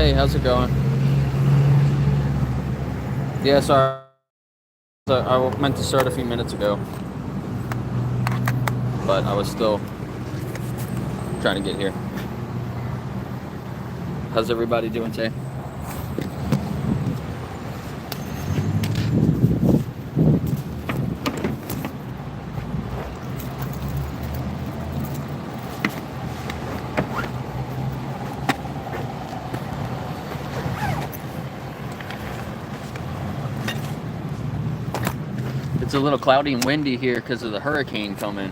Hey, how's it going? Yeah, sorry. I meant to start a few minutes ago, but I was still trying to get here. How's everybody doing today? It's a little cloudy and windy here because of the hurricane coming.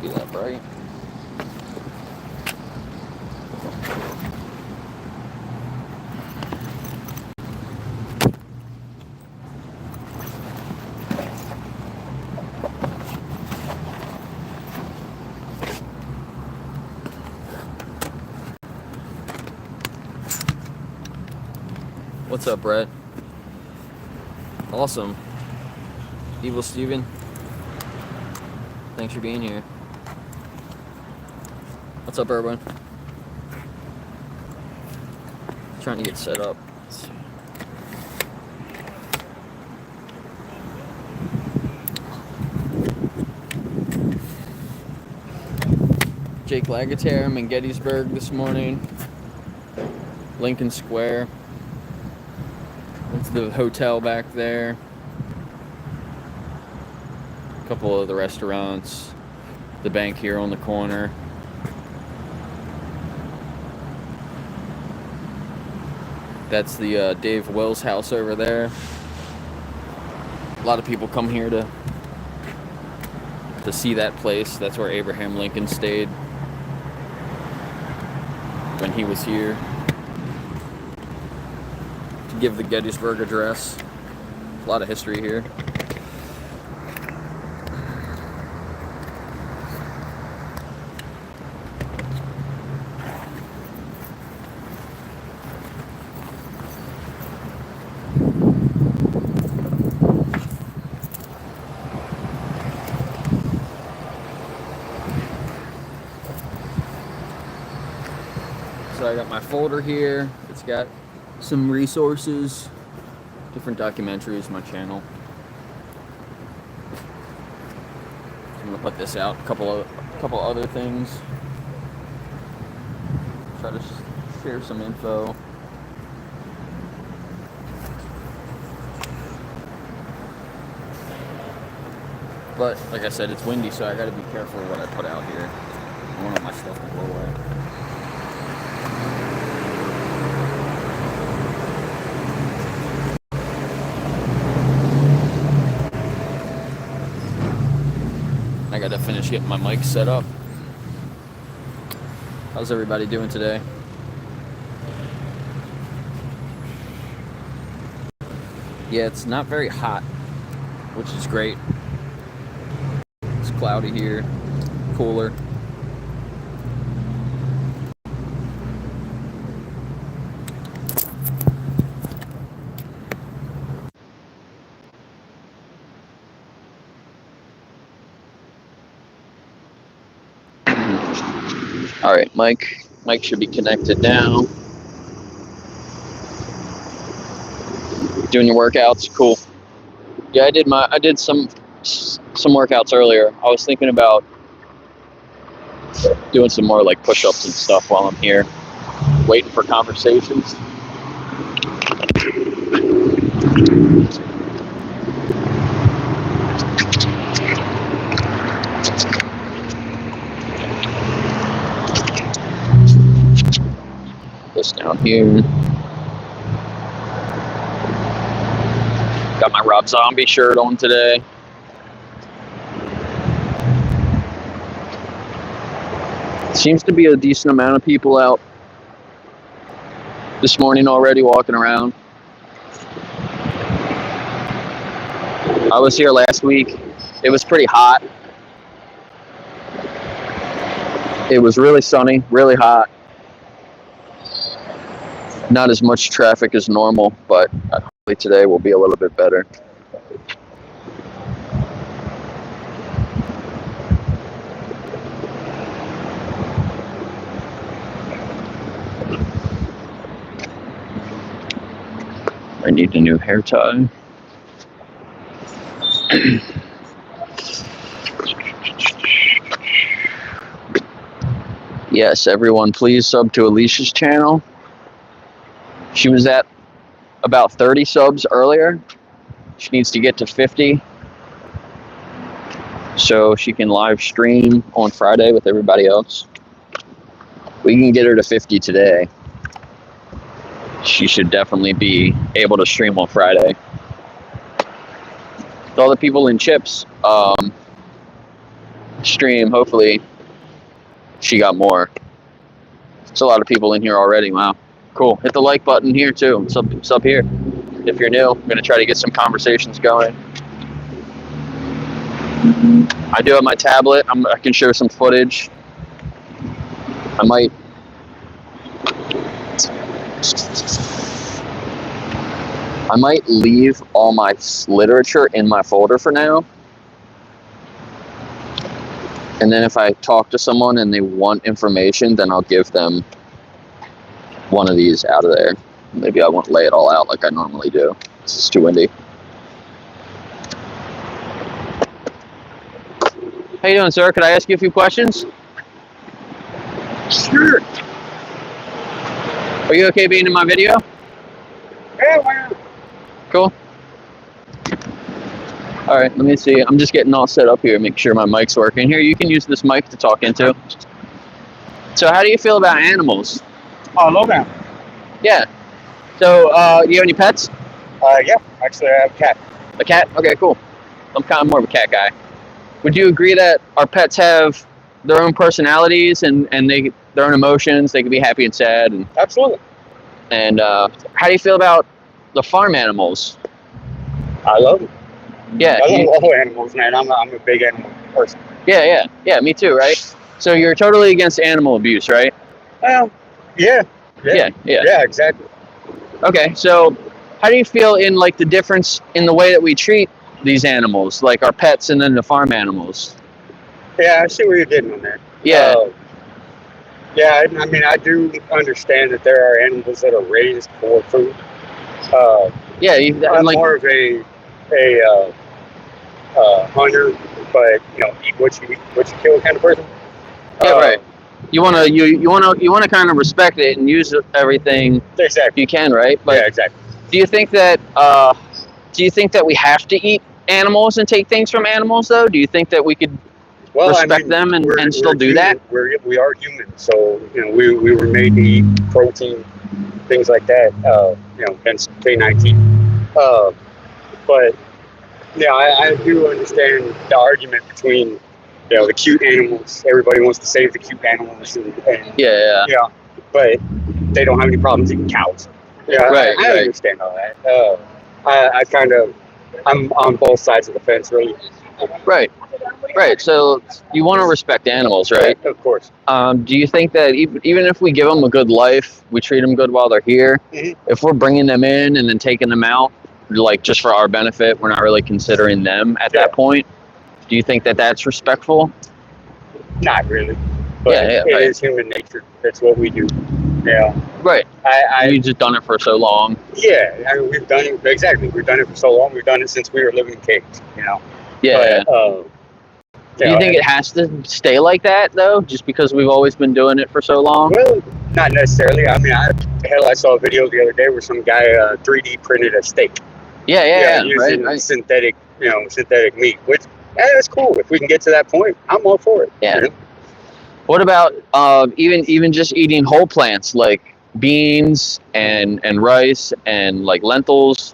Be that bright. What's up, Brett? Awesome. Evil Steven, thanks for being here. What's up, everyone? Trying to get set up. Jake Lagatare, I'm in Gettysburg this morning. Lincoln Square. That's the hotel back there. A couple of the restaurants. The bank here on the corner. That's the Dave Wells house over there. A lot of people come here to see that place. That's where Abraham Lincoln stayed when he was here. To give the Gettysburg Address. A lot of history here. So I got my folder here. It's got some resources, different documentaries, my channel. I'm gonna put this out. A couple other things. Try to share some info. But like I said, it's windy, so I gotta be careful what I put out here. I don't want all my stuff to blow away. I gotta finish getting my mic set up. How's everybody doing today? Yeah, it's not very hot, which is great. It's cloudy here, cooler. All right, Mike should be connected now. Doing your workouts, cool. Yeah, I did some workouts earlier. I was thinking about doing some more like push-ups and stuff while I'm here, waiting for conversations. This down here. Got my Rob Zombie shirt on today. Seems to be a decent amount of people out this morning already walking around. I was here last week. It was pretty hot. It was really sunny, really hot. Not as much traffic as normal, but hopefully today will be a little bit better. I need a new hair tie. Yes, everyone, please sub to Alicia's channel. She was at about 30 subs earlier. She needs to get to 50 so she can live stream on Friday with everybody else. We can get her to 50 today. She should definitely be able to stream on Friday. With all the people in Chips stream, hopefully she got more. There's a lot of people in here already. Wow. Cool. Hit the like button here too. Sub here. If you're new, I'm going to try to get some conversations going. I do have my tablet. I can share some footage. I might leave all my literature in my folder for now. And then if I talk to someone and they want information, then I'll give them one of these out of there. Maybe I won't lay it all out like I normally do. This is too windy. How you doing, sir? Could I ask you a few questions? Sure. Are you okay being in my video? Yeah, why not? Cool. All right, let me see. I'm just getting all set up here, make sure my mic's working. Here, you can use this mic to talk into. So how do you feel about animals? Oh, low down. Yeah. So, do you have any pets? Yeah, actually I have a cat. A cat? Okay, cool. I'm kind of more of a cat guy. Would you agree that our pets have their own personalities and their own emotions? They can be happy and sad. And Absolutely. How do you feel about the farm animals? I love them. Yeah. I love all animals, man. I'm a big animal person. Yeah, me too, right? So you're totally against animal abuse, right? Well, yeah, exactly. Okay, so how do you feel in like the difference in the way that we treat these animals, like our pets and then the farm animals? Yeah, I see where you're getting on that. Yeah. Yeah, I mean, I do understand that there are animals that are raised for food. I'm more of a hunter, but eat what you kill kind of person. Yeah, right. You wanna kind of respect it and use everything exactly you can, right? But yeah, exactly. Do you think that we have to eat animals and take things from animals, though? Do you think that we could respect them and still do that? We are human, so we were made to eat protein, things like that. Hence K19. But yeah, I do understand the argument between the cute animals. Everybody wants to save the cute animals, and yeah, but they don't have any problems eating cows. Yeah, right. I understand all that. I'm on both sides of the fence, really. Right. So you want to respect animals, right? Yeah, of course. Do you think that even if we give them a good life, we treat them good while they're here, if we're bringing them in and then taking them out, like just for our benefit, we're not really considering them at that point? Do you think that that's respectful? Not really. But it is human nature. That's what we do. Yeah. Right. We've just done it for so long. Yeah, I mean, we've done it. Exactly. We've done it for so long. We've done it since we were living in caves, Yeah. But, do you think it has to stay like that, though, just because we've always been doing it for so long? Well, not necessarily. I mean, I saw a video the other day where some guy 3D printed a steak. Yeah, using right. synthetic meat, which that's cool. If we can get to that point, I'm all for it. Yeah. What about even just eating whole plants like beans and rice and like lentils?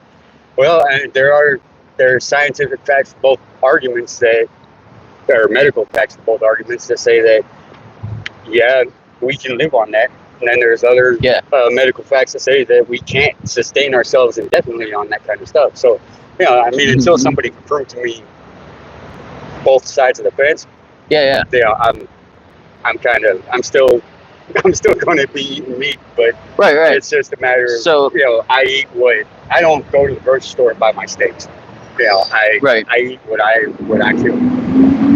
Well, there are scientific facts for both arguments that. There are medical facts for both arguments that say that, we can live on that. And then there's other medical facts that say that we can't sustain ourselves indefinitely on that kind of stuff. So, until somebody can prove to me both sides of the fence, I'm still going to be eating meat, but Right. it's just a matter of, So I eat what, I don't go to the grocery store and buy my steaks. I eat what I kill.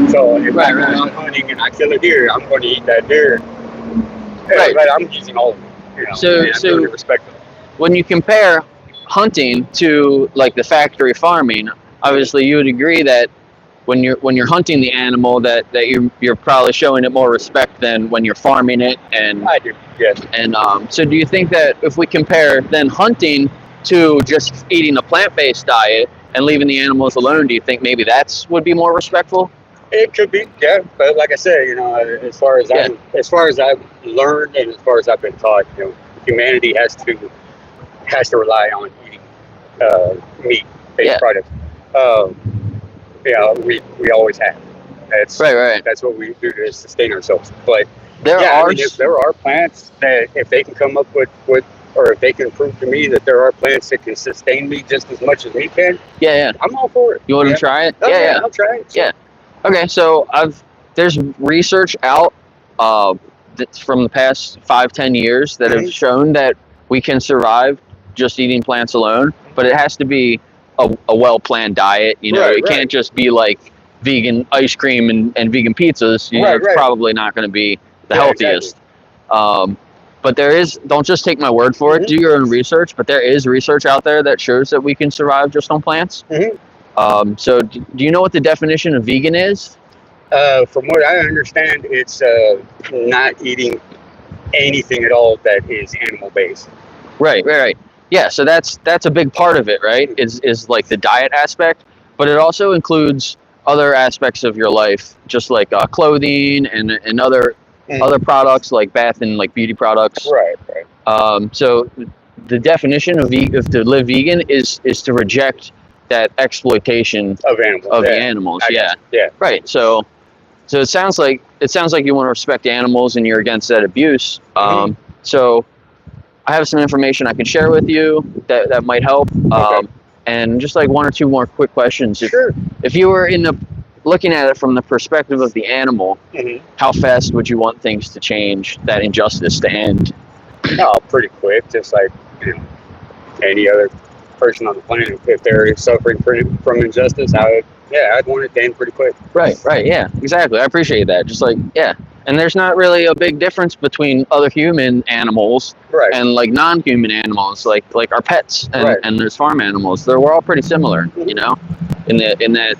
So if I'm hunting and I kill a deer, I'm going to eat that deer. Right. But I'm using all of it. So doing it respectfully. When you compare hunting to like the factory farming, obviously you would agree that when you're hunting the animal that you're probably showing it more respect than when you're farming it. And I do, yes. And so do you think that if we compare then hunting to just eating a plant-based diet and leaving the animals alone, do you think maybe would be more respectful? It could be, yeah. But like I said, as far as I've learned and as far as I've been taught, humanity has to rely on eating meat-based products. We always have. That's right. That's what we do to sustain ourselves. But there are plants that if they can come up with or if they can prove to me that there are plants that can sustain me just as much as me can, I'm all for it. You want to try it? Yeah, I'll try it. So. Yeah. Okay, so there's research out that's from the past 5-10 years that have shown that we can survive just eating plants alone, but it has to be a well-planned diet. It can't just be like vegan ice cream and vegan pizzas. It's probably not going to be the healthiest. Exactly. But don't just take my word for it, do your own research, but there is research out there that shows that we can survive just on plants. So do you know what the definition of vegan is? From what I understand, it's not eating anything at all that is animal-based. Right. Yeah, so that's a big part of it, right? Is like the diet aspect, but it also includes other aspects of your life, just like clothing and other products like bath and like beauty products. Right. So the definition of to live vegan is to reject that exploitation of the animals. Yeah. Right. So it sounds like you want to respect the animals and you're against that abuse. So I have some information I can share with you that might help. And just like one or two more quick questions. If you were looking at it from the perspective of the animal, how fast would you want things to change, that injustice to end? Oh, pretty quick, just like any other person on the planet. If they're suffering from injustice, I'd want it to end pretty quick. Right, yeah, exactly. I appreciate that. Just like, and there's not really a big difference between other human animals and like non-human animals, like our pets and there's farm animals. We're all pretty similar, in that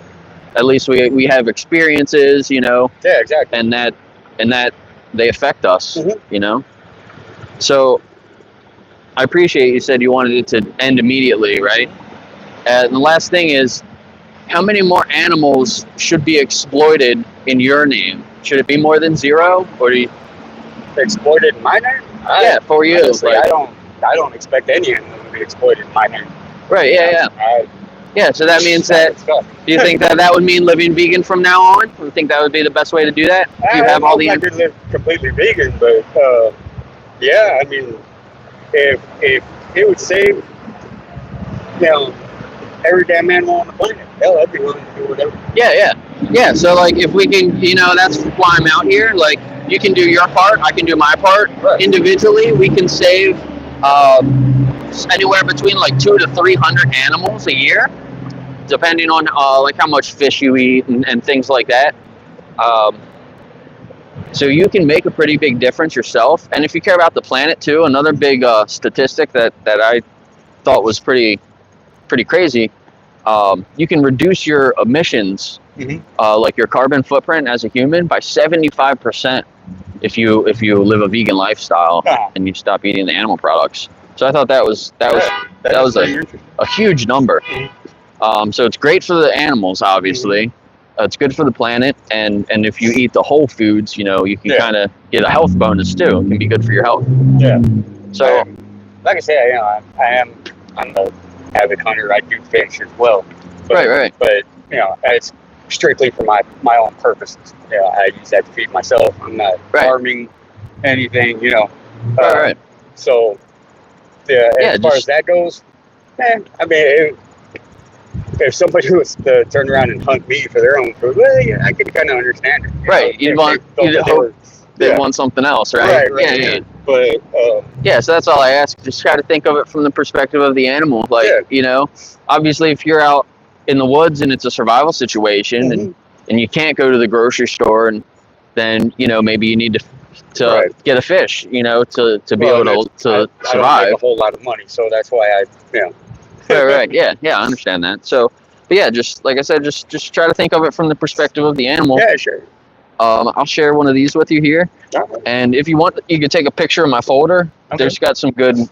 at least we have experiences, Yeah, exactly. And that they affect us, So I appreciate you said you wanted it to end immediately, right? And the last thing is, how many more animals should be exploited in your name? Should it be more than 0, or do you exploited in my name? For you. Honestly, I don't expect any animal to be exploited in my name. Right. Yeah. So that means that. Do you think that would mean living vegan from now on? Do you think that would be the best way to do that? I could live completely vegan, but I mean, if it would save, every damn animal on the planet, hell, I'd be willing to do whatever. Yeah. So like, if we can, that's why I'm out here. Like, you can do your part, I can do my part. Individually, we can save anywhere between like 200 to 300 animals a year, depending on like how much fish you eat and things like that. So you can make a pretty big difference yourself. And if you care about the planet too, another big statistic that I thought was pretty crazy, you can reduce your emissions, like your carbon footprint as a human, by 75% if you live a vegan lifestyle and you stop eating the animal products. So I thought that was a huge number. So it's great for the animals, obviously. It's good for the planet, and if you eat the whole foods, you can kind of get a health bonus too. It can be good for your health. Yeah. So, like I said, I'm a avid hunter. I do fish as well. But, right. But it's strictly for my own purposes. I use that to feed myself. I'm not farming anything. Right. So, as far as that goes, I mean. If somebody was to turn around and hunt me for their own food, I could kind of understand it. Right. You'd want to they want something else, right? Yeah. But yeah, so that's all I ask. Just try to think of it from the perspective of the animal. Like, you know, obviously if you're out in the woods and it's a survival situation and you can't go to the grocery store, and then, you know, maybe you need to get a fish, you know, to be able to survive. I don't make a whole lot of money, so that's why right. Yeah, I understand that. So, but yeah, just like I said, just try to think of it from the perspective of the animal. Yeah, sure. I'll share one of these with you here, and if you want, you can take a picture of my folder. There's got some good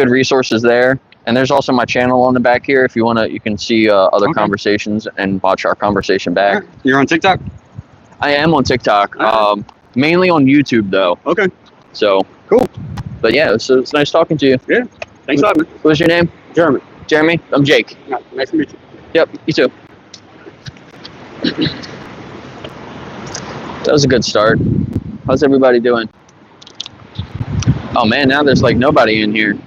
resources there, and there's also my channel on the back here. If you want to, you can see other conversations and watch our conversation back. You're on TikTok? I am on TikTok, mainly on YouTube though. Okay. So cool. But yeah, so it's nice talking to you. Yeah. Thanks a lot, man. What was your name? Jeremy. Jeremy? I'm Jake. Nice to meet you. Yep, you too. That was a good start. How's everybody doing? Oh man, now there's like nobody in here.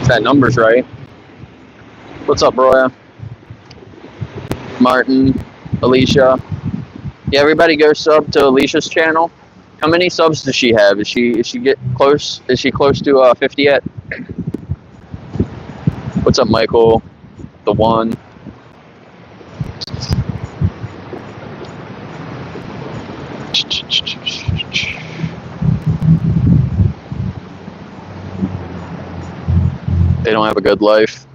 If that number's right. What's up, Roya? Martin, Alicia. Yeah, everybody go sub to Alicia's channel. How many subs does she have? Is she get close? Is she close to 50 yet? What's up, Michael? The one. They don't have a good life.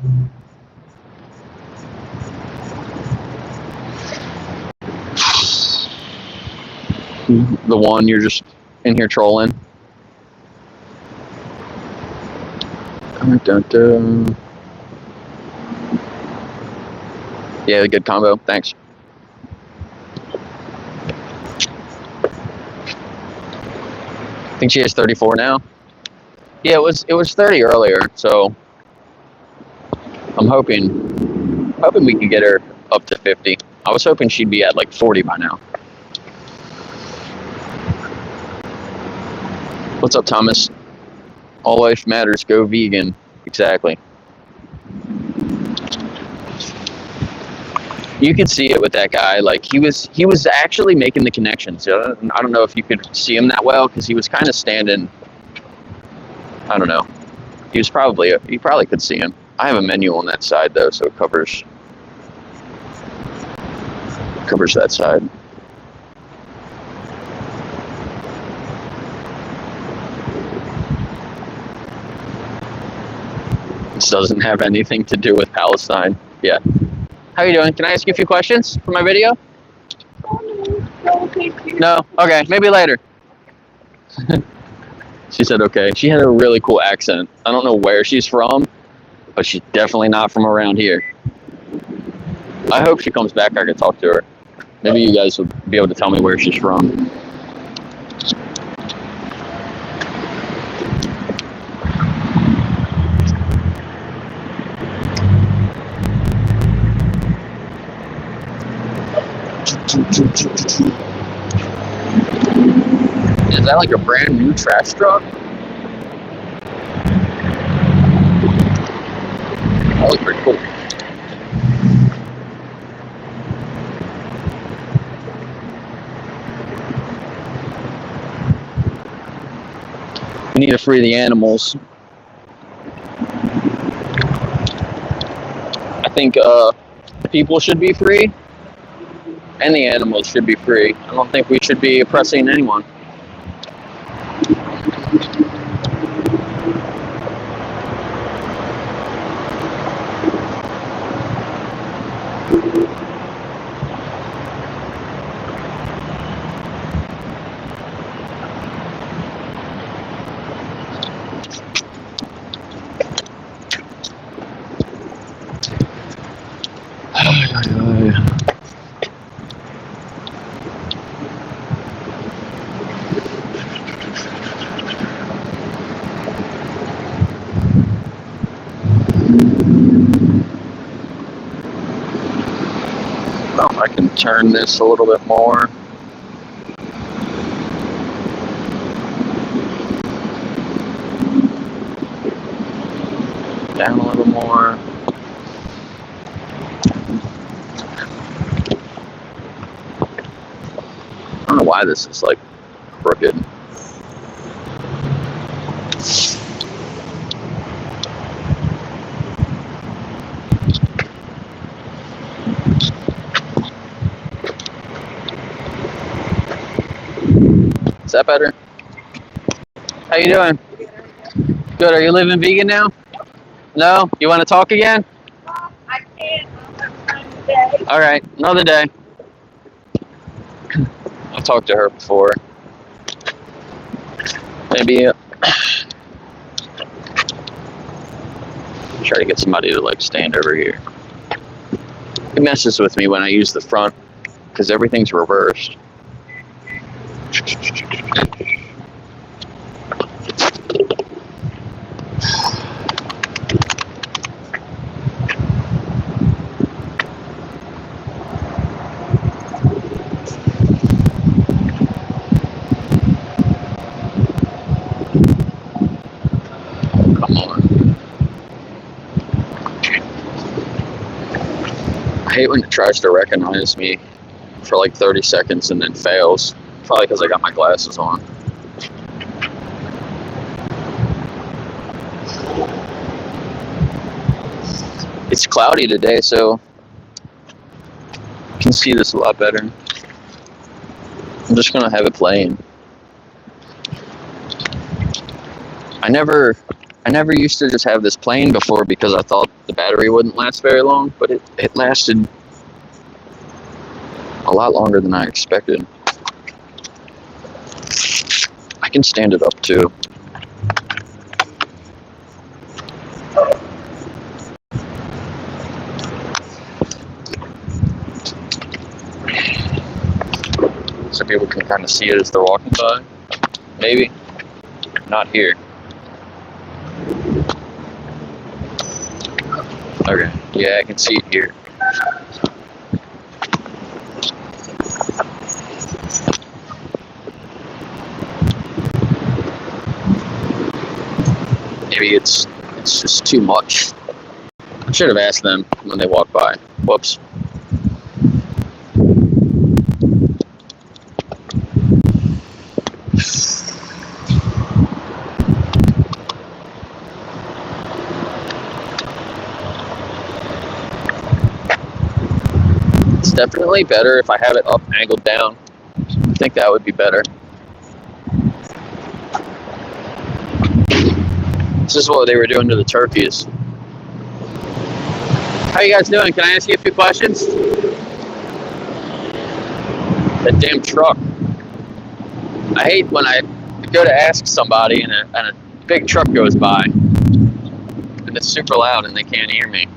The one, you're just in here trolling. Yeah, good combo. Thanks. I think she has 34 now. Yeah, it was 30 earlier, so I'm hoping we can get her up to 50. I was hoping she'd be at like 40 by now. What's up, Thomas? All life matters. Go vegan. Exactly. You could see it with that guy. Like he was actually making the connections. I don't know if you could see him that well because he was kind of standing. I don't know. You probably could see him. I have a menu on that side though, so it covers that side. This doesn't have anything to do with Palestine. Yeah. How are you doing? Can I ask you a few questions for my video? No? Okay, maybe later. She said okay. She had a really cool accent. I don't know where she's from, but she's definitely not from around here. I hope she comes back. I can talk to her. Maybe you guys will be able to tell me where she's from. Is that like a brand new trash truck? That looks pretty cool. We need to free the animals. I think people should be free, and the animals should be free. I don't think we should be oppressing anyone. I can turn this a little bit more. Down a little more. I don't know why this is like crooked. Is that better? How you doing? Good. Are you living vegan now? No? You want to talk again? I can't. Another day. All right, another day. I've talked to her before. Maybe try to get somebody to like stand over here. It messes with me when I use the front because everything's reversed. Come on. I hate when it tries to recognize me for like 30 seconds and then fails. Probably because I got my glasses on. It's cloudy today, so I can see this a lot better. I'm just gonna have it playing. I never used to just have this playing before because I thought the battery wouldn't last very long, but it lasted a lot longer than I expected. I can stand it up too. So people can kind of see it as they're walking by. Maybe. Not here. Okay. Yeah, I can see it here. Maybe it's just too much. I should have asked them when they walked by. Whoops. It's definitely better if I have it up angled down. I think that would be better. This is what they were doing to the turkeys. How you guys doing? Can I ask you a few questions? That damn truck. I hate when I go to ask somebody and a big truck goes by. And it's super loud and they can't hear me.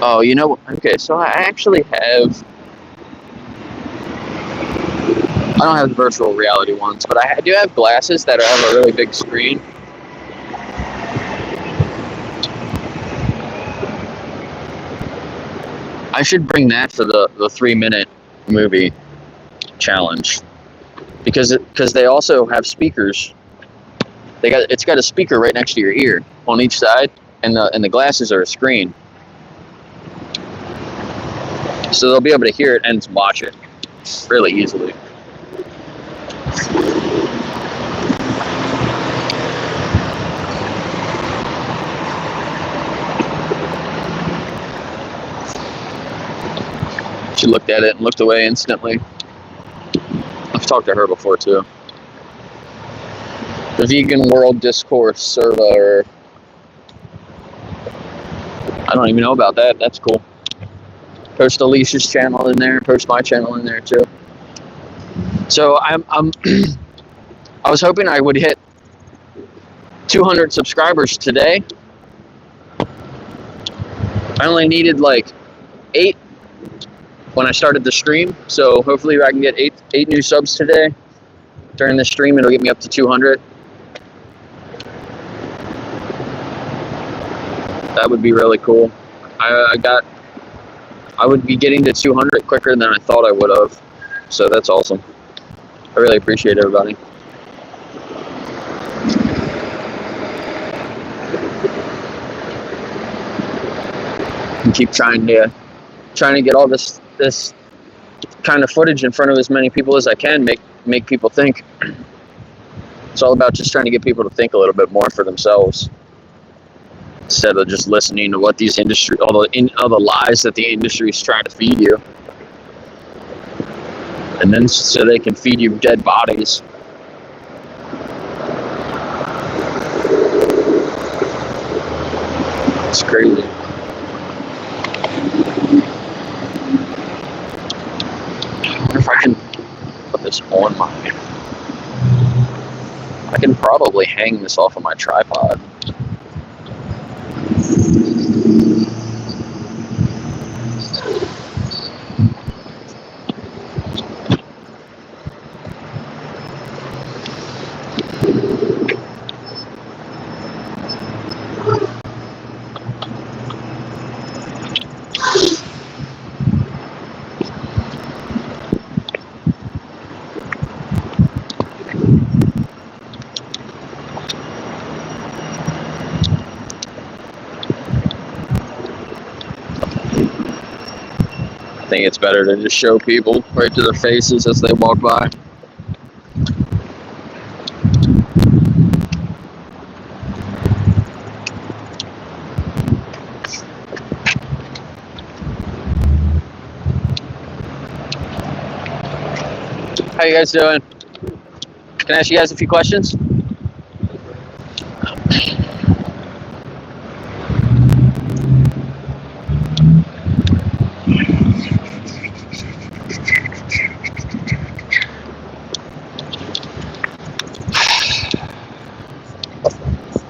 Oh, you know, okay, so I actually have... I don't have the virtual reality ones, but I do have glasses that have a really big screen. I should bring that for the 3-minute movie challenge because they also have speakers. It's got a speaker right next to your ear on each side, and the glasses are a screen, so they'll be able to hear it and watch it really easily. She looked at it and looked away instantly. I've talked to her before too. The Vegan World Discourse server. I don't even know about that. That's cool. Post Alicia's channel in there. Post my channel in there too. So I was hoping I would hit 200 subscribers today. I only needed like 8 when I started the stream, so hopefully I can get 8 new subs today. During the stream, it'll get me up to 200. That would be really cool. I would be getting to 200 quicker than I thought I would have, so that's awesome. I really appreciate everybody. keep trying to get all this kind of footage in front of as many people as I can, make people think. It's all about just trying to get people to think a little bit more for themselves, instead of just listening to what these all the lies that the industry is trying to feed you, and then so they can feed you dead bodies. It's crazy. I wonder if I can put this on I can probably hang this off of my tripod. I think it's better to just show people right to their faces as they walk by. How you guys doing? Can I ask you guys a few questions?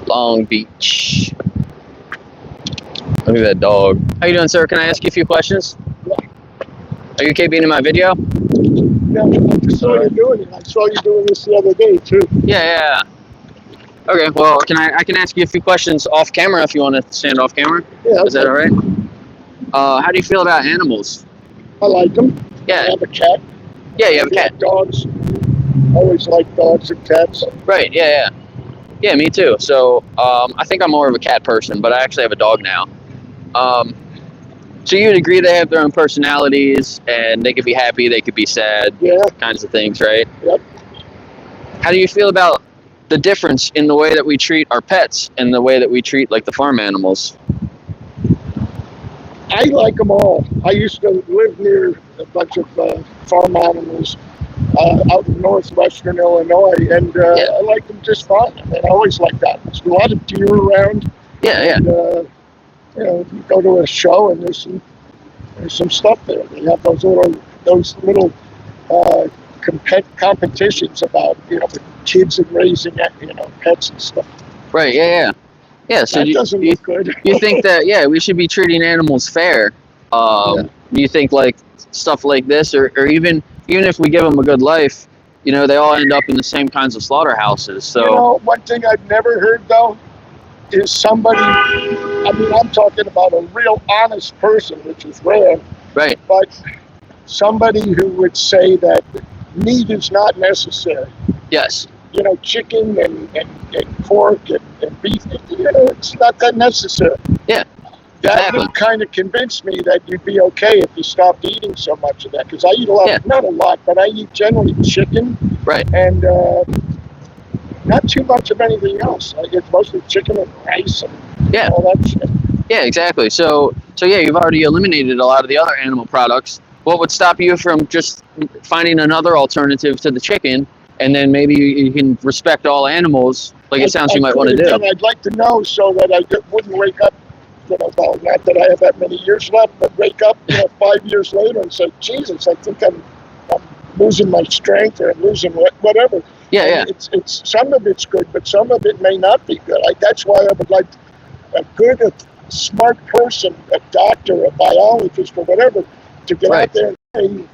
Long Beach. Look at that dog. How you doing, sir? Can I ask you a few questions? Are you okay being in my video? Yeah, I saw you doing it. I saw you doing this the other day too. Yeah. Okay, well, I can ask you a few questions off camera if you want to stand off camera. Yeah, Is that all right? How do you feel about animals? I like them. Yeah. I have a cat. Yeah, you have a I cat. like dogs. Always like dogs and cats. Right. Yeah. Yeah, me too. So I think I'm more of a cat person, but I actually have a dog now. So you'd agree they have their own personalities, and they could be happy, they could be sad, Yeah. kinds of things, right? Yep. How do you feel about the difference in the way that we treat our pets and the way that we treat like the farm animals? I like them all. I used to live near a bunch of farm animals out in northwestern Illinois, and I like them just fine. I mean, I always like that. There's a lot of deer around. Yeah. And, you go to a show and there's some stuff there. They have those little competitions about with kids and raising pets and stuff. Right. Yeah. So that doesn't look good. You think that we should be treating animals fair? Do you think like stuff like this, or even if we give them a good life, they all end up in the same kinds of slaughterhouses? So one thing I've never heard though is somebody. I mean, I'm talking about a real honest person, which is rare. Right. But somebody who would say that meat is not necessary. Yes. Chicken and pork and beef, it's not that necessary. Yeah. That would kind of convince me that you'd be okay if you stopped eating so much of that. Because I eat a lot, not a lot, but I eat generally chicken. Right. And not too much of anything else. I get mostly chicken and rice and all that shit. Yeah, exactly. So you've already eliminated a lot of the other animal products. What would stop you from just finding another alternative to the chicken, and then maybe you can respect all animals, like it sounds you might want to do? I'd like to know so that I wouldn't wake up, well, not that I have that many years left, but wake up 5 years later and say, Jesus, I think I'm losing my strength or I'm losing whatever. Yeah. It's some of it's good, but some of it may not be good. That's why I would like a good, smart person, a doctor, a biologist, or whatever, to get out there and say,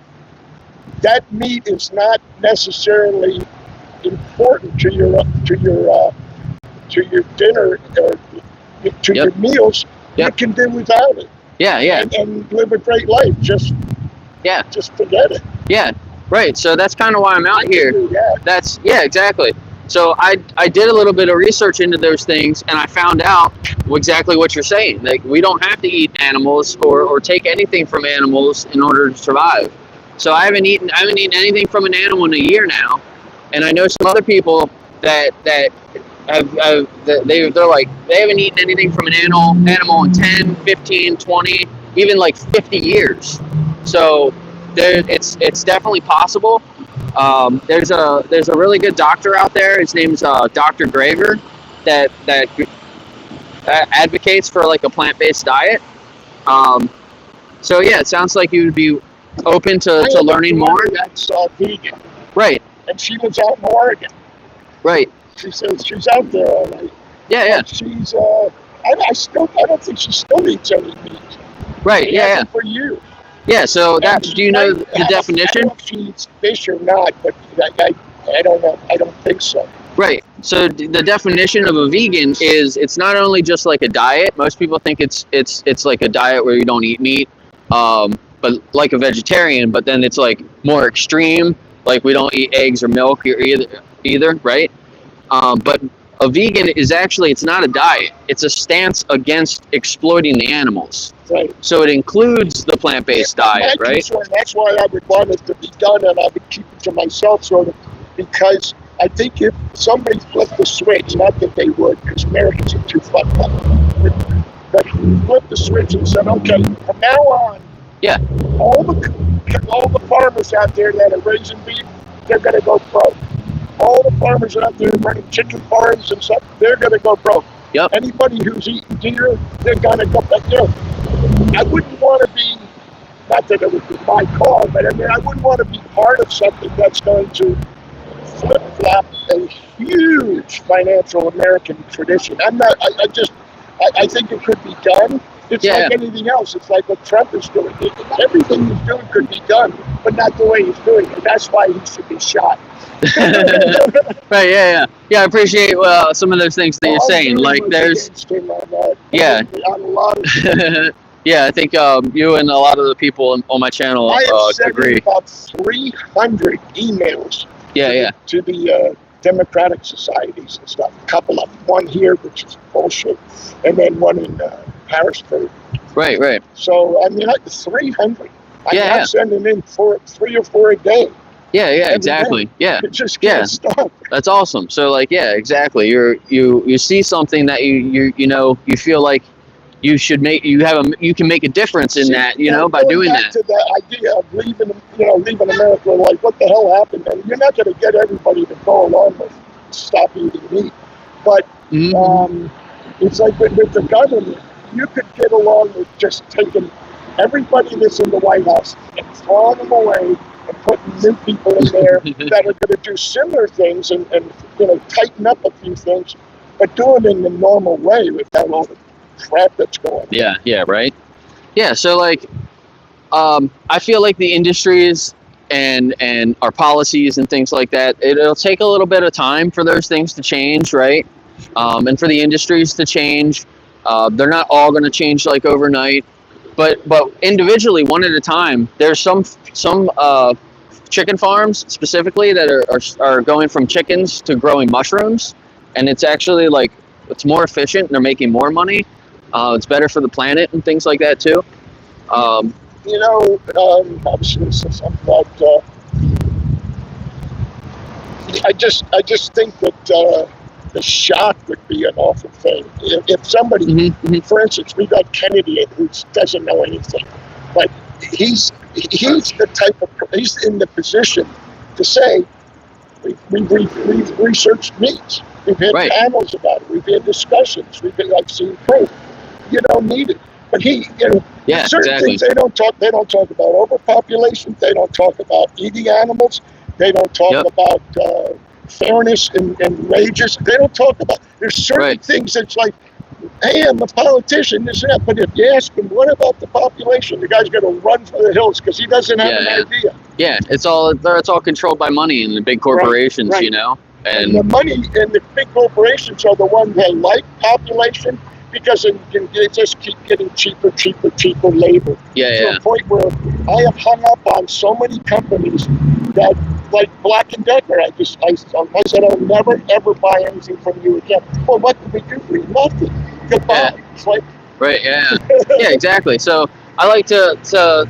that meat is not necessarily important to your dinner or to your meals. You can do without it. Yeah. And live a great life. Just forget it. Yeah. Right. So that's kind of why I'm out here. Yeah. Exactly. So I did a little bit of research into those things, and I found out exactly what you're saying. Like, we don't have to eat animals or take anything from animals in order to survive. So I haven't eaten anything from an animal in a year now, and I know some other people that they're like, they haven't eaten anything from an animal in 10, 15, 20, even like 50 years. So it's definitely possible. There's a really good doctor out there. His name's Dr. Graver, that advocates for like a plant-based diet. So yeah, it sounds like you would be open to learning more. That's vegan, Right. and she lives out in Oregon. Right. She says she's out there all right. Yeah. But she's I don't think she still eats any meat. Right. She Yeah. hasn't for years. Yeah. So that, do you know the I don't definition? know if she eats fish or not, but I don't know. I don't think so. Right. So the definition of a vegan is, it's not only just like a diet. Most people think it's like a diet where you don't eat meat, but like a vegetarian. But then it's like more extreme, like we don't eat eggs or milk either, right? But a vegan is actually, it's not a diet. It's a stance against exploiting the animals. Right. So it includes the plant-based diet, My right? concern, that's why I would want it to be done, and I would keep it to myself, sort of, because I think if somebody flipped the switch, not that they would, because Americans are too fucked up, but flipped the switch and said, okay, from now on, Yeah. all the farmers out there that are raising beef, they're going to go broke. All the farmers out there running chicken farms and stuff, they're going to go broke. Yep. Anybody who's eating deer, they're going to go back. I wouldn't want to be, not that it would be my call, but I mean, I wouldn't want to be part of something that's going to flip-flop a huge financial American tradition. I think it could be done. It's like anything else. It's like what Trump is doing. Everything he's doing could be done, but not the way he's doing it. That's why he should be shot. Right. Yeah. I appreciate some of those things that you're saying. Like, there's yeah. On a lot of yeah, I think you and a lot of the people on my channel I have sent agree. about 300 emails Yeah. to the Democratic societies and stuff. A couple of them. One here, which is bullshit, and then one in Harrisburg. Right. So, I mean, 300. Yeah. I'm sending in 3 or 4 a day. Yeah, exactly. Yeah. It just can't stop. That's awesome. So, like, yeah, exactly. You see something that you feel like you should make, you can make a difference in that, by doing that. To the idea of leaving America, like, what the hell happened? And you're not going to get everybody to go along with stop eating meat, but it's like with the government, you could get along with just taking everybody that's in the White House and throwing them away and putting new people in there that are going to do similar things and tighten up a few things, but do it in the normal way without all the crap that's going on. Yeah, right. Yeah, so like, I feel like the industries and our policies and things like that, it'll take a little bit of time for those things to change, right? And for the industries to change. They're not all going to change like overnight, but individually, one at a time. There's some chicken farms specifically that are going from chickens to growing mushrooms, and it's actually like, it's more efficient and they're making more money. It's better for the planet and things like that too. I was going to say something about. I just think that the shock would be an awful thing if somebody, for instance, we got Kennedy who doesn't know anything, but he's the type of, he's in the position to say we've researched meats, we've had panels about it, we've had discussions, I've seen proof. You don't need it, but certain things they don't talk about overpopulation. They don't talk about eating animals. They don't talk about fairness and wages. They don't talk about. There's certain things that's like, hey, I'm a politician, this and that. But if you ask him, what about the population? The guy's going to run for the hills because he doesn't have an idea. Yeah, it's all controlled by money and the big corporations, And the money and the big corporations are the ones that like population, because they just keep getting cheaper labor. To a point where I have hung up on so many companies that like Black and Decker. I said, I'll never ever buy anything from you again. Well, what did we do for you? Nothing. Goodbye. Yeah. It's like, Right. Yeah. Yeah. Exactly. So I like to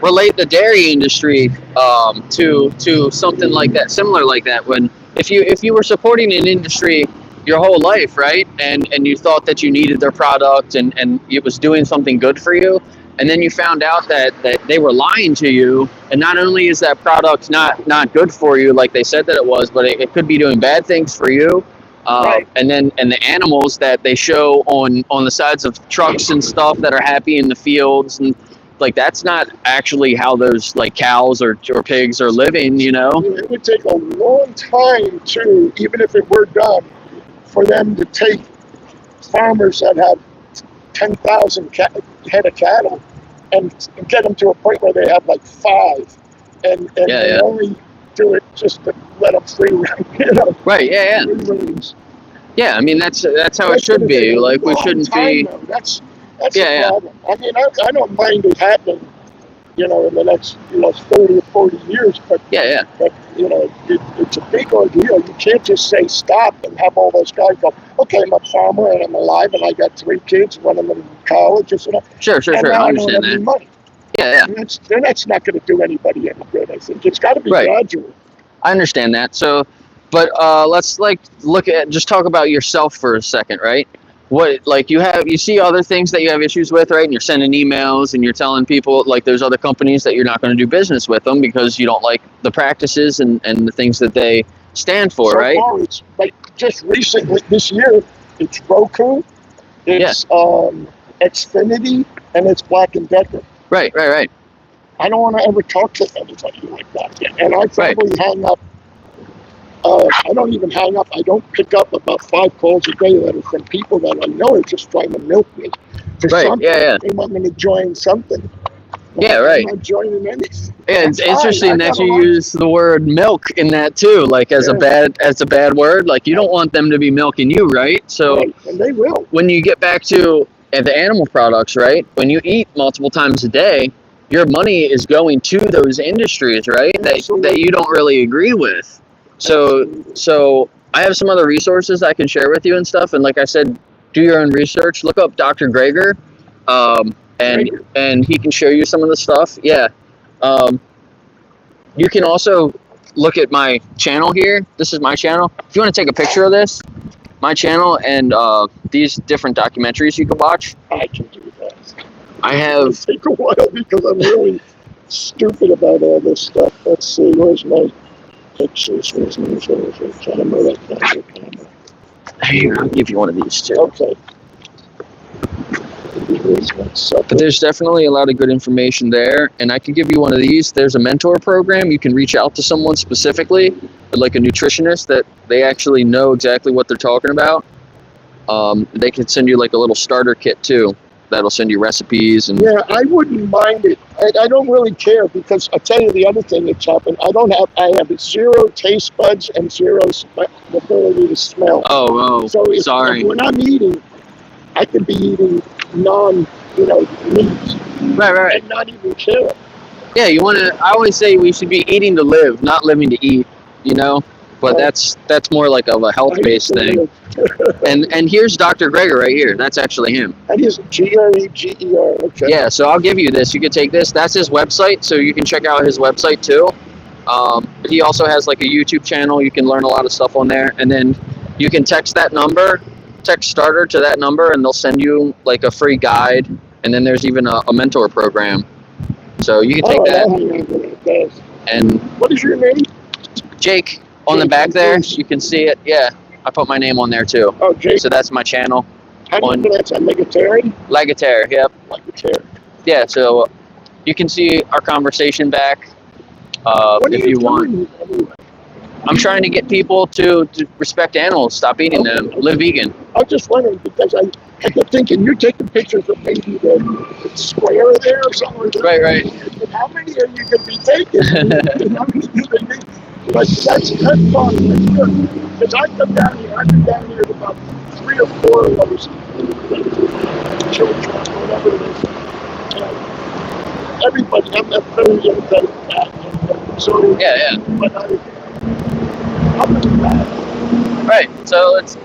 relate the dairy industry to something like that, similar like that. When if you were supporting an industry your whole life, right, and you thought that you needed their product and it was doing something good for you, and then you found out that they were lying to you, and not only is that product not good for you like they said that it was, but it could be doing bad things for you. Right. And the animals that they show on the sides of trucks and stuff that are happy in the fields, and like that's not actually how those like cows or pigs are living, you know. It would take a long time to, even if it were done, for them to take farmers that have 10,000 head of cattle and get them to a point where they have like 5, and they only do it just to let them free run, you know. Right. Yeah. Free range. Yeah. I mean that's how it should be. Like we shouldn't be. That's the problem. I mean, I don't mind it happening, you know, in the next 30 or 40 years, but but you know, it's a big ordeal. You can't just say stop and have all those guys go, okay, I'm a farmer and I'm alive and I got 3 kids, one of them in college or something. Sure. I understand that. Money. Yeah. And that's not going to do anybody any good. I think it's got to be gradual. I understand that. So, but let's just talk about yourself for a second, right? What, like you see other things that you have issues with, right? And you're sending emails and you're telling people like there's other companies that you're not going to do business with them because you don't like the practices and the things that they stand for, right? So far, it's like just recently this year, it's Roku, it's Xfinity, and it's Black and Decker. Right. I don't want to ever talk to anybody like that yet. And I probably hang up. I don't even hang up. I don't pick up about 5 calls a day that are from people that I know are just trying to milk me for something. They want me to join something. I'm not joining anything. Yeah, it's interesting that you use the word milk in that too, like as a bad word. Like you don't want them to be milking you, right? So and they will. When you get back to the animal products, right? When you eat multiple times a day, your money is going to those industries, right? That you don't really agree with. So I have some other resources I can share with you and stuff. And like I said, do your own research. Look up Dr. Greger, and he can show you some of the stuff. Yeah. You can also look at my channel here. This is my channel. If you want to take a picture of this, my channel and these different documentaries you can watch. I can do that. I have. It'll take a while because I'm really stupid about all this stuff. Let's see. Where's my pictures? Where's my camera? Here, I'll give you one of these too. Okay. But there's definitely a lot of good information there, and I can give you one of these. There's a mentor program. You can reach out to someone specifically, like a nutritionist, that they actually know exactly what they're talking about. They can send you like a little starter kit too. That'll send you recipes and. Yeah, I wouldn't mind it. I don't really care because I'll tell you the other thing that's happened. I have 0 taste buds and 0 ability to smell. Oh, so sorry. When I'm eating, I could be eating meats. Right. And not even care. Yeah, I always say we should be eating to live, not living to eat, you know? But that's more like of a health-based thing. And here's Dr. Greger right here. That's actually him. That is Greger. Okay. Yeah, so I'll give you this. You can take this. That's his website, so you can check out his website too. He also has like a YouTube channel. You can learn a lot of stuff on there. And then you can text starter to that number, and they'll send you like a free guide. And then there's even a mentor program. So you can take that. And what is your name? Jake. On the back there, you can see it. Yeah, I put my name on there too. Oh, Jake. So that's my channel. How do you pronounce that? Lagatare? Lagatare, yep. Lagatare. Yeah, so you can see our conversation back if you want. I'm trying to get people to respect animals, stop eating them, live vegan. I was just wondering because I kept thinking you're taking pictures of maybe the square there or something. Right. And how many are you going to be taking? How many do they need? But that's fun. Because I've been down here about 3 or 4 of those children, whatever it is. Everybody, I'm very irritated with that. So Yeah. but other than that, Right. So it's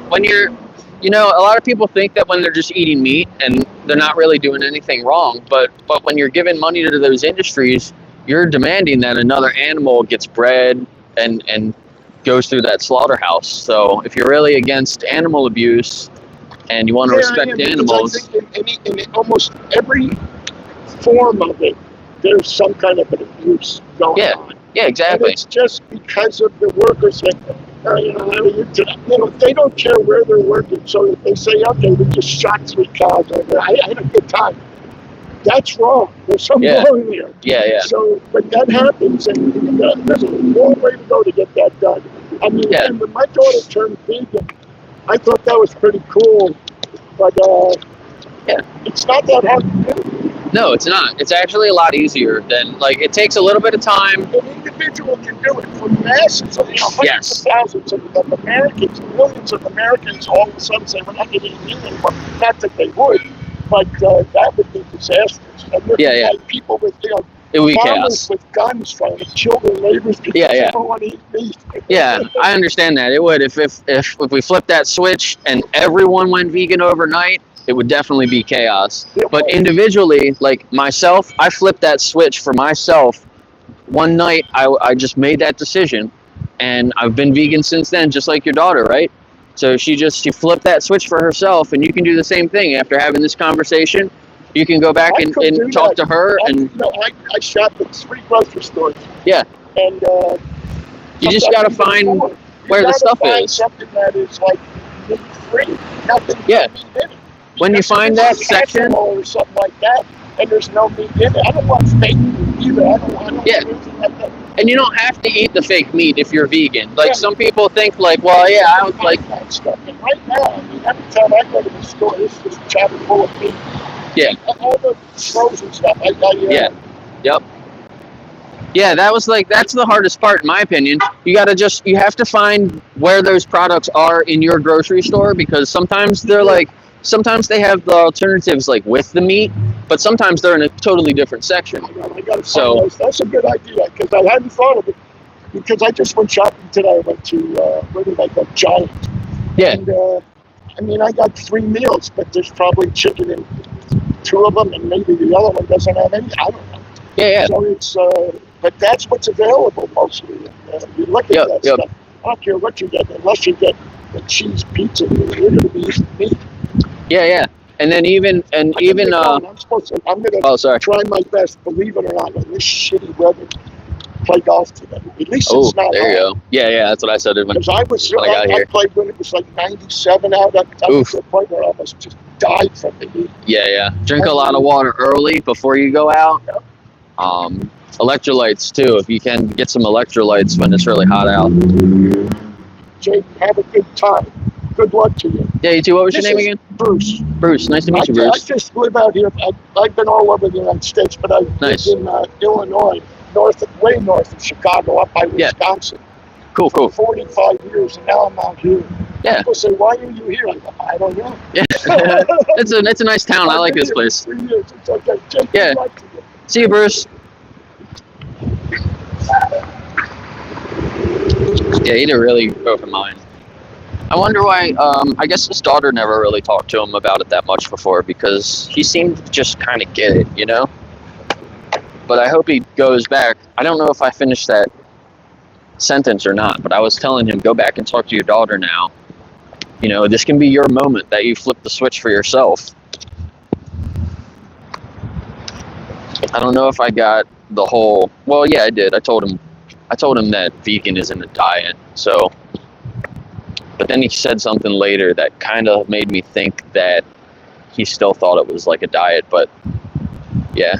when you're, a lot of people think that when they're just eating meat and they're not really doing anything wrong, but when you're giving money to those industries, you're demanding that another animal gets bred and goes through that slaughterhouse. So if you're really against animal abuse and you want to respect because animals, I think in almost every form of it, there's some kind of an abuse going on. yeah, And exactly. it's just because of the workers that, they don't care where they're working. So if they say, okay, we just shot 3 cows, I had a good time. That's wrong. There's something wrong there. Yeah. So when that happens, and there's a long way to go to get that done. I mean, and when my daughter turned vegan, I thought that was pretty cool. But it's not that hard to do. No, it's not. It's actually a lot easier than, it takes a little bit of time. An individual can do it. For masses of, hundreds of thousands of Americans, millions of Americans all of a sudden say, we're not going to eat meat anymore. Not that they would, but that would be disastrous. And like people with, it would be farmers chaos. with guns trying to kill their neighbors because they don't want to eat meat. Yeah, I understand that. It would. If we flipped that switch and everyone went vegan overnight, it would definitely be chaos. But individually, like myself, I flipped that switch for myself. One night, I just made that decision, and I've been vegan since then, just like your daughter, right? So she flipped that switch for herself, and you can do the same thing after having this conversation. You can go back and talk to her. I shop at 3 grocery stores. Yeah. And you just got to find where the stuff is. Something that is like meat-free, nothing meat in it. When you find that section or something like that, and there's no meat in it, I don't want fake meat either. I don't want anything like that. And you don't have to eat the fake meat if you're vegan. Like some people think, I would like that stuff. And right now, I mean, every time I go to the store, it's just chock full of meat. Yeah. All the frozen stuff. Yep. Yeah, that's the hardest part in my opinion. You have to find where those products are in your grocery store, because sometimes sometimes they have the alternatives with the meat, but sometimes they're in a totally different section. I gotta find those. That's a good idea, because I hadn't thought of it. Because I just went shopping today. I went to where did I go? Giant. Yeah. And I got 3 meals, but there's probably chicken in 2 of them, and maybe the other one doesn't have any. I don't know. Yeah. So it's but that's what's available mostly. You look at that stuff. I don't care what you get, unless you get the cheese pizza. You're going to be eating meat. Yeah. And then I'm gonna try my best, believe it or not, in this shitty weather, play golf today. At least it's not there you go. Yeah, that's what I said when I got here. I played when it was like 97 out. I was to the point where I almost just died from the heat. Yeah. Drink a lot of water early before you go out. Yep. Electrolytes too, if you can get some electrolytes when it's really hot out. Jake, have a good time. Good luck to you. Yeah, you too. What was your name again? Bruce. Bruce, nice to meet you, Bruce. I just live out here. I've been all over the United States, but I've lived in Illinois, way north of Chicago, up by Wisconsin. Cool. For 45 years, and now I'm out here. Yeah. People say, why are you here? I don't know. Yeah. it's a nice town. I like this place. 3 years. It's okay. Jake, yeah. See you, Bruce. Yeah, he did really open mind. I wonder why, I guess his daughter never really talked to him about it that much before, because he seemed to just kind of get it, But I hope he goes back. I don't know if I finished that sentence or not, but I was telling him, go back and talk to your daughter now. This can be your moment that you flip the switch for yourself. I don't know if I got the whole, well, yeah, I did. I told him that vegan isn't a diet, so. But then he said something later that kind of made me think that he still thought it was like a diet, but yeah.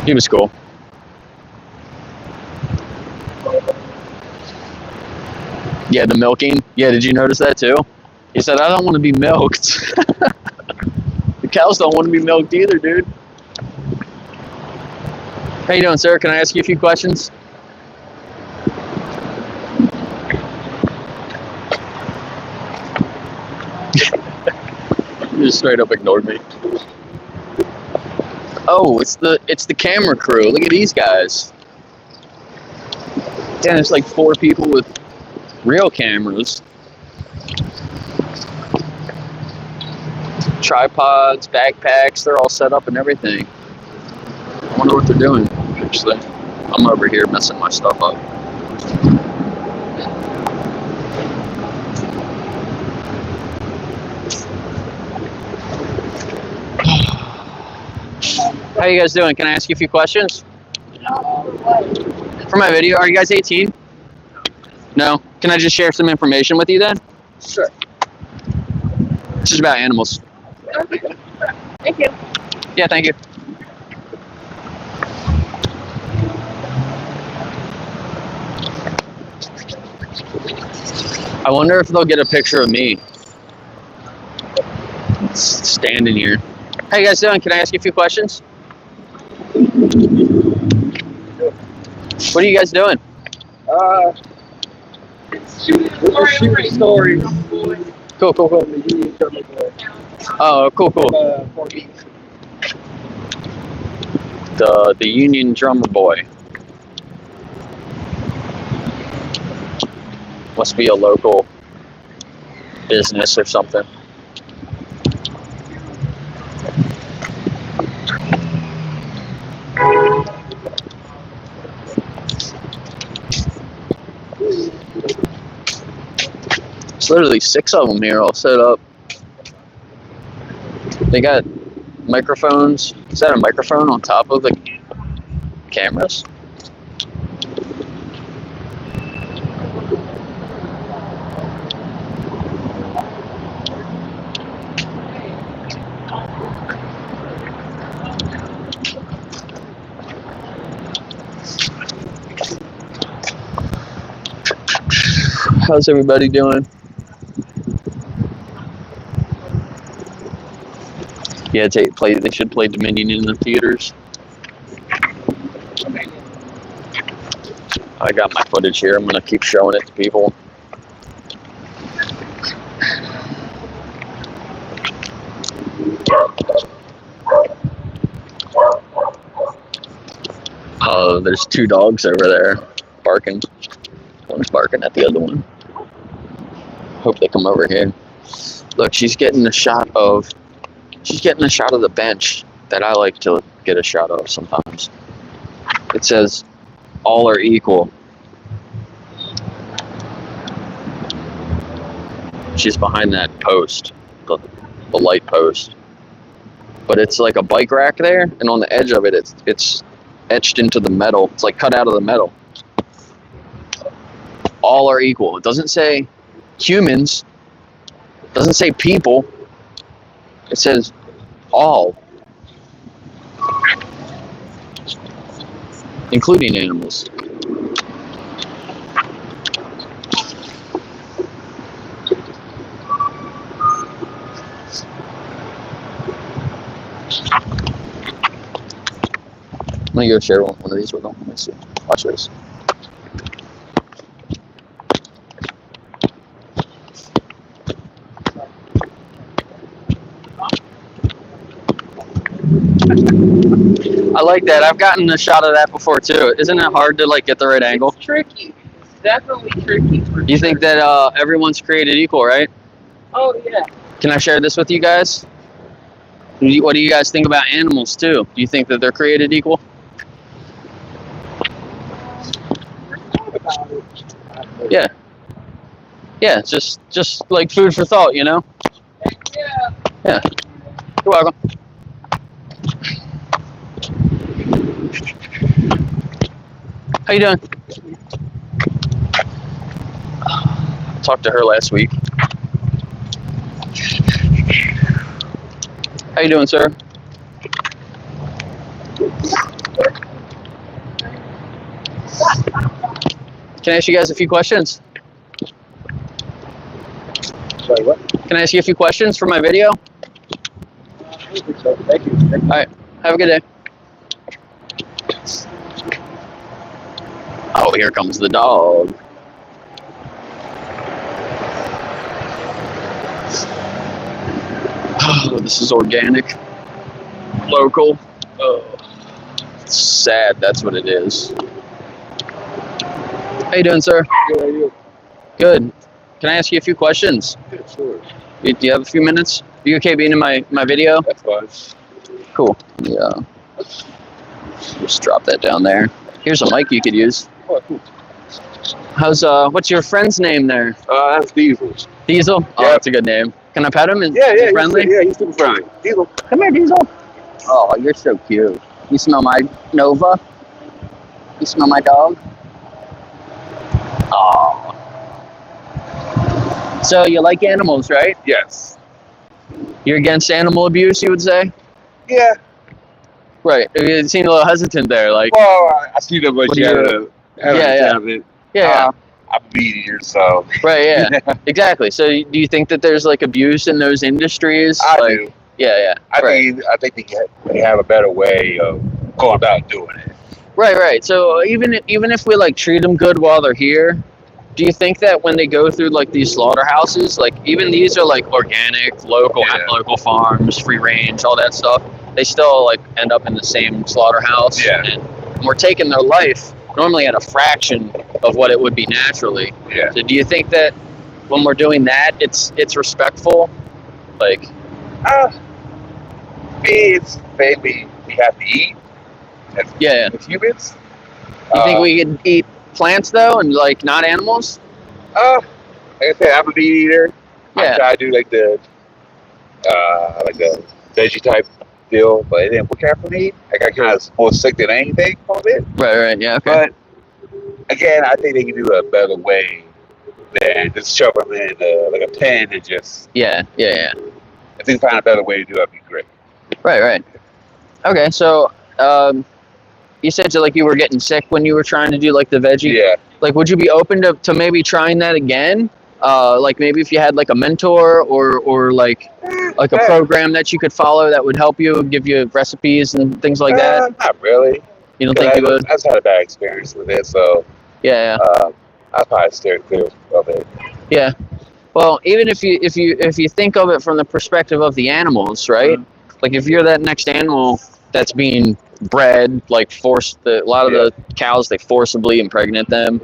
He was cool. Yeah, the milking. Yeah, did you notice that too? He said, I don't want to be milked. The cows don't want to be milked either, dude. How you doing, sir? Can I ask you a few questions? You just straight up ignored me. Oh, it's the camera crew. Look at these guys. Damn, there's like 4 people with real cameras. Tripods, backpacks, they're all set up and everything. I wonder what they're doing, actually. I'm over here messing my stuff up. How you guys doing? Can I ask you a few questions? For my video, are you guys 18? No? Can I just share some information with you then? Sure. It's just about animals. Thank you. Yeah, thank you. I wonder if they'll get a picture of me standing here. How you guys doing? Can I ask you a few questions? What are you guys doing? Shooting stories. Cool. Oh, cool. The Union Drummer Boy. Must be a local business or something. There's literally 6 of them here all set up. They got microphones. Is that a microphone on top of the cameras? How's everybody doing? Yeah, they should play Dominion in the theaters. I got my footage here. I'm gonna keep showing it to people. Oh, there's 2 dogs over there barking. One's barking at the other one. Hope they come over here. Look, she's getting a shot of the bench that I like to get a shot of sometimes. It says, all are equal. She's behind that post, the light post. But it's like a bike rack there, and on the edge of it, it's etched into the metal. It's like cut out of the metal. All are equal. It doesn't say humans. It doesn't say people. It says all, including animals. I'm gonna go share one of these with them. Let's see. Watch this. I like that. I've gotten a shot of that before too. Isn't it hard to like get the right angle? It's tricky. It's definitely tricky. You think that everyone's created equal, right? Oh yeah. Can I share this with you guys? What do you guys think about animals too? Do you think that they're created equal? Yeah. Yeah, just like food for thought, you know? Yeah. Yeah. You're welcome. How you doing? Talked to her last week. How you doing, sir? Can I ask you guys a few questions? Sorry, what? Can I ask you a few questions for my video? Thank you. All right. Have a good day. Oh, here comes the dog. Oh, this is organic, local. Oh, it's sad. That's what it is. How you doing, sir? Good, how are you? Good. Can I ask you a few questions? Yeah, sure. Do you have a few minutes? Are you okay being in my video? That's fine. Cool. Yeah. Just drop that down there. Here's a mic you could use. Oh, cool. How's what's your friend's name there? That's Diesel. Diesel? Oh, Yeah. that's a good name. Can I pet him? Is Yeah, he yeah, friendly? he's super friendly. Diesel. Come here, Diesel. Oh, you're so cute. You smell my Nova? You smell my dog? Oh. So you like animals, right? Yes. You're against animal abuse, you would say? Yeah. Right. You seem a little hesitant there. Like, Well, I see that much What do you- out of it. yeah, I'm a meat eater, so. right, yeah, exactly. So do you think that there's like abuse in those industries? I like, do. Yeah, right. I think they have a better way of going about doing it. Right. So even if we like treat them good while they're here, do you think that when they go through like these slaughterhouses, like even these are like organic, local farms, free range, all that stuff, they still like end up in the same slaughterhouse. Yeah. And we're taking their life normally at a fraction of what it would be naturally. Yeah. So do you think that when we're doing that, it's respectful? Like, It's maybe we have to eat yeah. as humans. You think we could eat plants though, and like not animals? Like I said, I'm a meat eater. Yeah. I try to do like the veggie type deal, but then what kind of meat? Like I kind of more sick than anything from it. Right. Yeah. Okay. But again, I think they can do a better way than just shove them in like a pen and just. Yeah. If they find a better way to do it, that'd be great. Right. Okay, so you said like you were getting sick when you were trying to do like the veggie. Yeah. Like, would you be open to maybe trying that again? Like maybe if you had like a mentor or like a program that you could follow that would help you, give you recipes and things like that. Not really. You don't think you would? I just had a bad experience with it, so Yeah. I probably steer clear of it. Yeah. Well, even if you think of it from the perspective of the animals, right? Like if you're that next animal that's being bred, like forced, a lot of the cows, they forcibly impregnate them,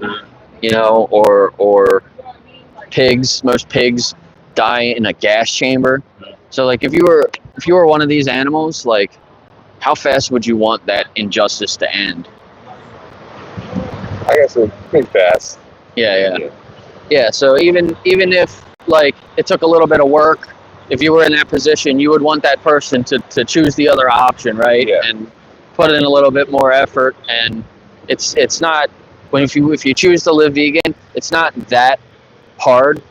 you know, or pigs. Most pigs die in a gas chamber. So like if you were one of these animals, like how fast would you want that injustice to end? I guess it's pretty fast. Yeah. So even if like it took a little bit of work, if you were in that position, you would want that person to choose the other option, right? Yeah. And put in a little bit more effort. And it's not if you choose to live vegan, it's not that hard.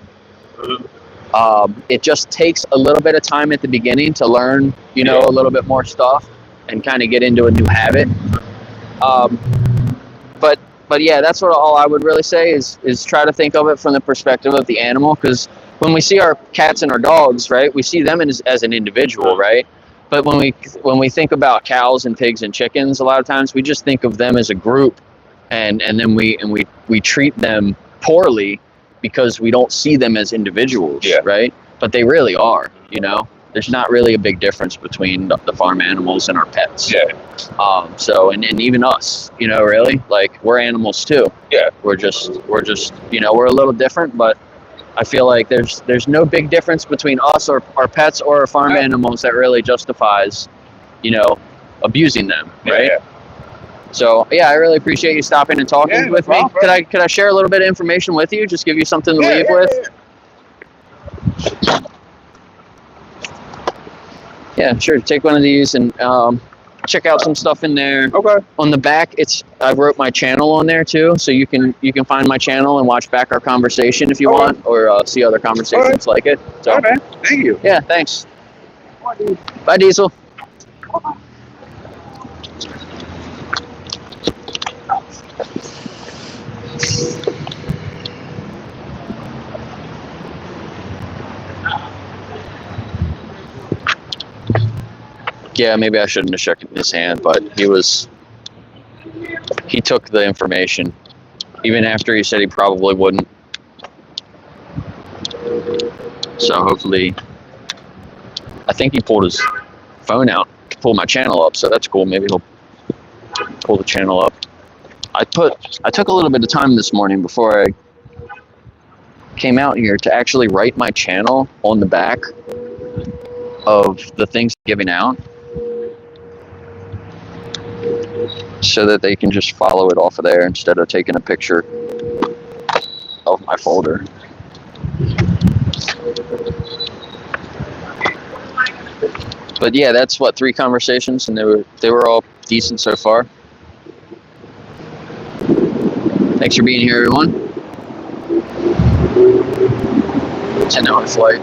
It just takes a little bit of time at the beginning to learn, a little bit more stuff and kind of get into a new habit. But yeah, that's what all I would really say is try to think of it from the perspective of the animal, because when we see our cats and our dogs, right, we see them as an individual, right? But when we think about cows and pigs and chickens, a lot of times we just think of them as a group, and then we treat them poorly because we don't see them as individuals, right? But they really are, There's not really a big difference between the farm animals and our pets. So and even us, really, like we're animals too. We're just we're a little different, but I feel like there's no big difference between us or our pets or our farm animals that really justifies, abusing them, right? So yeah, I really appreciate you stopping and talking with me. Could I share a little bit of information with you? Just give you something to leave with. Yeah, sure. Take one of these and check out some stuff in there. Okay. On the back, I wrote my channel on there too, so you can find my channel and watch back our conversation if you want, or see other conversations like it. So, Okay. Thank you. yeah, thanks. Bye, Diesel. Yeah, maybe I shouldn't have shook his hand, but he took the information, even after he said he probably wouldn't. So hopefully, I think he pulled his phone out to pull my channel up, so that's cool. Maybe he'll pull the channel up. I took a little bit of time this morning before I came out here to actually write my channel on the back of the things giving out, so that they can just follow it off of there instead of taking a picture of my folder. But yeah, that's what, 3 conversations, and they were all decent so far. Thanks for being here, everyone. 10-hour flight.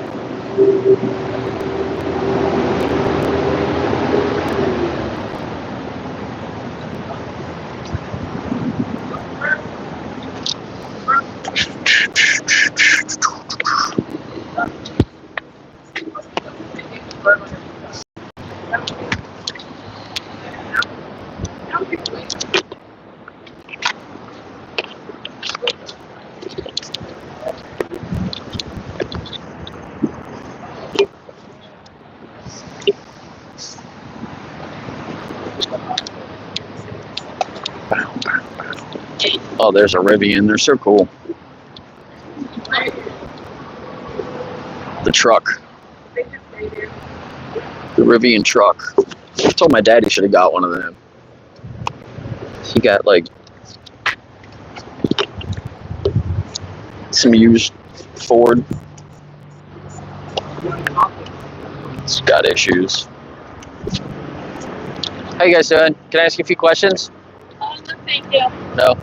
Oh, there's a Rivian. They're so cool. The truck. The Rivian truck. I told my dad he should have got one of them. He got like some used Ford. It's got issues. How you guys doing? Can I ask you a few questions? No, thank you. No.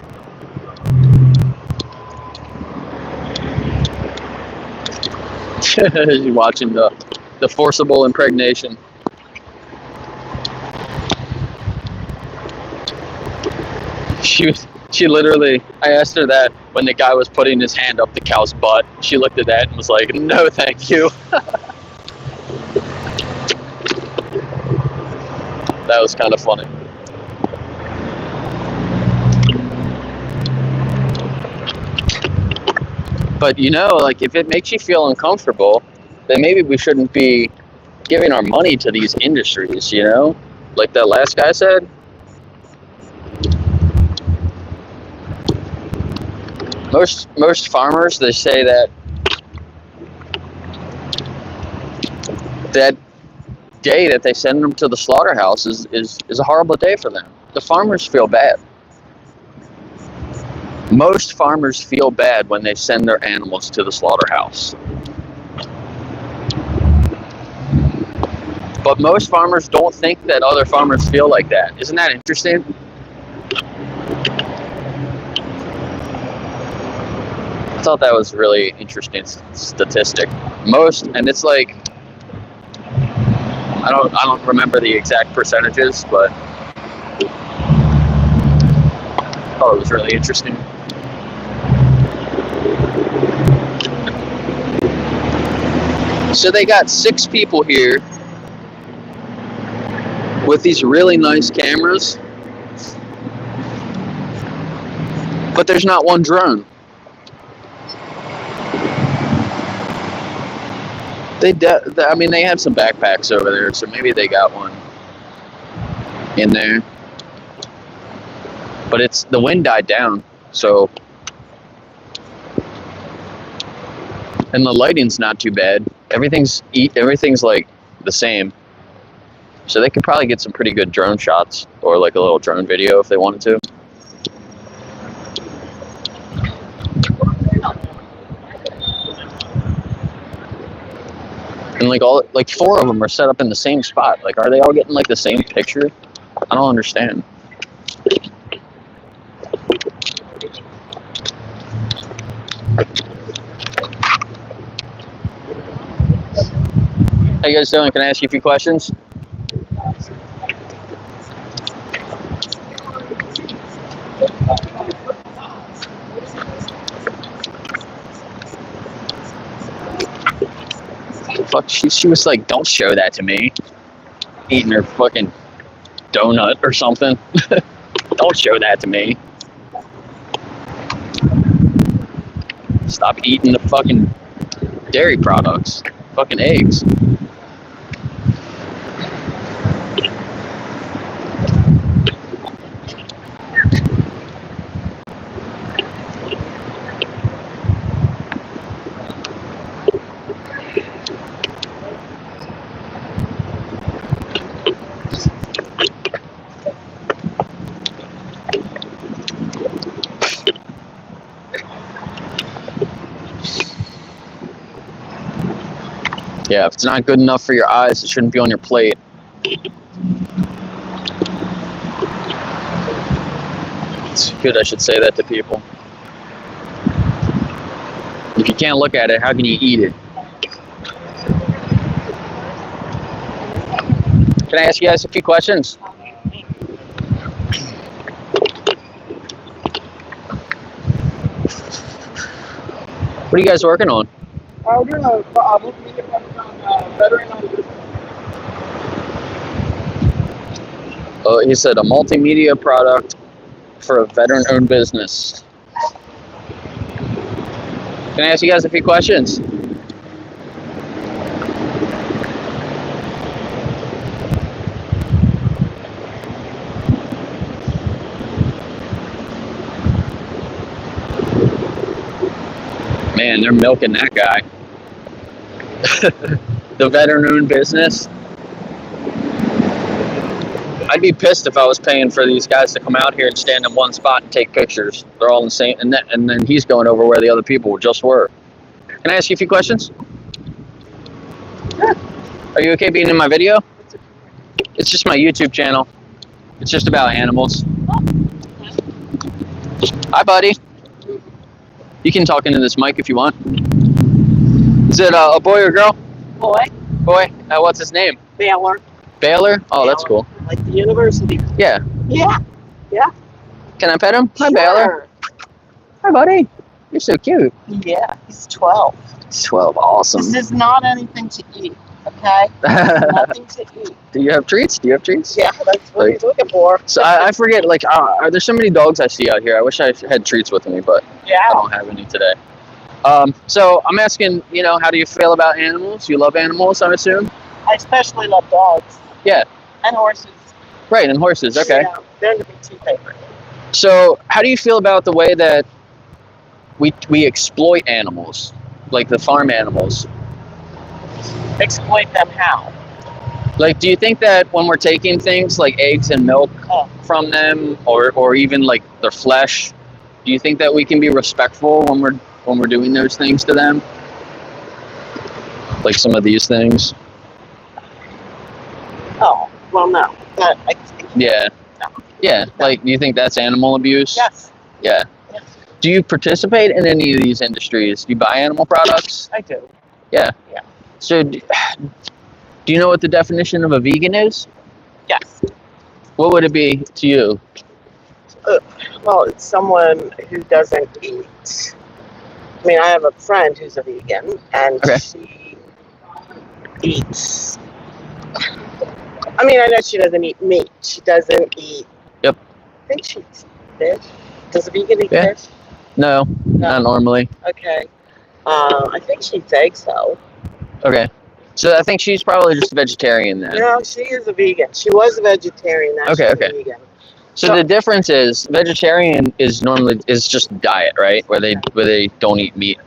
You're watching the forcible impregnation. She literally, I asked her that when the guy was putting his hand up the cow's butt. She looked at that and was like, no, thank you. That was kind of funny. But you know, like, if it makes you feel uncomfortable, then maybe we shouldn't be giving our money to these industries, you know? Like that last guy said. Most farmers, they say that day that they send them to the slaughterhouse is a horrible day for them. The farmers feel bad. Most farmers feel bad when they send their animals to the slaughterhouse. But most farmers don't think that other farmers feel like that. Isn't that interesting? I thought that was really interesting statistic. And it's like, I don't remember the exact percentages, but I thought it was really interesting. So they got 6 people here with these really nice cameras, but there's not one drone. I mean, they have some backpacks over there, so maybe they got one in there. But the wind died down, so, and the lighting's not too bad. Everything's like the same, so they could probably get some pretty good drone shots or like a little drone video if they wanted to. And like 4 of them are set up in the same spot. Like, are they all getting like the same picture? I don't understand. How you guys doing? Can I ask you a few questions? Fuck, she was like, don't show that to me. Eating her fucking donut or something. Don't show that to me. Stop eating the fucking dairy products. Fucking eggs. Yeah, if it's not good enough for your eyes, it shouldn't be on your plate. It's good I should say that to people. If you can't look at it, how can you eat it? Can I ask you guys a few questions? What are you guys working on? We're doing a multimedia project on veteran-owned business. Oh, he said a multimedia product for a veteran-owned business. Can I ask you guys a few questions? Man, they're milking that guy. The veteran-owned business. I'd be pissed if I was paying for these guys to come out here and stand in one spot and take pictures. They're all in the same, and then he's going over where the other people just were. Can I ask you a few questions? Sure. Are you okay being in my video? It's just my YouTube channel. It's just about animals. Hi, buddy. You can talk into this mic if you want. Is it a boy or girl? Boy, Boy. What's his name? Baylor. Baylor? Oh, that's cool. Like the university. Yeah. Yeah. Can I pet him? Hi, Sure. Baylor. Hi, buddy. You're so cute. Yeah, he's 12. 12. Awesome. This is not anything to eat, okay? Nothing to eat. Do you have treats? Do you have treats? Yeah, that's what he's looking for. So I forget, like, there's so many dogs I see out here. I wish I had treats with me, but I Yeah. don't have any today. So I'm asking, how do you feel about animals? You love animals, I assume? I especially love dogs. Yeah. And horses. Right, and horses. Okay. Yeah, they're the big two favorite. So how do you feel about the way that we exploit animals, like the farm animals? Exploit them how? Like, do you think that when we're taking things like eggs and milk from them, or even like their flesh, do you think that we can be respectful when we're doing those things to them? Like some of these things? Oh, well, no. But I think Yeah. No. Yeah. Like, do you think that's animal abuse? yes. Yeah. Yes, Do you participate in any of these industries? Do you buy animal products? I do. Yeah. Yeah. So, do you know what the definition of a vegan is? Yes. What would it be to you? Well, it's someone who doesn't eat. I mean, I have a friend who's a vegan, and Okay. she eats. I mean, I know she doesn't eat meat. She doesn't eat. Yep. I think she eats fish. Does a vegan eat Yeah. fish? No, not normally. Okay. I think she eats eggs, though. Okay. So I think she's probably just a vegetarian then. No, she is a vegan. She was a vegetarian. Now Okay, she's okay. a vegan. So the difference is vegetarian is just diet, right? Where they don't eat meat.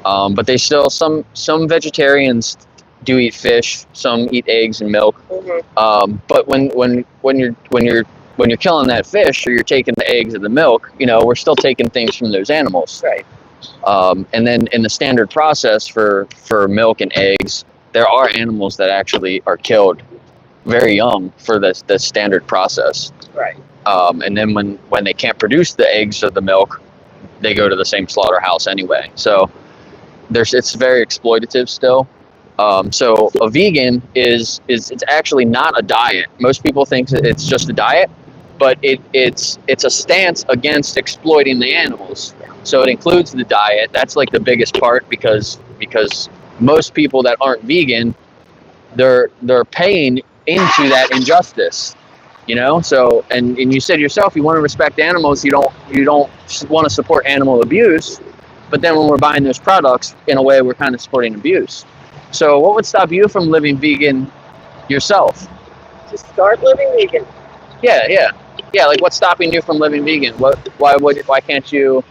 But they still some vegetarians do eat fish. Some eat eggs and milk. Mm-hmm. But when you're killing that fish or you're taking the eggs or the milk, we're still taking things from those animals. Right. And then in the standard process for milk and eggs, there are animals that actually are killed very young for the standard process. Right. And then when they can't produce the eggs or the milk, they go to the same slaughterhouse anyway. So it's very exploitative still. So a vegan is it's actually not a diet. Most people think that it's just a diet, but it's a stance against exploiting the animals. So it includes the diet. That's like the biggest part because most people that aren't vegan, they're paying into that injustice. So and you said yourself you want to respect animals, you don't want to support animal abuse, but then when we're buying those products, in a way we're kind of supporting abuse. So what would stop you from living vegan yourself? Just start living vegan. Yeah, like what's stopping you from living vegan? Why can't you?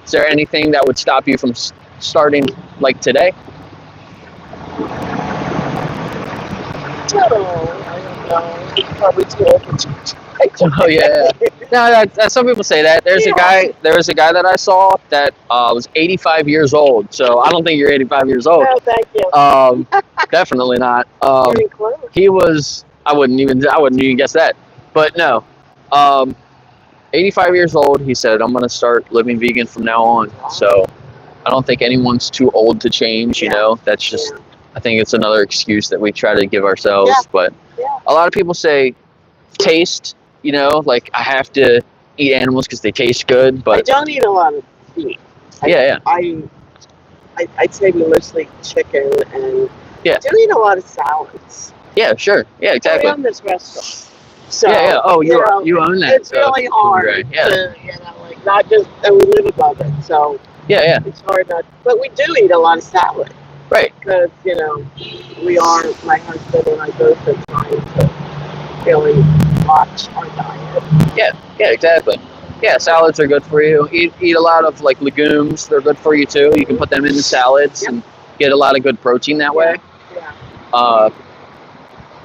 Is there anything that would stop you from starting like today? No, I don't No, probably too old for church. Oh yeah. No, some people say that. There was a guy that I saw that was 85 years old. So I don't think you're 85 years old. No, thank you. Definitely not. Getting close. He was. I wouldn't even guess that. But no. 85 years old. He said, "I'm gonna start living vegan from now on." So I don't think anyone's too old to change. You know, that's just. Yeah. I think it's another excuse that we try to give ourselves. Yeah. But Yeah. a lot of people say taste. You know, like I have to eat animals because they taste good. I But don't eat a lot of meat. yeah. I'd say mostly chicken, and Yeah. I do eat a lot of salads. Yeah, sure. Yeah, exactly. I own this restaurant. So, Yeah. Oh, you own that. It's really hard Right. Yeah. to, like not just, and we live above it, so Yeah. it's hard not, but we do eat a lot of salad. Right. Because, we are, my husband and I both are trying to really watch our diet. Yeah, exactly. Yeah, salads are good for you. Eat a lot of like legumes. They're good for you too. You can put them in the salads and get a lot of good protein that way.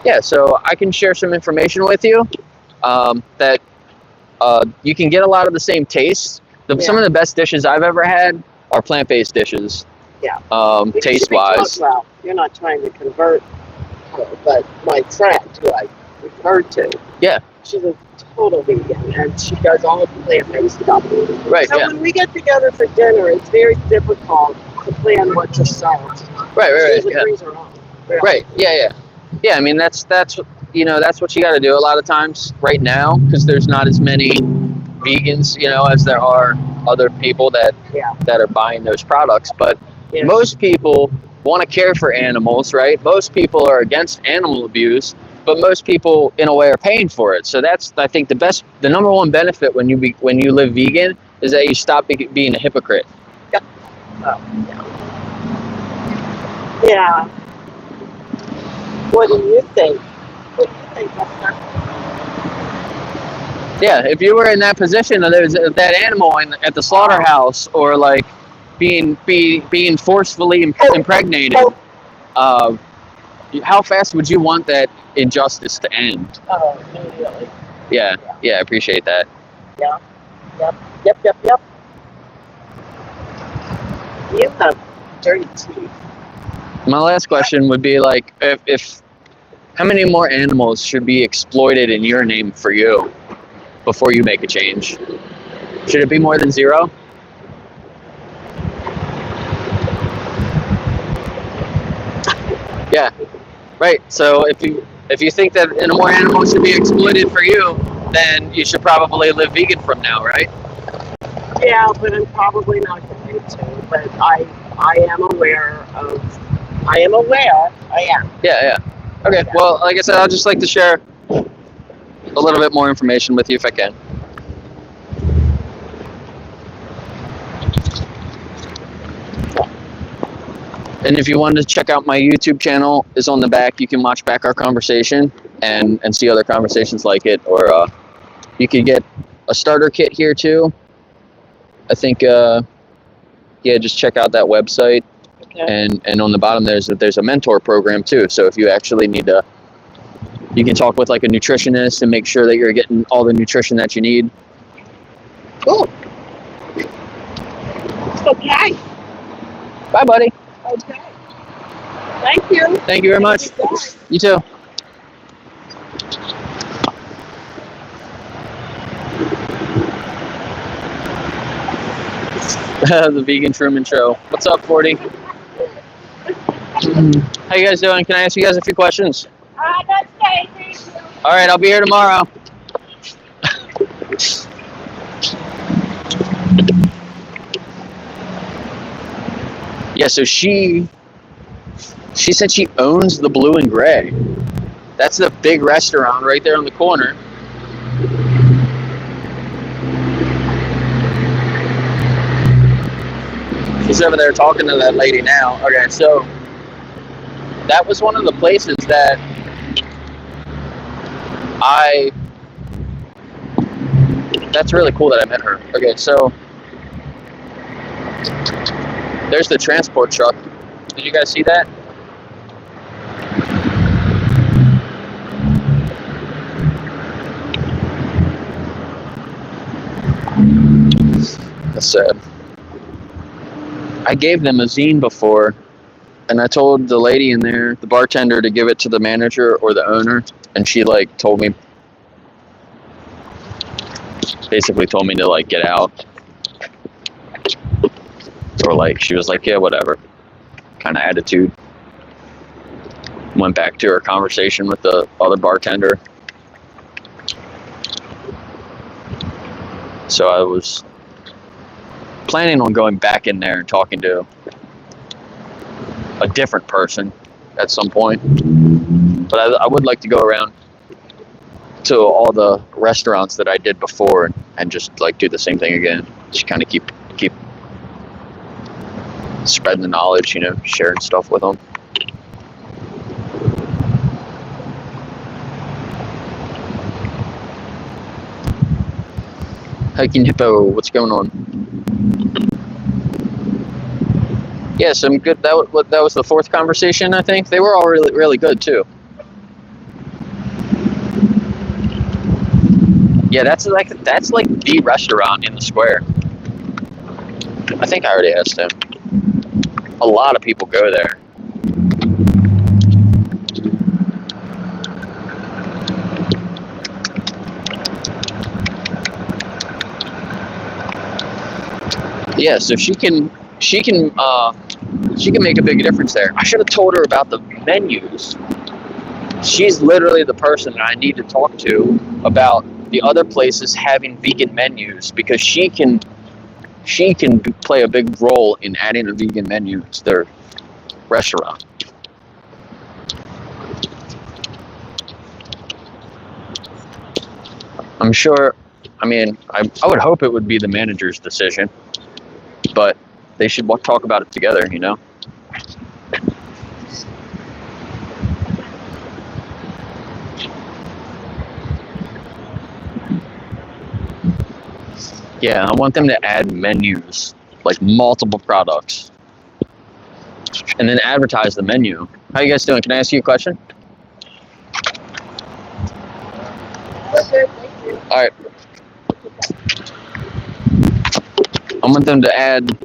Yeah. So I can share some information with you that you can get a lot of the same tastes. Some of the best dishes I've ever had are plant-based dishes. Yeah. Taste-wise. Well, you're not trying to convert her, but my friend who I referred to. Yeah. She's a total vegan, and she does all the plant-based stuff. Right. So when we get together for dinner, it's very difficult to plan what to serve. Right. She brings her own. Really. Right. Yeah. I mean, that's that's what you got to do a lot of times right now because there's not as many vegans, as there are other people that are buying those products. But most people want to care for animals, right? Most people are against animal abuse, but most people, in a way, are paying for it. So that's, I think, the number one benefit when you live vegan is that you stop being a hypocrite. Yeah. What do you think? Esther? Yeah, if you were in that position of that animal at the slaughterhouse, or like being forcefully impregnated, how fast would you want that injustice to end? Oh, immediately. Yeah, I appreciate that. Yeah. Yep. You have dirty teeth. My last question would be like, if how many more animals should be exploited in your name for you before you make a change? Should it be more than 0? Yeah, right. So if you think that more animals should be exploited for you, then you should probably live vegan from now, right? Yeah, but I'm probably not going to. But I am aware. I am. Yeah. Okay. Well, like I said, I'd just like to share a little bit more information with you if I can. And if you wanted to check out my YouTube channel, is on the back. You can watch back our conversation and see other conversations like it, or you could get a starter kit here too. I think, just check out that website. Okay. And on the bottom there's a mentor program too. So if you actually need to, you can talk with like a nutritionist and make sure that you're getting all the nutrition that you need. Cool. Okay. Bye, buddy. Okay. Thank you. Thank you very much. You too. The Vegan Truman Show. What's up, 40? How you guys doing? Can I ask you guys a few questions? That's okay. Thank you. All right, I'll be here tomorrow. Yeah, so she said she owns the Blue and Gray. That's the big restaurant right there on the corner. She's over there talking to that lady now. Okay, so that was one of the places that that's really cool that I met her. Okay, so there's the transport truck. Did you guys see that? That's sad. I gave them a zine before, and I told the lady in there, the bartender, to give it to the manager or the owner, and she like told me, basically told me to like get out, or like she was like, yeah, whatever, kind of attitude. Went back to her conversation with the other bartender. So I was planning on going back in there and talking to a different person at some point. But I would like to go around to all the restaurants that I did before and just like do the same thing again. Just kind of keep spreading the knowledge, you know, sharing stuff with them. Hiking Hippo, what's going on? Yeah, some good. That was the fourth conversation, I think. They were all really good too. Yeah, that's like the restaurant in the square. I think I already asked him. A lot of people go there. Yeah, so she can make a big difference there. I should have told her about the menus. She's literally the person that I need to talk to about the other places having vegan menus, because she can play a big role in adding a vegan menu to their restaurant. I'm sure, I mean, I would hope it would be the manager's decision, but they should talk about it together, you know? Yeah, I want them to add menus, like multiple products, and then advertise the menu. How you guys doing? Can I ask you a question? All right. I want them to add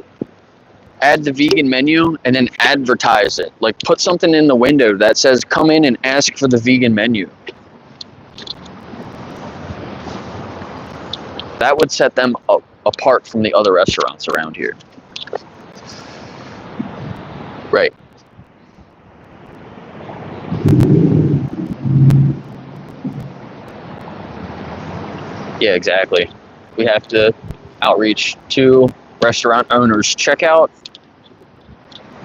the vegan menu and then advertise it. Like put something in the window that says, come in and ask for the vegan menu. That would set them apart from the other restaurants around here. Right. Yeah, exactly. We have to outreach to restaurant owners. Check out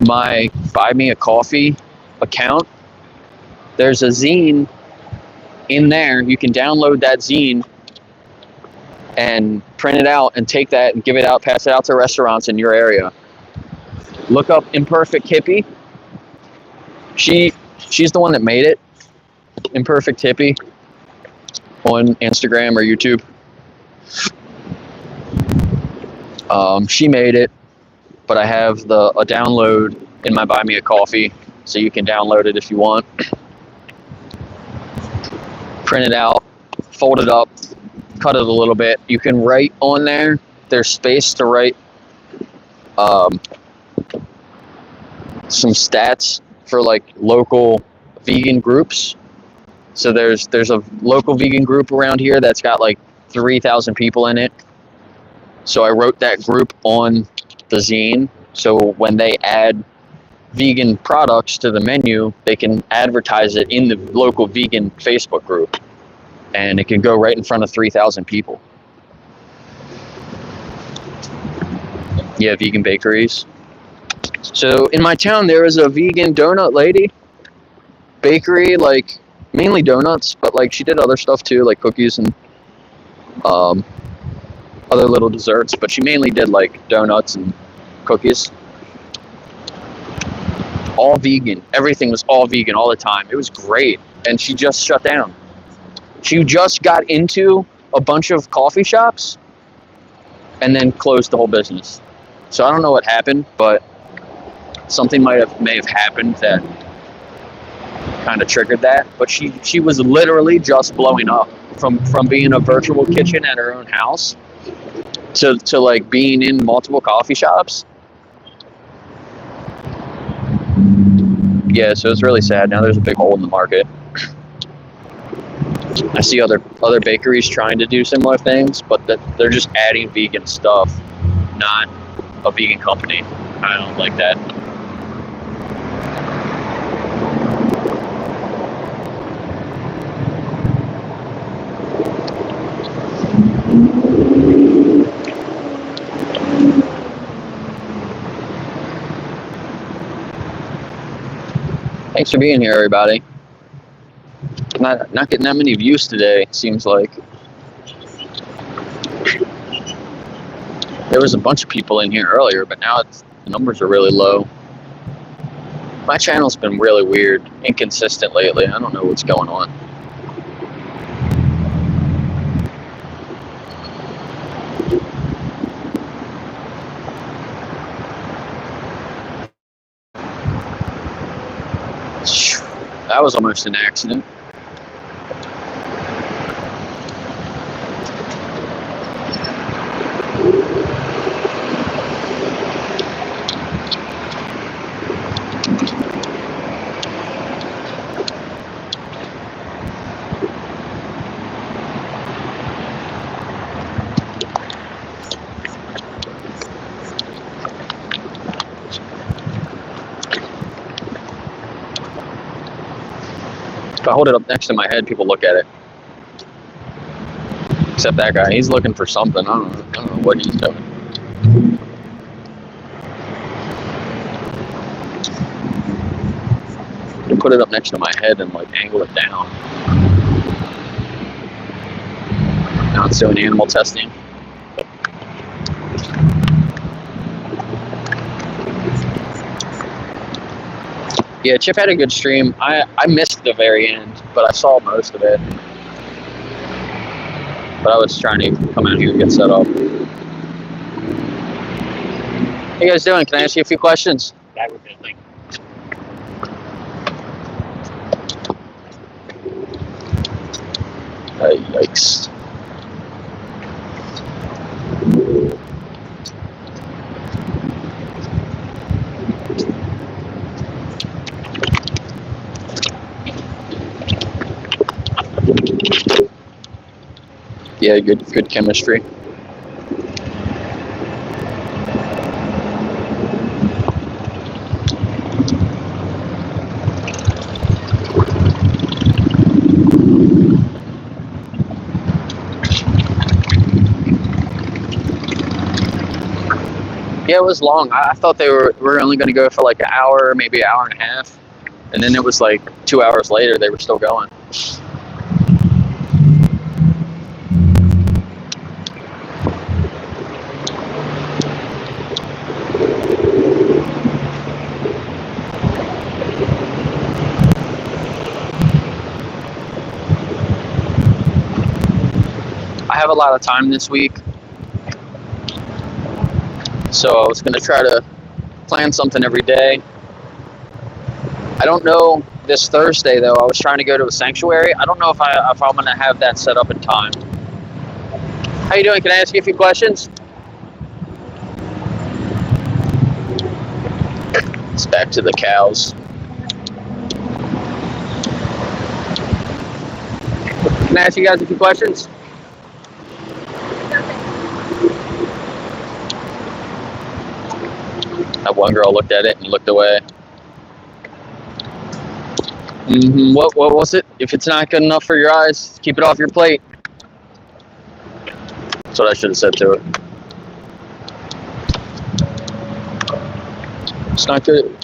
my Buy Me a Coffee account. There's a zine in there. You can download that zine and print it out and take that and give it out, pass it out to restaurants in your area. Look up Imperfect Hippie. She's the one that made it. Imperfect Hippie on Instagram or YouTube. She made it, but I have a download in my Buy Me a Coffee, so you can download it if you want. Print it out, fold it up, cut it a little bit. You can write on there. There's space to write some stats for like local vegan groups. So there's a local vegan group around here that's got like 3,000 people in it. So I wrote that group on the zine. So when they add vegan products to the menu, they can advertise it in the local vegan Facebook group. And it can go right in front of 3,000 people. Yeah, vegan bakeries. So in my town, there is a vegan donut lady. Bakery, like mainly donuts, but like she did other stuff too, like cookies and other little desserts, but she mainly did like donuts and cookies. All vegan. Everything was all vegan all the time. It was great. And she just shut down. She just got into a bunch of coffee shops and then closed the whole business. So I don't know what happened, but something may have happened that kind of triggered that. But she was literally just blowing up from being a virtual kitchen at her own house to like being in multiple coffee shops. Yeah, so it's really sad. Now there's a big hole in the market. I see other bakeries trying to do similar things, but they're just adding vegan stuff, not a vegan company. I don't like that. Thanks for being here, everybody. Not getting that many views today, seems like. There was a bunch of people in here earlier, but now the numbers are really low. My channel's been really weird, inconsistent lately. I don't know what's going on. That was almost an accident. If I hold it up next to my head, people look at it. Except that guy, he's looking for something. I don't know what he's doing. You put it up next to my head and like angle it down. Now it's doing animal testing. Yeah, Chip had a good stream. I missed the very end, but I saw most of it. But I was trying to come out here and get set up. How you guys doing? Can I ask you a few questions? That would be like, Yikes. Yeah, good chemistry. Yeah, it was long. I thought we were only going to go for like an hour, maybe an hour and a half. And then it was like 2 hours later, they were still going. I have a lot of time this week, so I was going to try to plan something every day. I don't know this Thursday though. I was trying to go to a sanctuary. I don't know if I'm going to have that set up in time. How you doing? Can I ask you a few questions? It's back to the cows. Can I ask you guys a few questions? That one girl looked at it and looked away. What was it? If it's not good enough for your eyes, keep it off your plate. That's what I should have said to it. It's not good.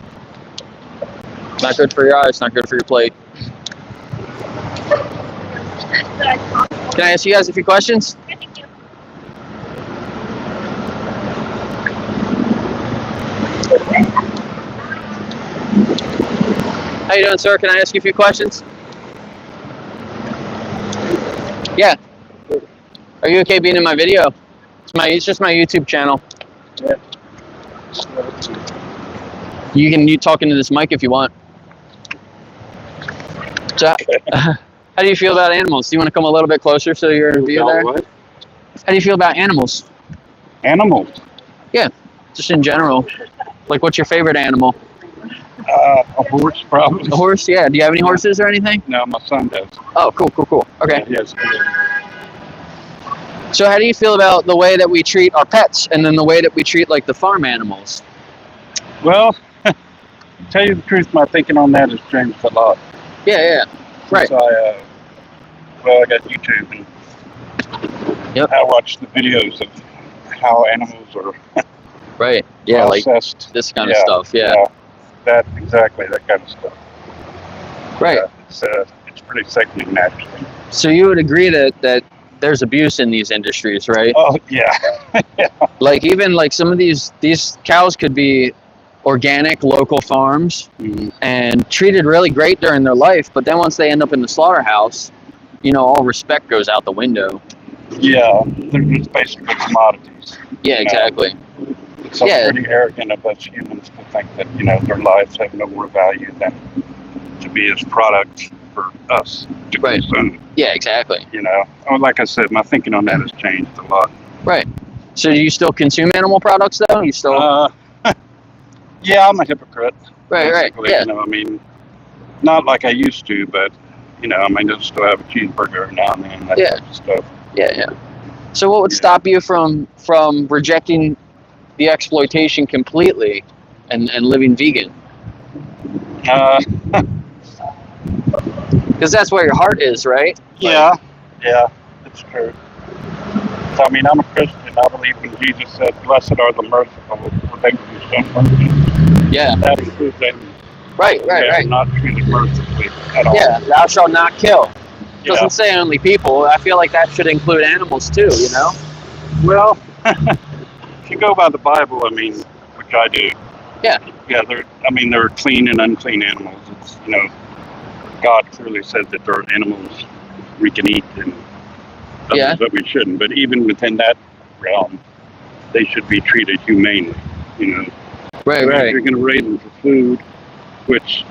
Not good for your eyes, not good for your plate. Can I ask you guys a few questions? How you doing, sir? Can I ask you a few questions? Yeah. Are you okay being in my video? It's just my YouTube channel. Yeah. You talk into this mic if you want. So, how do you feel about animals? Do you want to come a little bit closer so you're in view there? what? How do you feel about animals? Animals. Just in general. Like, what's your favorite animal? A horse, probably. A horse? Yeah. Do you have any horses or anything? No, my son does. Oh, cool. Okay. Yes. So how do you feel about the way that we treat our pets and then the way that we treat, like, the farm animals? Well, to tell you the truth, my thinking on that has changed a lot. Yeah. Right. Since I got YouTube and Yep. I watch the videos of how animals are Right. Yeah, like processed. this kind of stuff. Yeah. That kind of stuff. Right. It's pretty sickening, actually. So you would agree that there's abuse in these industries, right? Oh yeah. Like, even like some of these cows could be organic, local farms and treated really great during their life, but then once they end up in the slaughterhouse, all respect goes out the window. Yeah, they're just basically commodities. Yeah, exactly. It's pretty arrogant of us humans to think that their lives have no more value than to be as products for us to consume. Yeah, exactly. Like I said, my thinking on that has changed a lot. Right. So do you still consume animal products though? You still? Yeah, I'm a hypocrite. Right. Yeah. I mean, not like I used to, but I still have a cheeseburger every now and then. That type of stuff. Yeah. So what would stop you from rejecting the exploitation completely and living vegan? Because that's where your heart is, right? Yeah, that's true. So, I mean, I'm a Christian. I believe when Jesus said, "Blessed are the merciful, for they will be shown mercy." Yeah. That includes them. Right. Not treated mercifully at all. Yeah, thou shalt not kill. Doesn't say only people. I feel like that should include animals too, Well, if you go by the Bible, I mean, which I do. Yeah. Yeah, there are clean and unclean animals. It's, God clearly said that there are animals we can eat and others that we shouldn't. But even within that realm, they should be treated humanely, Right. If you're going to raise them for food, which,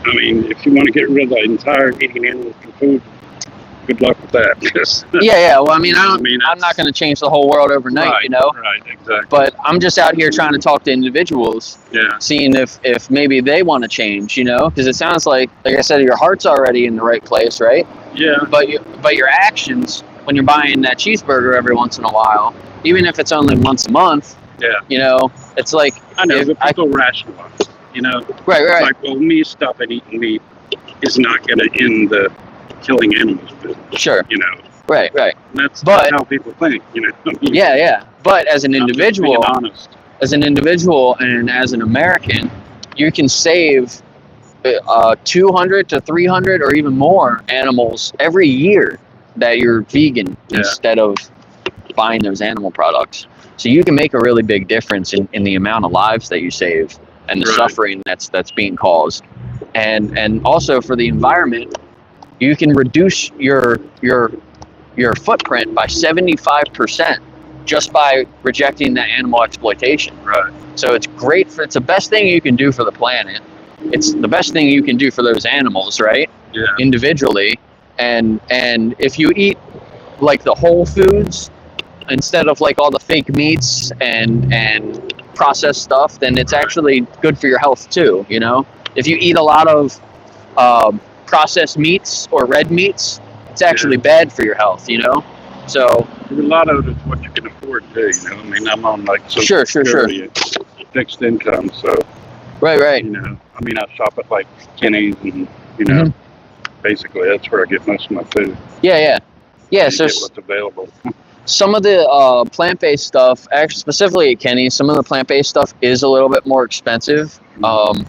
I mean, if you want to get rid of the entire eating animals for food, good luck with that. Yeah. Well, I mean, I'm not going to change the whole world overnight, Right, exactly. But I'm just out here trying to talk to individuals, seeing if maybe they want to change, because it sounds like I said, your heart's already in the right place, right? Yeah. But your actions, when you're buying that cheeseburger every once in a while, even if it's only once a month, it's like I know, but people rationalize, Right. It's like, well, me stopping eating meat is not going to end the killing animals business. Sure. Right. And that's how people think, Yeah. But as an individual, I'm just being honest. As an individual and as an American, you can save 200 to 300 or even more animals every year that you're vegan instead of buying those animal products. So you can make a really big difference in the amount of lives that you save and the suffering that's being caused. And also for the environment, you can reduce your footprint by 75% just by rejecting the animal exploitation. Right. So it's great it's the best thing you can do for the planet. It's the best thing you can do for those animals, right? Yeah. Individually. And if you eat like the whole foods instead of like all the fake meats and processed stuff, then it's actually good for your health too, If you eat a lot of processed meats or red meats, it's actually bad for your health, So a lot of it is what you can afford too, I mean, I'm on like Sure. fixed income, so Right. I mean, I shop at like Kenny's and basically that's where I get most of my food. Yeah. So get what's available. some of the plant-based stuff, actually specifically at Kenny's, some of the plant-based stuff is a little bit more expensive. I'm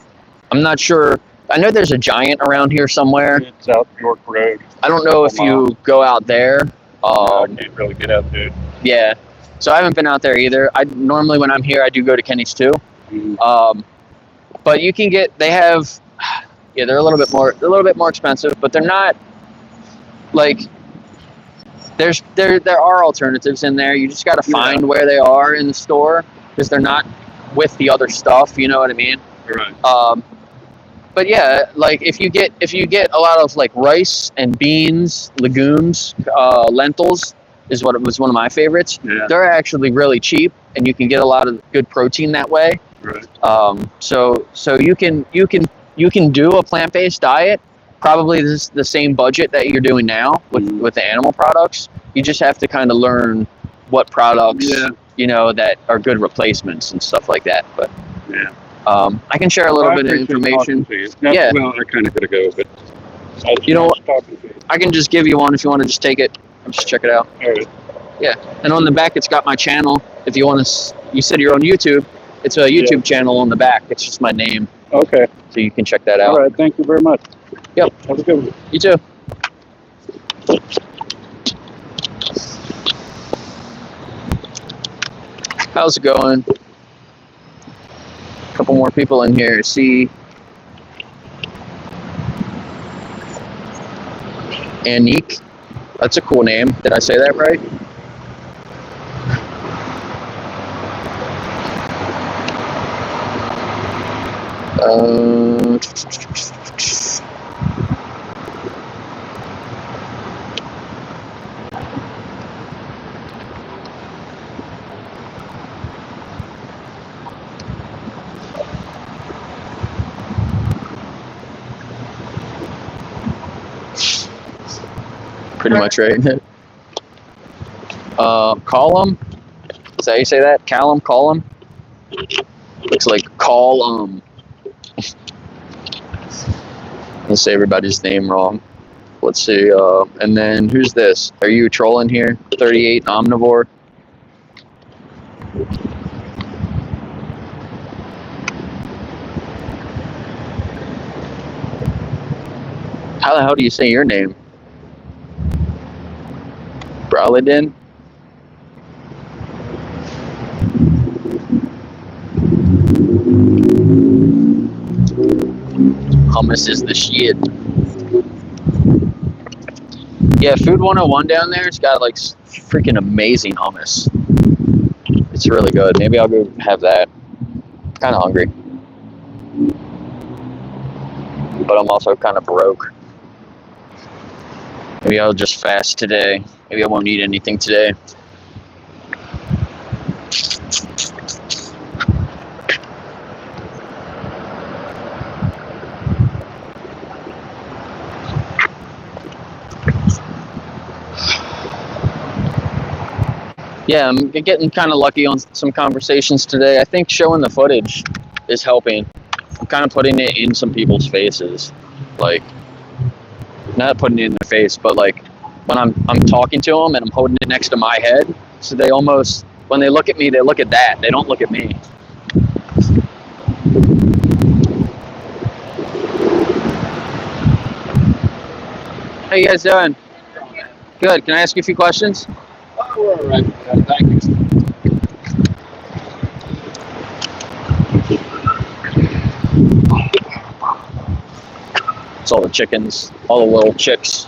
not sure. I know there's a Giant around here somewhere. It's out York Road. I don't know if you go out there. I can't really get out there. Yeah. So I haven't been out there either. I normally when I'm here, I do go to Kenny's too. But you can they have, they're a little bit more expensive, but they're not like, there are alternatives in there. You just got to find where they are in the store because they're not with the other stuff. You know what I mean? Right. But yeah, like if you get a lot of like rice and beans, legumes, lentils, is what was one of my favorites. Yeah. They're actually really cheap, and you can get a lot of good protein that way. Right. So you can do a plant-based diet, probably the same budget that you're doing now with the animal products. You just have to kind of learn what products that are good replacements and stuff like that. But Yeah. I can share a little bit of information. Yeah. Well, I kind of gotta go, but You know what? talking to you. I can just give you one if you want to just take it and just check it out. All right. And on the back, it's got my channel. If you want to, you said you're on YouTube. It's a YouTube channel on the back. It's just my name, Okay. so you can check that out. All right. Thank you very much. Yep. Have a good one. You too. How's it going? A couple more people in here. See, Anique. That's a cool name. Did I say that right? Pretty much right. Column. Is that how you say that? Callum? Column? Looks like call. Let's say everybody's name wrong. Let's see. And then who's this? Are you trolling here? 38 omnivore. How the hell do you say your name? Braladin? Hummus is the shit. Yeah, Food 101 down there, it's got like freaking amazing hummus. It's really good. Maybe I'll go have that. Kind of hungry. But I'm also kind of broke. Maybe I'll just fast today. Maybe I won't eat anything today. Yeah, I'm getting kind of lucky on some conversations today. I think showing the footage is helping. I'm kind of putting it in some people's faces. Like, not putting it in their face, but like when I'm talking to them and I'm holding it next to my head, so they almost, when they look at me, they look at that. They don't look at me. How you guys doing? Good. Can I ask you a few questions? Oh, we're all right. Thank you. It's all the chickens, all the little chicks.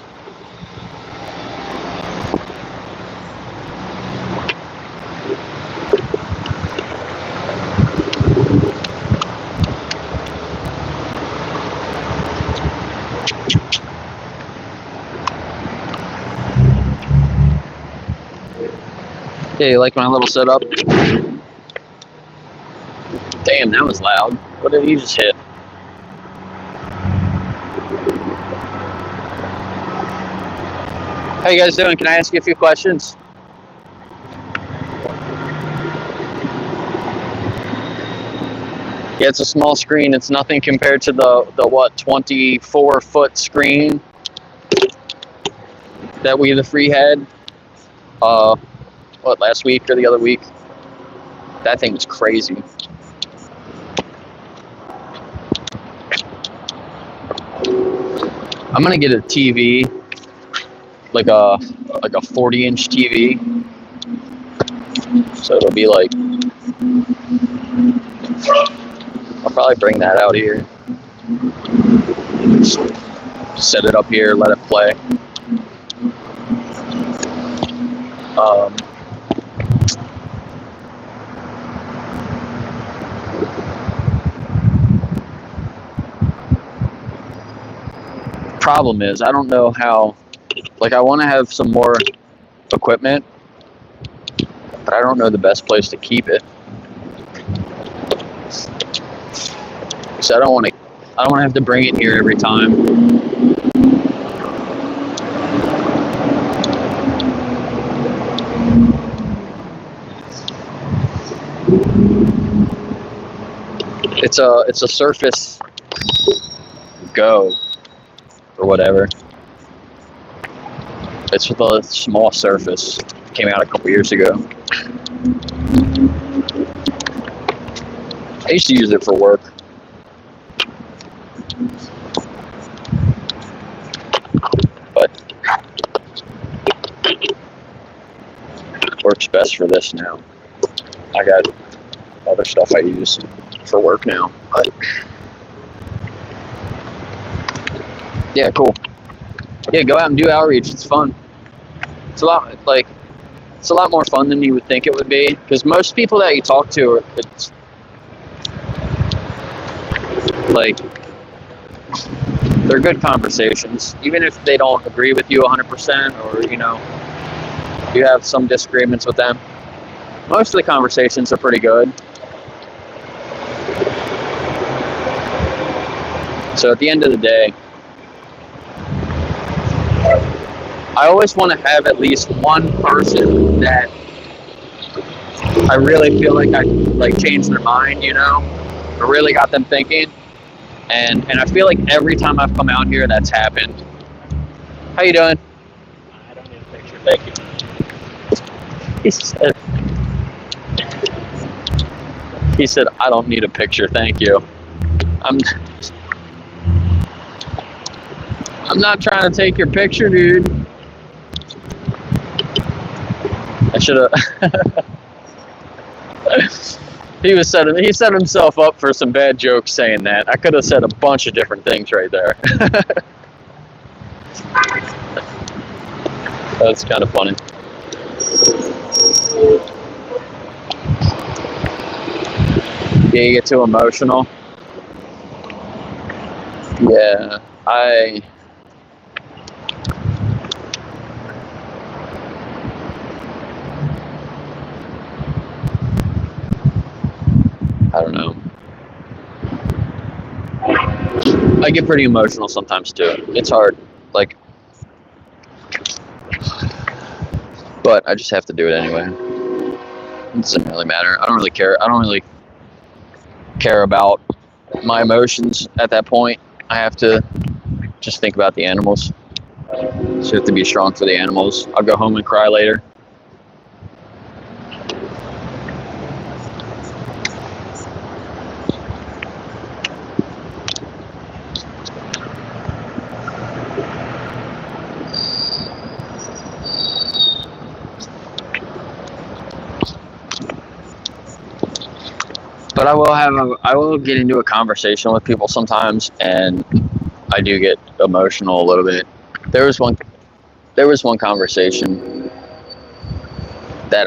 Yeah, you like my little setup? Damn, that was loud. What did you just hit? How you guys doing? Can I ask you a few questions? Yeah, it's a small screen. It's nothing compared to the what, 24-foot screen that we the free had. What, last week or the other week? That thing was crazy. I'm gonna get a TV, like a 40-inch TV. So it'll be like, I'll probably bring that out here. Set it up here, let it play. Problem is, I don't know how, like, I want to have some more equipment, but I don't know the best place to keep it. So I don't want to have to bring it here every time. It's a Surface Go or whatever. It's with a small Surface. Came out a couple years ago. I used to use it for work. But works best for this now. I got other stuff I use for work now. But yeah, cool. Yeah, go out and do outreach. It's fun. It's a lot more fun than you would think it would be, because most people that you talk to it's like they're good conversations, even if they don't agree with you 100%, or you have some disagreements with them. Most of the conversations are pretty good. So at the end of the day, I always want to have at least one person that I really feel like I changed their mind, I really got them thinking. And I feel like every time I've come out here, that's happened. How you doing? I don't need a picture, thank you. He said, I don't need a picture, thank you. I'm not trying to take your picture, dude. I should have. He set himself up for some bad jokes saying that. I could have said a bunch of different things right there. That's kind of funny. Yeah, you get too emotional. Yeah, I don't know. I get pretty emotional sometimes too. It's hard, but I just have to do it anyway. It doesn't really matter. I don't really care. I don't really care about my emotions at that point. I have to just think about the animals. So you have to be strong for the animals. I'll go home and cry later. But I will get into a conversation with people sometimes, and I do get emotional a little bit. There was one conversation that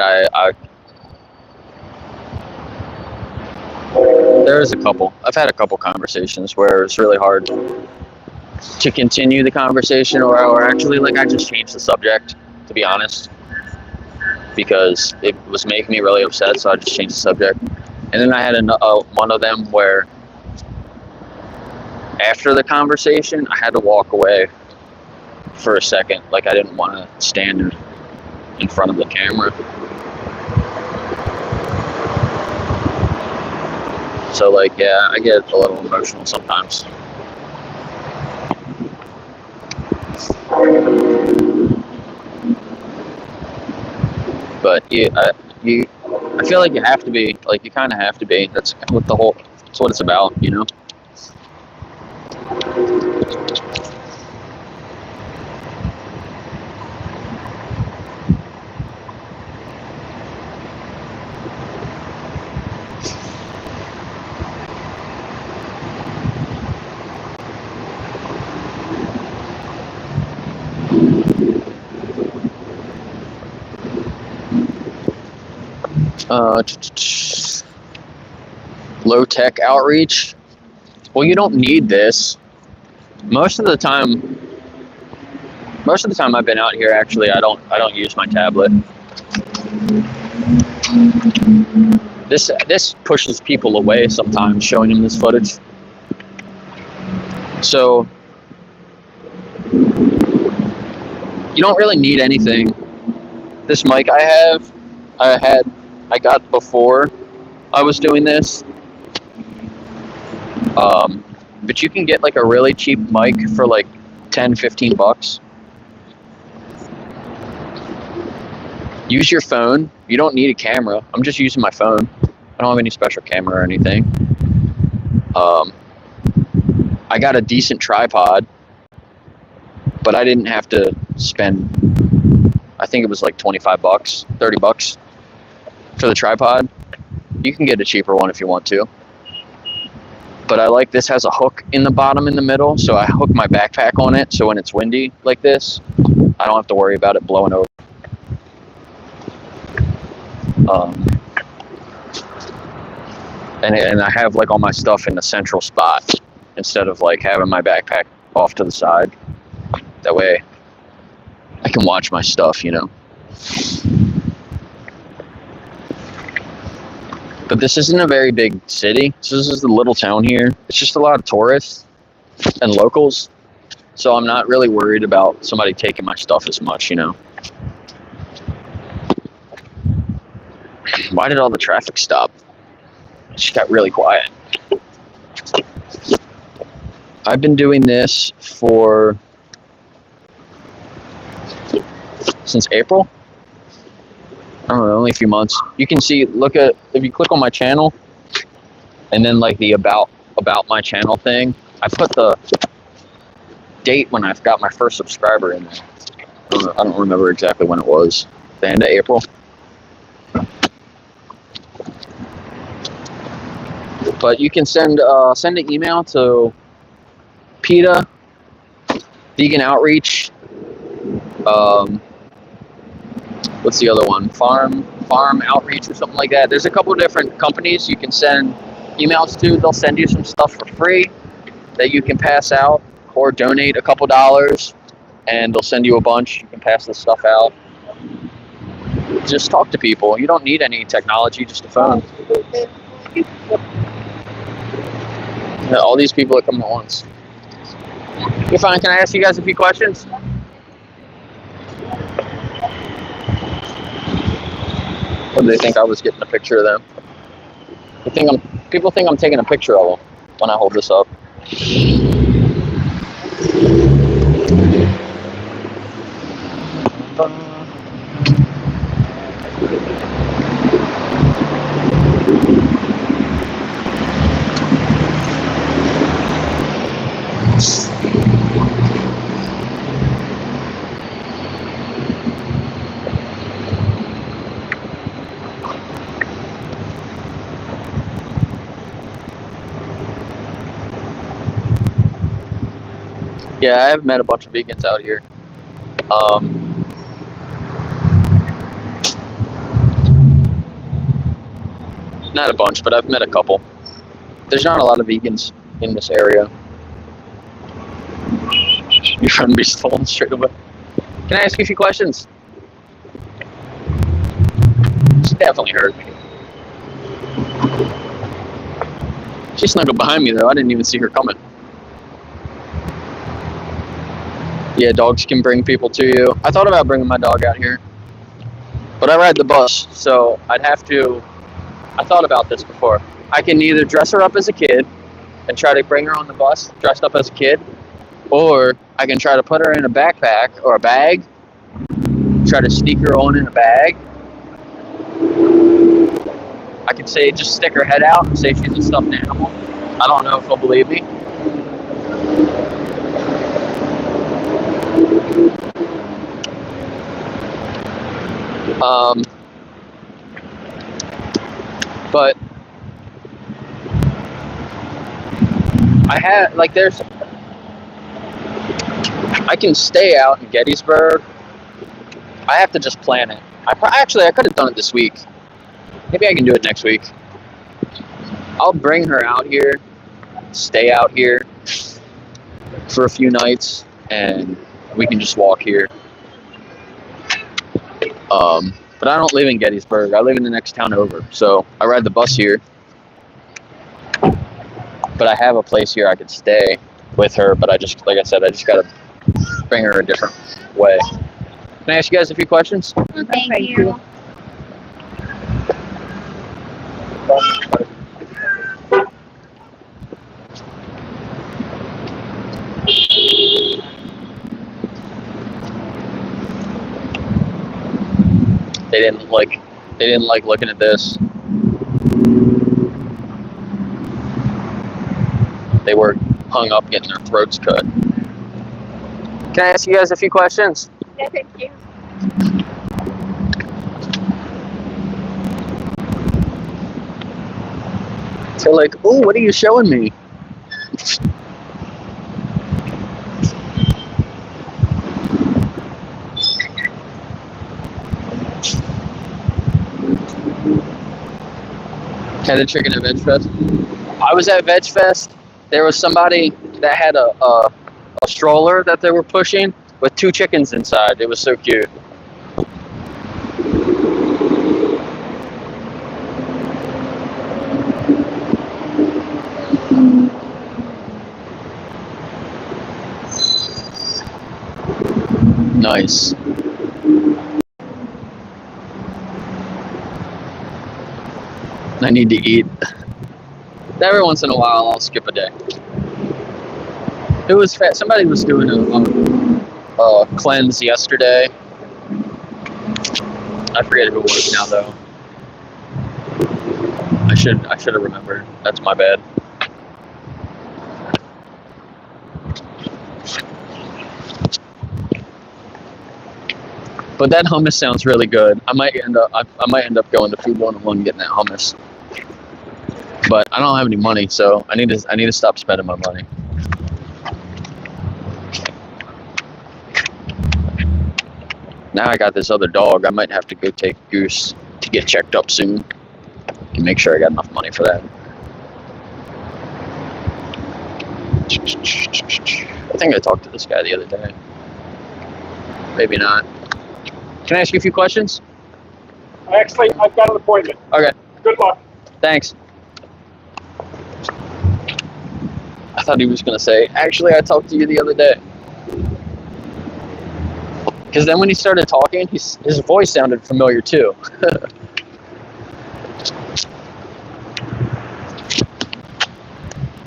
there was a couple. I've had a couple conversations where it's really hard to continue the conversation, or actually, I just changed the subject, to be honest, because it was making me really upset, so I just changed the subject. And then I had one of them where after the conversation, I had to walk away for a second. I didn't want to stand in front of the camera. So yeah, I get a little emotional sometimes. But yeah, I feel like you have to be, you kind of have to be. That's what it's about, Low-tech outreach. Well, you don't need this. Most of the time I've been out here, actually, I don't use my tablet. This pushes people away sometimes, showing them this footage. So you don't really need anything. This mic I got before I was doing this. But you can get like a really cheap mic for like 10, 15 bucks. Use your phone. You don't need a camera. I'm just using my phone. I don't have any special camera or anything. I got a decent tripod, but I didn't have to spend, I think it was like 25 bucks, 30 bucks for the tripod. You can get a cheaper one if you want to. But I like this has a hook in the bottom in the middle, so I hook my backpack on it, so when it's windy like this, I don't have to worry about it blowing over. And I have like all my stuff in the central spot instead of like having my backpack off to the side. That way I can watch my stuff, you know. But this isn't a very big city. So this is the little town here. It's just a lot of tourists and locals. So I'm not really worried about somebody taking my stuff as much, you know. Why did all the traffic stop? It just got really quiet. I've been doing this since April. I don't know, only a few months. You can see, if you click on my channel, and then like the about my channel thing, I put the date when I've got my first subscriber in there. I don't remember exactly when it was. The end of April. But you can send an email to PETA, Vegan Outreach, what's the other one? Farm Outreach or something like that. There's a couple of different companies you can send emails to. They'll send you some stuff for free that you can pass out or donate a couple dollars, and they'll send you a bunch. You can pass this stuff out. Just talk to people. You don't need any technology, just a phone. Yeah, all these people are coming at once. You're fine. Can I ask you guys a few questions? Or do they think I was getting a picture of them? People think I'm taking a picture of them when I hold this up. Yeah, I've met a bunch of vegans out here. Not a bunch, but I've met a couple. There's not a lot of vegans in this area. Your friend be stolen straight away. Can I ask you a few questions? She definitely heard me. She snuggled behind me though. I didn't even see her coming. Yeah, dogs can bring people to you. I thought about bringing my dog out here, but I ride the bus, so I'd have to. I thought about this before. I can either dress her up as a kid and try to bring her on the bus dressed up as a kid, or I can try to put her in a backpack or a bag, try to sneak her on in a bag. I could say just stick her head out and say she's a stuffed animal. I don't know if he'll believe me. But I had I can stay out in Gettysburg. I have to just plan it. I could have done it this week. Maybe I can do it next week. I'll bring her out here, stay out here for a few nights, and we can just walk here. But But I don't live in Gettysburg. I live in the next town over. So I ride the bus here. But I have a place here I could stay with her. But I just, like I said, I just got to bring her a different way. Can I ask you guys a few questions? Thank you. They didn't like looking at this. They were hung up getting their throats cut. Can I ask you guys a few questions? Yeah, thank you. They're like, "Oh, what are you showing me?" Had a chicken at Veg Fest. I was at Veg Fest. There was somebody that had a stroller that they were pushing with 2 chickens inside. It was so cute. Nice. I need to eat. Every once in a while, I'll skip a day. It was fat. Somebody was doing a cleanse yesterday. I forget who it was now, though. I should have remembered. That's my bad. But that hummus sounds really good. I might end up going to Food 101 getting that hummus. But I don't have any money, so I need to stop spending my money. Now I got this other dog. I might have to go take Goose to get checked up soon and make sure I got enough money for that. I think I talked to this guy the other day. Maybe not. Can I ask you a few questions? Actually, I've got an appointment. Okay. Good luck. Thanks. I thought he was going to say, actually, I talked to you the other day. Because then when he started talking, his voice sounded familiar too.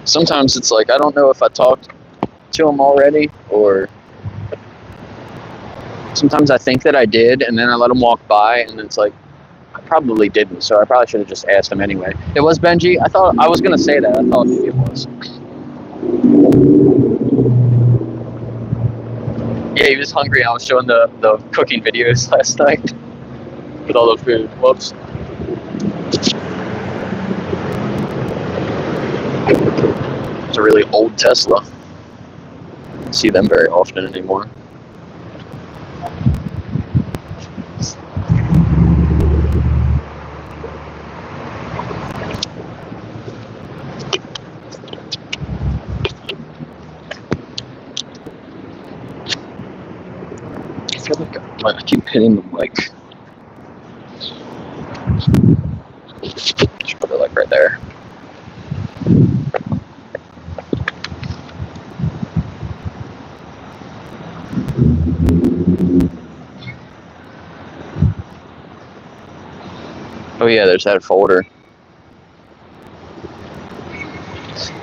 Sometimes it's like, I don't know if I talked to him already, or sometimes I think that I did, and then I let him walk by, and it's like, I probably didn't, so I probably should have just asked him anyway. It was Benji? I thought I was going to say that. I thought maybe it was. Yeah, he was hungry. I was showing the cooking videos last night with all the food. Whoops. It's a really old Tesla. Don't see them very often anymore. I feel like I keep hitting the mic. Just put it like right there. Oh yeah, there's that folder.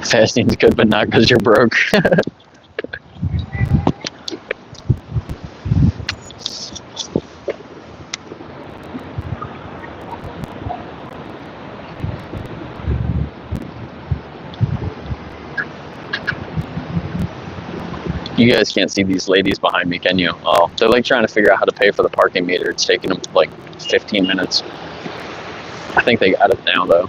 Fasting's good, but not because you're broke. You guys can't see these ladies behind me, can you? Oh, they're like trying to figure out how to pay for the parking meter. It's taking them like 15 minutes. I think they got it now, though.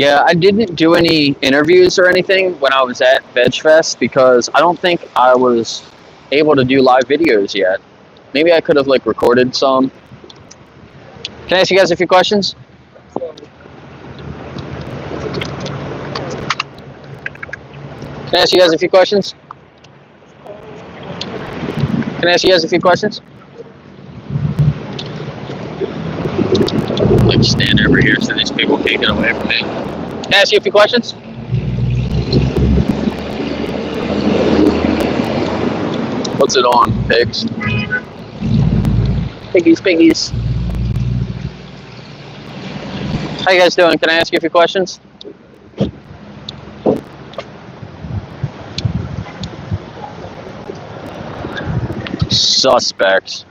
Yeah, I didn't do any interviews or anything when I was at Veg Fest because I don't think I was able to do live videos yet. Maybe I could have like recorded some. Can I ask you guys a few questions? Can I ask you guys a few questions? Can I ask you guys a few questions? Like stand over here so these people can't get away from me. Can I ask you a few questions? What's it on, pigs? Piggies. How you guys doing? Can I ask you a few questions? Suspects.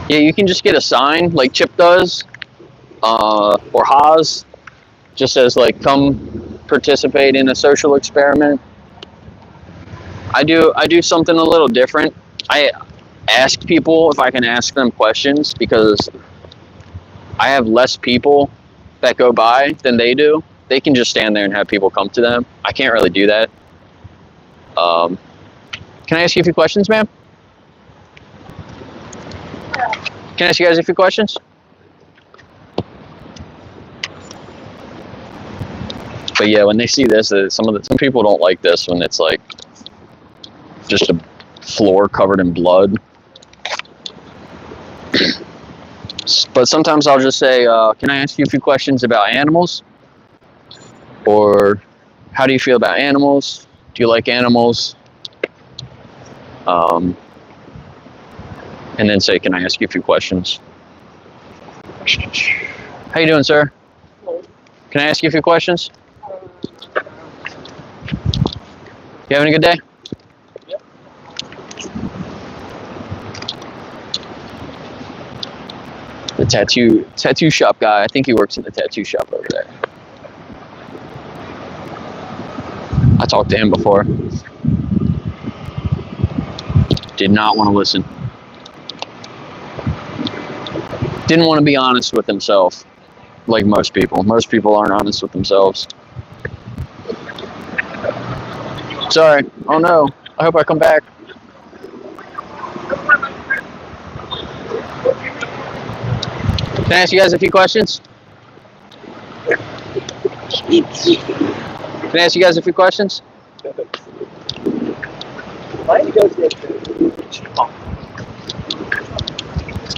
Yeah, you can just get a sign like Chip does, or Haas, just says like, come participate in a social experiment. I do something a little different. I ask people if I can ask them questions because I have less people that go by than they do. They can just stand there and have people come to them. I can't really do that. Can I ask you a few questions, ma'am? Can I ask you guys a few questions? But yeah, when they see this, some people don't like this when it's like just a floor covered in blood. But sometimes I'll just say, can I ask you a few questions about animals? Or how do you feel about animals? Do you like animals? And then say, can I ask you a few questions? How you doing, sir? Can I ask you a few questions? You having a good day? Yep. The tattoo shop guy, I think he works in the tattoo shop over there. I talked to him before. Did not want to listen. Didn't want to be honest with himself, like most people. Most people aren't honest with themselves. Sorry. Oh no. I hope I come back. Can I ask you guys a few questions? Can I ask you guys a few questions?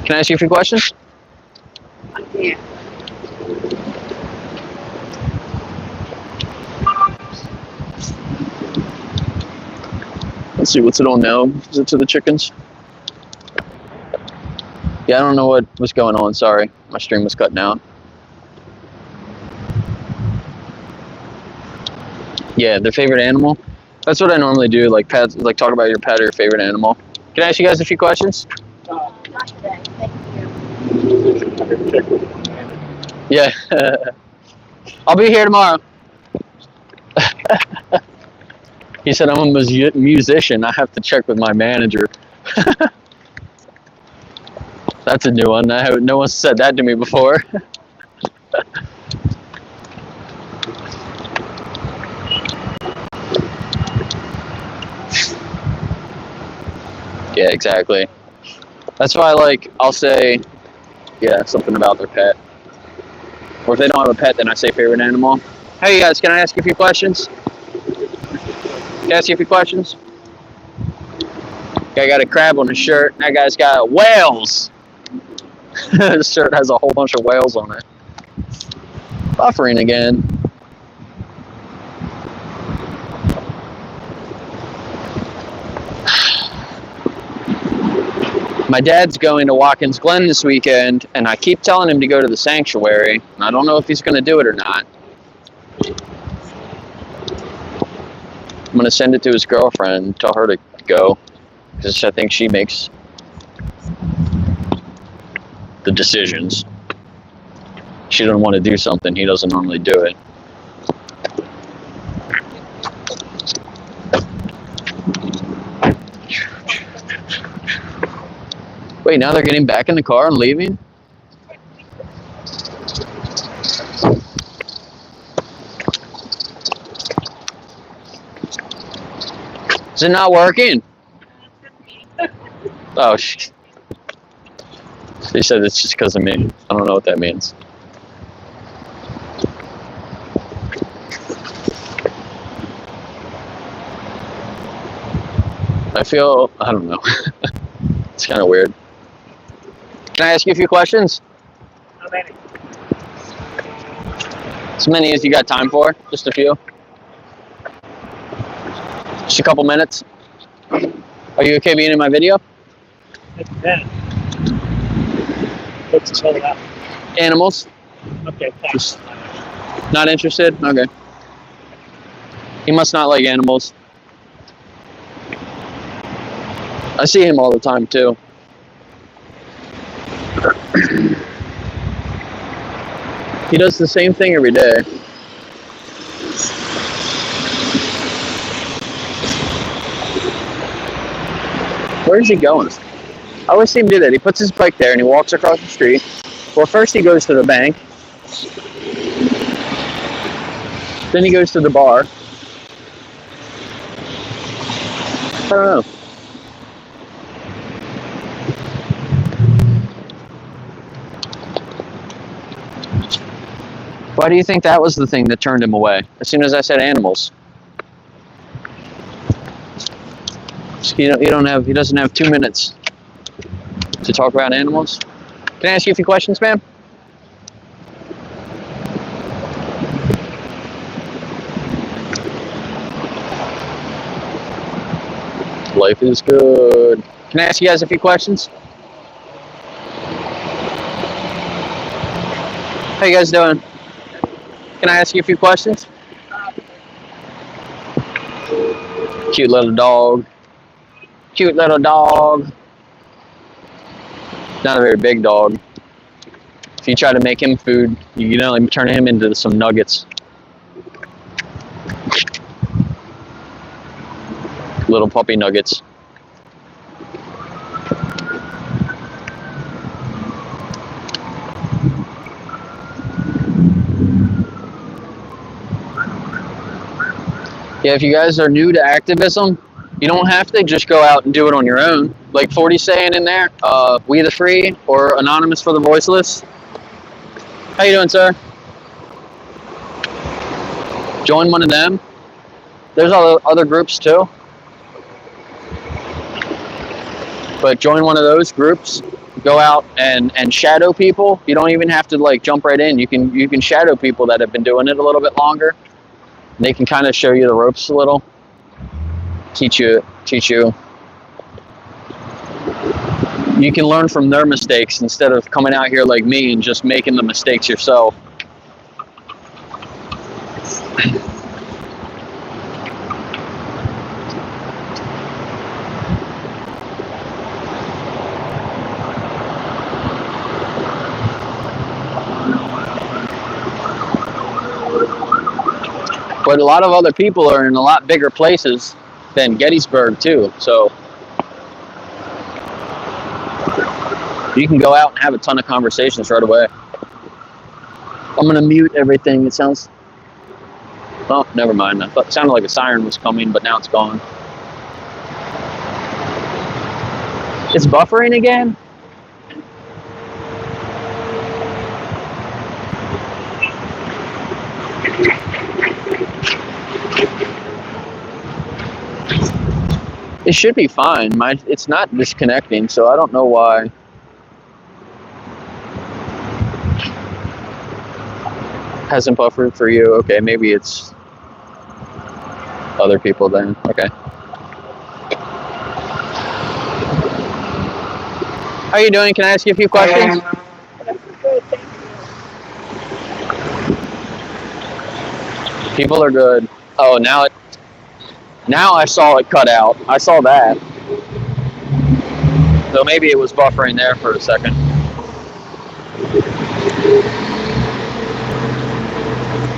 Can I ask you a few questions? Yeah. Let's see, what's it on now? Is it to the chickens? Yeah, I don't know what was going on. Sorry, my stream was cutting out. Yeah, their favorite animal. That's what I normally do. Like pets, like talk about your pet or your favorite animal. Can I ask you guys a few questions? Not today, thank you. Yeah. I'll be here tomorrow. He said, I'm a musician. I have to check with my manager. That's a new one. No one said that to me before. Yeah, exactly. That's why, like, I'll say, yeah, something about their pet. Or if they don't have a pet, then I say favorite animal. Hey, guys, can I ask you a few questions? Can I ask you a few questions? Guy got a crab on his shirt. That guy's got whales. His shirt has a whole bunch of whales on it. Buffering again. My dad's going to Watkins Glen this weekend, and I keep telling him to go to the sanctuary. And I don't know if he's going to do it or not. I'm going to send it to his girlfriend, tell her to go, because I think she makes the decisions. She doesn't want to do something, he doesn't normally do it. Wait, now they're getting back in the car and leaving? Is it not working? Oh, they said it's just because of me. I don't know what that means. I don't know. It's kind of weird. Can I ask you a few questions? How many? As many as you got time for? Just a few? Just a couple minutes? Are you okay being in my video? Yeah. What's this all about? Animals? Okay, thanks. Just not interested? Okay. He must not like animals. I see him all the time too. He does the same thing every day. Where is he going? I always see him do that. He puts his bike there and he walks across the street. Well, first he goes to the bank. Then he goes to the bar. I don't know. Why do you think that was the thing that turned him away? As soon as I said animals. He doesn't have 2 minutes to talk about animals. Can I ask you a few questions, ma'am? Life is good. Can I ask you guys a few questions? How you guys doing? Can I ask you a few questions? Cute little dog. Cute little dog. Not a very big dog. If you try to make him food, you can only turn him into some nuggets. Little puppy nuggets. Yeah, if you guys are new to activism, you don't have to just go out and do it on your own. Like 40's saying in there, We the Free or Anonymous for the Voiceless. How you doing, sir? Join one of them. There's other groups too. But join one of those groups. Go out and shadow people. You don't even have to like jump right in. You can shadow people that have been doing it a little bit longer. They can kind of show you the ropes a little. Teach you. You can learn from their mistakes instead of coming out here like me and just making the mistakes yourself. But a lot of other people are in a lot bigger places than Gettysburg too, so you can go out and have a ton of conversations right away. I'm gonna mute everything. It sounds, oh, never mind. I thought it sounded like a siren was coming, but now it's gone. It's buffering again? It should be fine. It's not disconnecting, so I don't know why. Hasn't buffered for you. Okay, maybe it's other people then. Okay. How are you doing? Can I ask you a few questions? People are good. Oh, now I saw it cut out. I saw that. So maybe it was buffering there for a second.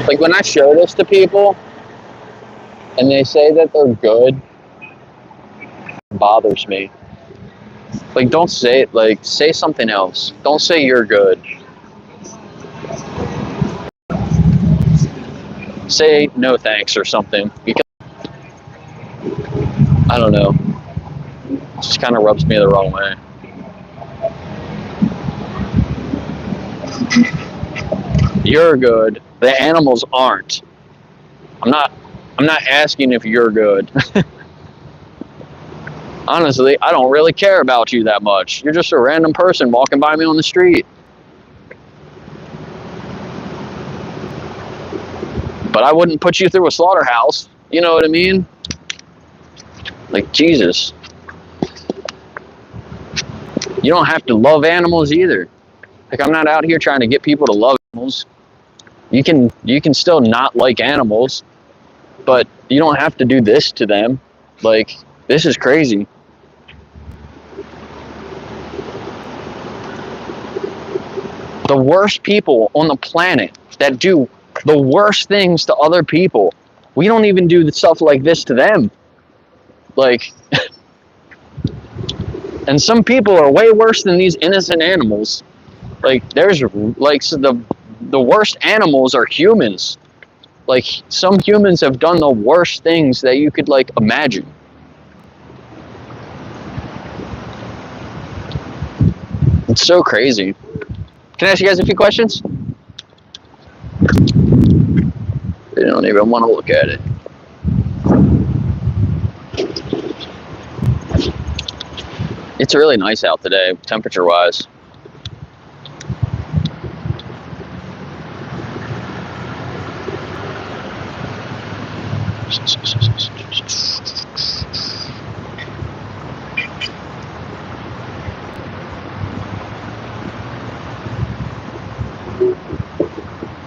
Like when I show this to people and they say that they're good, it bothers me. Like, don't say it. Like, say something else. Don't say you're good. Say no thanks or something. Because, I don't know. It just kind of rubs me the wrong way. You're good. The animals aren't. I'm not asking if you're good. Honestly, I don't really care about you that much. You're just a random person walking by me on the street. But I wouldn't put you through a slaughterhouse. You know what I mean? Like, Jesus. You don't have to love animals either. Like, I'm not out here trying to get people to love animals. You can still not like animals, but you don't have to do this to them. Like, this is crazy. The worst people on the planet that do the worst things to other people, we don't even do stuff like this to them. Like, and some people are way worse than these innocent animals. Like, there's like, so the worst animals are humans. Like, some humans have done the worst things that you could, like, imagine. It's so crazy. Can I ask you guys a few questions? They don't even want to look at it. It's really nice out today, temperature-wise.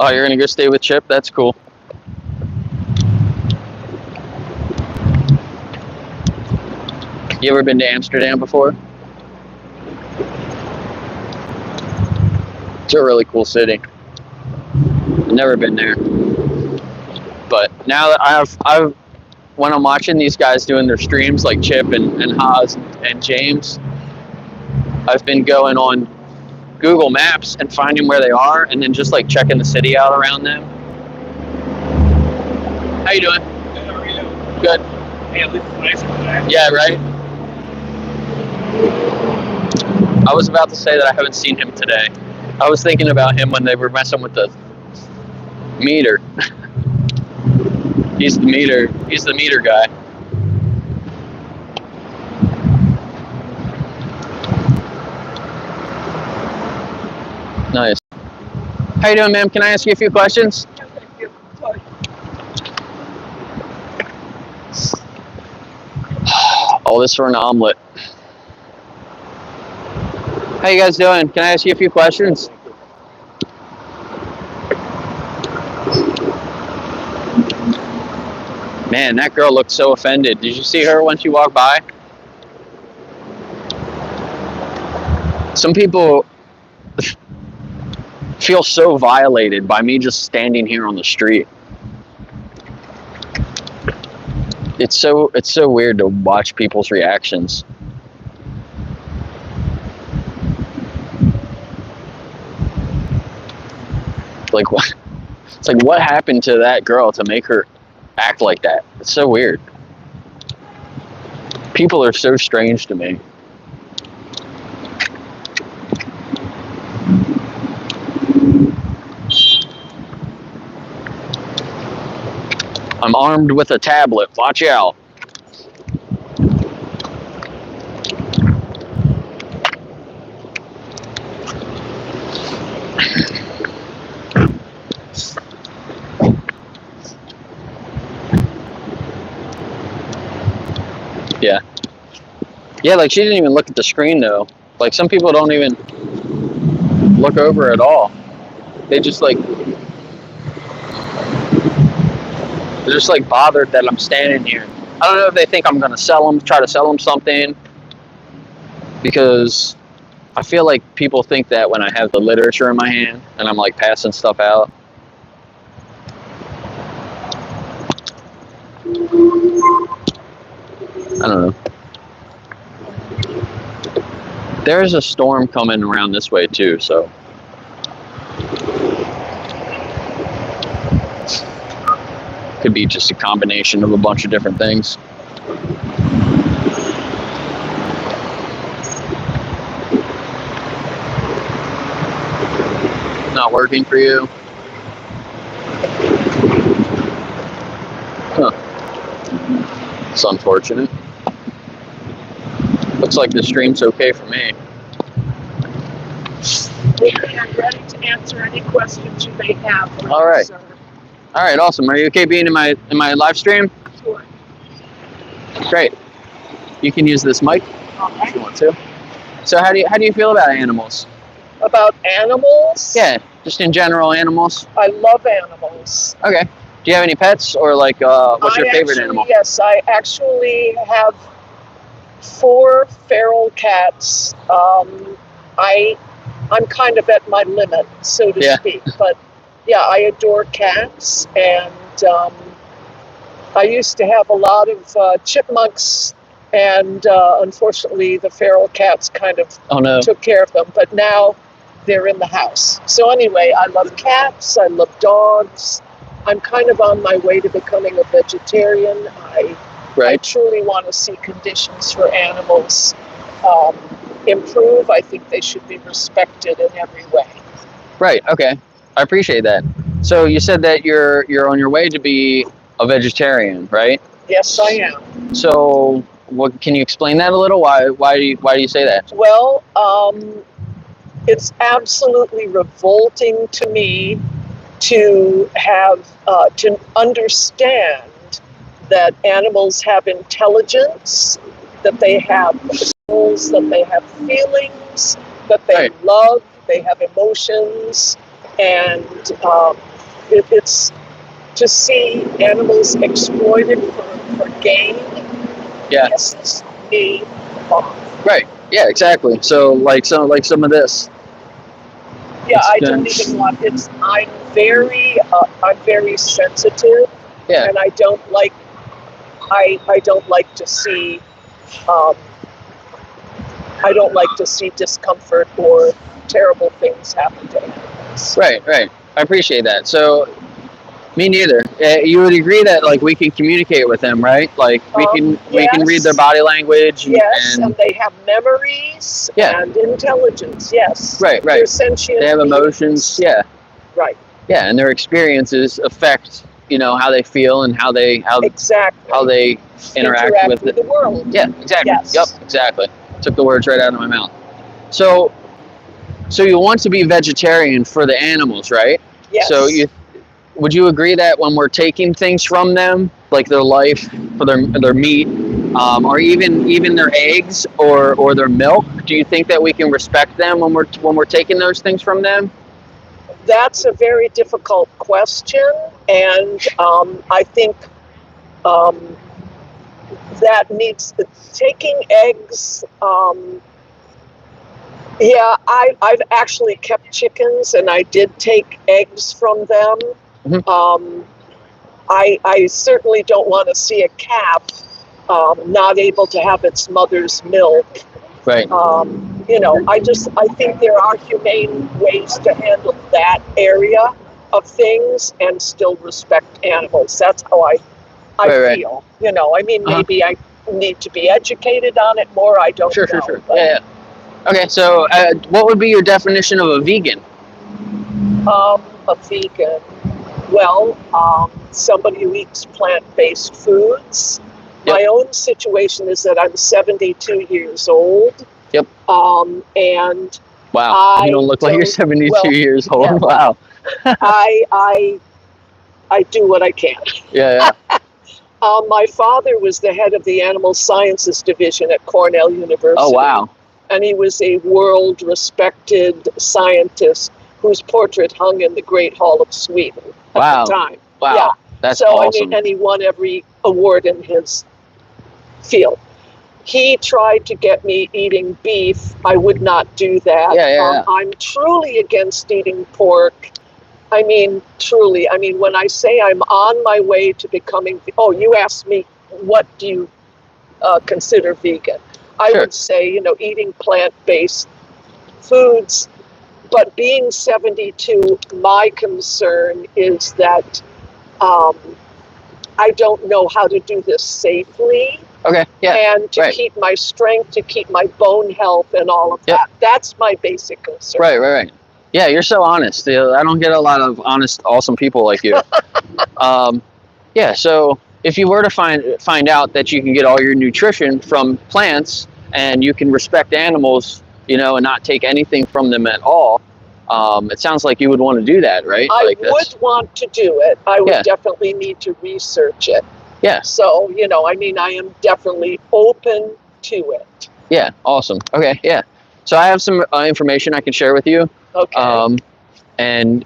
Oh, you're gonna go stay with Chip? That's cool. You ever been to Amsterdam before? It's a really cool city. I've never been there. But now that when I'm watching these guys doing their streams, like Chip and Haas and James, I've been going on Google Maps and finding where they are, and then just like checking the city out around them. How you doing? Good, how are you? Good. Yeah, this is nice and relaxed. Yeah, right? I was about to say that I haven't seen him today. I was thinking about him when they were messing with the meter. He's the meter guy. Nice. How you doing, ma'am? Can I ask you a few questions? All this for an omelet. How you guys doing? Can I ask you a few questions? Man, that girl looked so offended. Did you see her when she walked by? Some people feel so violated by me just standing here on the street. It's so weird to watch people's reactions. Like, what? It's like, what happened to that girl to make her act like that? It's so weird. People are so strange to me. I'm armed with a tablet. Watch out. Yeah. Yeah, like she didn't even look at the screen though. Like some people don't even look over at all. They just like, they're just like bothered that I'm standing here. I don't know if they think I'm gonna try to sell them something, because I feel like people think that when I have the literature in my hand and I'm like passing stuff out. I don't know. There's a storm coming around this way too, so. Could be just a combination of a bunch of different things. Not working for you? Huh. It's unfortunate. Looks like the stream's okay for me. I'm ready to answer any questions you may have. All right. Sir. All right, awesome. Are you okay being in my live stream? Sure. Great. You can use this mic if you want to. So how do you feel about animals? About animals? Yeah, just in general, animals. I love animals. Okay. Do you have any pets, or like what's your favorite animal? Yes, I actually have 4 feral cats. I'm kind of at my limit, so to speak. But yeah, I adore cats, and I used to have a lot of chipmunks, and unfortunately the feral cats kind of took care of them. But now they're in the house. So anyway, I love cats, I love dogs. I'm kind of on my way to becoming a vegetarian. I truly want to see conditions for animals improve. I think they should be respected in every way. Right, okay. I appreciate that. So you said that you're on your way to be a vegetarian, right? Yes, I am. So what can you explain that a little? Why do you say that? Well, it's absolutely revolting to me to have to understand that animals have intelligence, that they have souls, that they have feelings, that they love, they have emotions, and it's to see animals exploited for gain. Yeah. Pisses me off. Right. Yeah. Exactly. So like some of this. Yeah, I don't even want it. I'm very sensitive. Yeah. And I don't like to see I don't like to see discomfort or terrible things happen to animals. Right. I appreciate that. So me neither. You would agree that like we can communicate with them, right? Like we can read their body language. And they have memories and intelligence. Yes. Right. They're sentient. They have emotions. Yeah. Right. Yeah, and their experiences affect how they feel and how they interact with the world. Yeah, exactly. Yes. Yep, exactly. Took the words right out of my mouth. So you want to be vegetarian for the animals, right? Yes. So would you agree that when we're taking things from them, like their life, for their meat, or even their eggs or their milk, do you think that we can respect them when we're taking those things from them? That's a very difficult question, and I think that needs taking eggs. I've actually kept chickens, and I did take eggs from them. Mm-hmm. I certainly don't want to see a calf not able to have its mother's milk. Right. I think there are humane ways to handle that area of things and still respect animals. That's how I feel. Maybe I need to be educated on it more. I don't know. Sure. Yeah. Okay, so what would be your definition of a vegan? A vegan. Well, somebody who eats plant-based foods. Yep. My own situation is that I'm 72 years old. Yep. And wow, you don't look like you're 72 years old. Yeah. Wow. I do what I can. Yeah. My father was the head of the Animal Sciences Division at Cornell University. Oh, wow. And he was a world-respected scientist whose portrait hung in the Great Hall of Sweden at the time. Wow. Yeah. That's awesome. And he won every award in his field. He tried to get me eating beef. I would not do that. Yeah. I'm truly against eating pork. Truly. When I say I'm on my way to becoming, you asked me, what do you consider vegan? I Sure. would say, eating plant-based foods. But being 72, my concern is that I don't know how to do this safely. Okay. Yeah. And to right. keep my strength, to keep my bone health and all of Yep. that. That's my basic concern. Right. Yeah, you're so honest. I don't get a lot of honest, awesome people like you. Yeah, so if you were to find out that you can get all your nutrition from plants and you can respect animals, and not take anything from them at all, it sounds like you would want to do that, right? I would want to do it. I would Yeah. definitely need to research it. Yeah. So, I am definitely open to it. Yeah, awesome. Okay, yeah. So I have some information I can share with you. Okay. And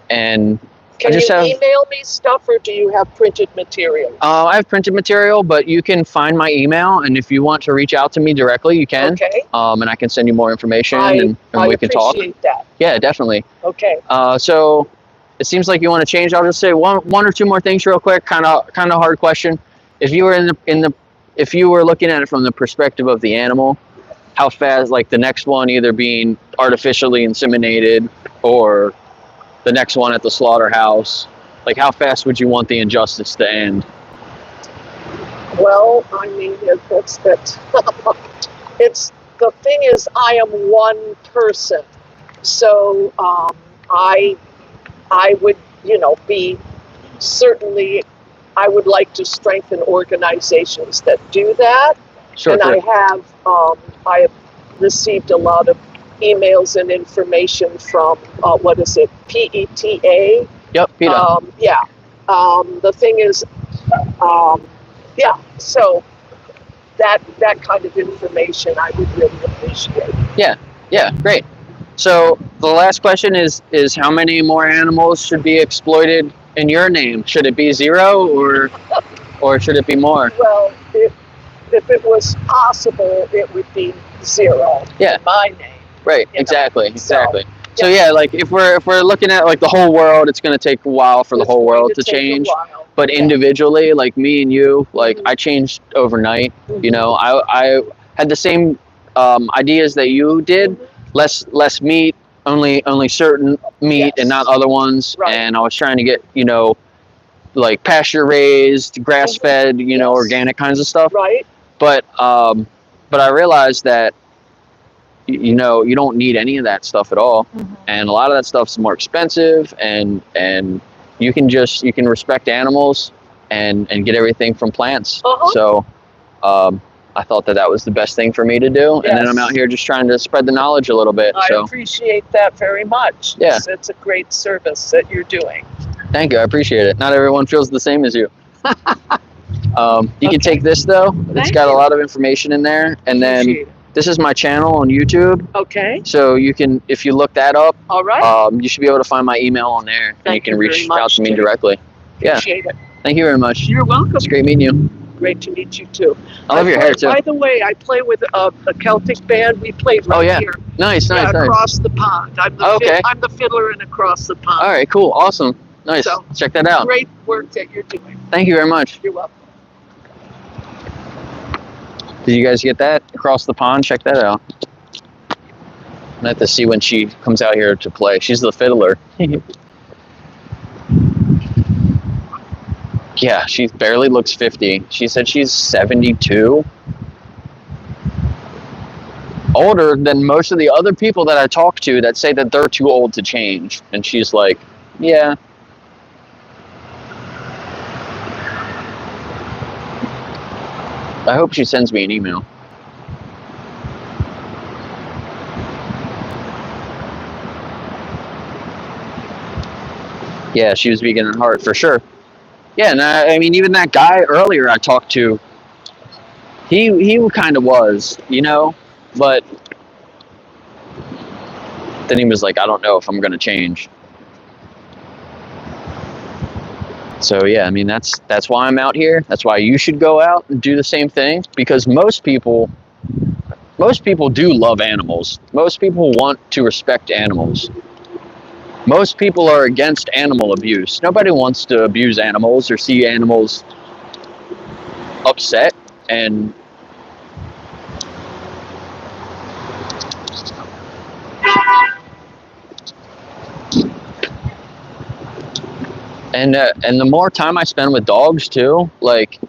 Can I just you have, email me stuff, or do you have printed material? I have printed material, but you can find my email, and if you want to reach out to me directly, you can. Okay. And I can send you more information, and I we can talk. appreciate that. Yeah, definitely. Okay. So it seems like you want to change. I'll just say one or two more things real quick. Kind of hard question. If you were if you were looking at it from the perspective of the animal, how fast, like the next one either being artificially inseminated or the next one at the slaughterhouse, like how fast would you want the injustice to end? Well, I mean, it's that. It's the thing is, I am one person, so I would, be certainly. I would like to strengthen organizations that do that, Sure. and I have received a lot of emails and information from what is it, PETA? Yep. PETA. Yeah. The thing is, yeah. So that kind of information I would really appreciate. Yeah. Great. So the last question is how many more animals should be exploited in your name? Should it be 0 or should it be more? Well, if it was possible, it would be 0 Yeah. in my name. Right. You know, Exactly. so, So yeah, like if we're looking at like the whole world, it's going to take a while for the It's whole going world to take a change. while. But Yeah. individually, like me and you, like Mhm. I changed overnight. Mhm. I had the same ideas that you did. Less meat, only certain meat and Yes. not other ones. Right. And I was trying to get like pasture raised, grass fed, Yes. organic kinds of stuff. Right. But I realized that you don't need any of that stuff at all, and a lot of that stuff's more expensive, and you can respect animals and get everything from plants. Uh-huh. So I thought that was the best thing for me to do, and then I'm Yes. out here just trying to spread the knowledge a little bit. I So appreciate that very much. Yeah. It's a great service that you're doing. thank you, I appreciate it. Not everyone feels the same as you. You can Okay. take this though. It's Thank got a you. lot of information in there, and then Appreciate it. this is my channel on YouTube. Okay. So you can, if you look that up, All right. you should be able to find my email on there, and you Thank can you very reach much, out to me Jay. directly. Yeah, Appreciate it. thank you very much. You're welcome. It's great meeting you. Great to meet you too. I love your hair too. By the way, I play with a Celtic band. We played right yeah. here. Nice. Across the pond. I'm the Okay. I'm the fiddler in Across the Pond. All right, cool, awesome, nice. So, Check that out. Great work that you're doing. Thank you very much. You're welcome. Did you guys get that? Across the Pond, check that out. I have to see when she comes out here to play. She's the fiddler. Yeah, she barely looks 50. She said she's 72. Older than most of the other people that I talk to that say that they're too old to change. And she's like, yeah. I hope she sends me an email. Yeah, she was vegan at heart for sure. Yeah, and I mean, even that guy earlier I talked to, he kind of was, but then he was like, I don't know if I'm going to change. So yeah, I mean, that's why I'm out here. That's why you should go out and do the same thing, because most people do love animals. Most people want to respect animals. Most people are against animal abuse. Nobody wants to abuse animals or see animals upset. And And the more time I spend with dogs too, like,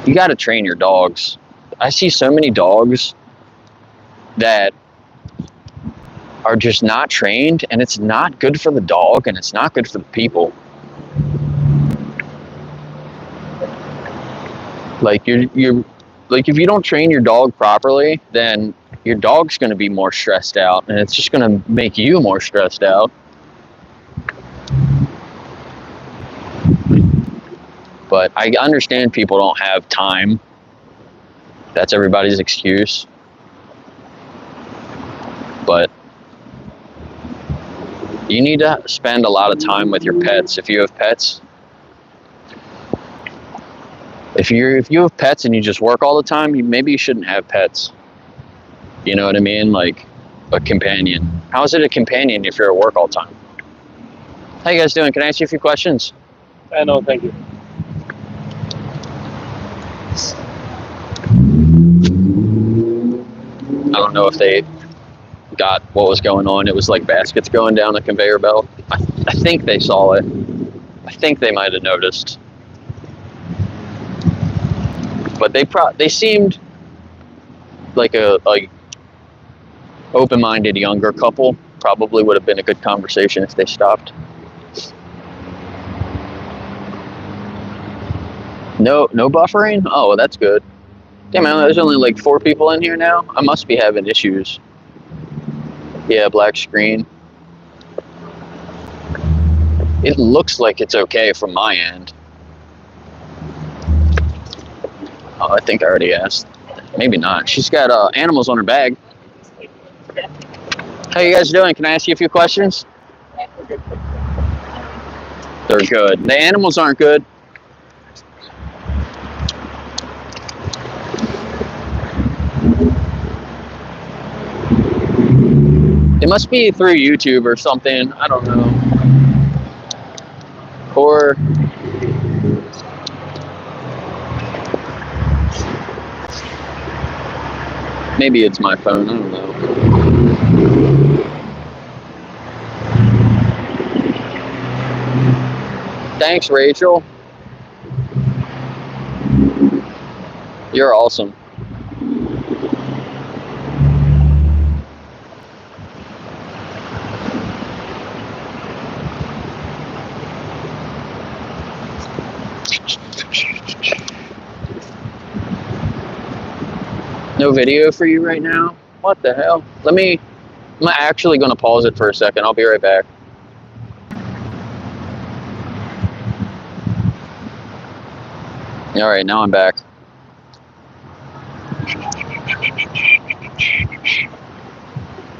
you got to train your dogs. I see so many dogs that are just not trained, and it's not good for the dog, and it's not good for the people. Like, you're like, if you don't train your dog properly, then your dog's going to be more stressed out, and it's just going to make you more stressed out. But I understand people don't have time. That's everybody's excuse. But you need to spend a lot of time with your pets if you have pets. If you have pets and you just work all the time, maybe you shouldn't have pets. You know what I mean? Like a companion. How is it a companion if you're at work all the time? How you guys doing? Can I ask you a few questions? No, thank you. I don't know if they got what was going on. It was like baskets going down the conveyor belt. I think they saw it. I think they might have noticed. But they seemed like a open-minded younger couple. Probably would have been a good conversation if they stopped. No buffering? Oh, well, that's good. Damn, man, there's only like 4 people in here now. I must be having issues. Yeah, black screen. It looks like it's okay from my end. Oh, I think I already asked. Maybe not. She's got animals on her bag. How you guys doing? Can I ask you a few questions? They're good. The animals aren't good. It must be through YouTube or something. I don't know. Or maybe it's my phone. I don't know. Thanks, Rachel. You're awesome. No video for you right now? What the hell? I'm actually going to pause it for a second. I'll be right back. All right, now I'm back.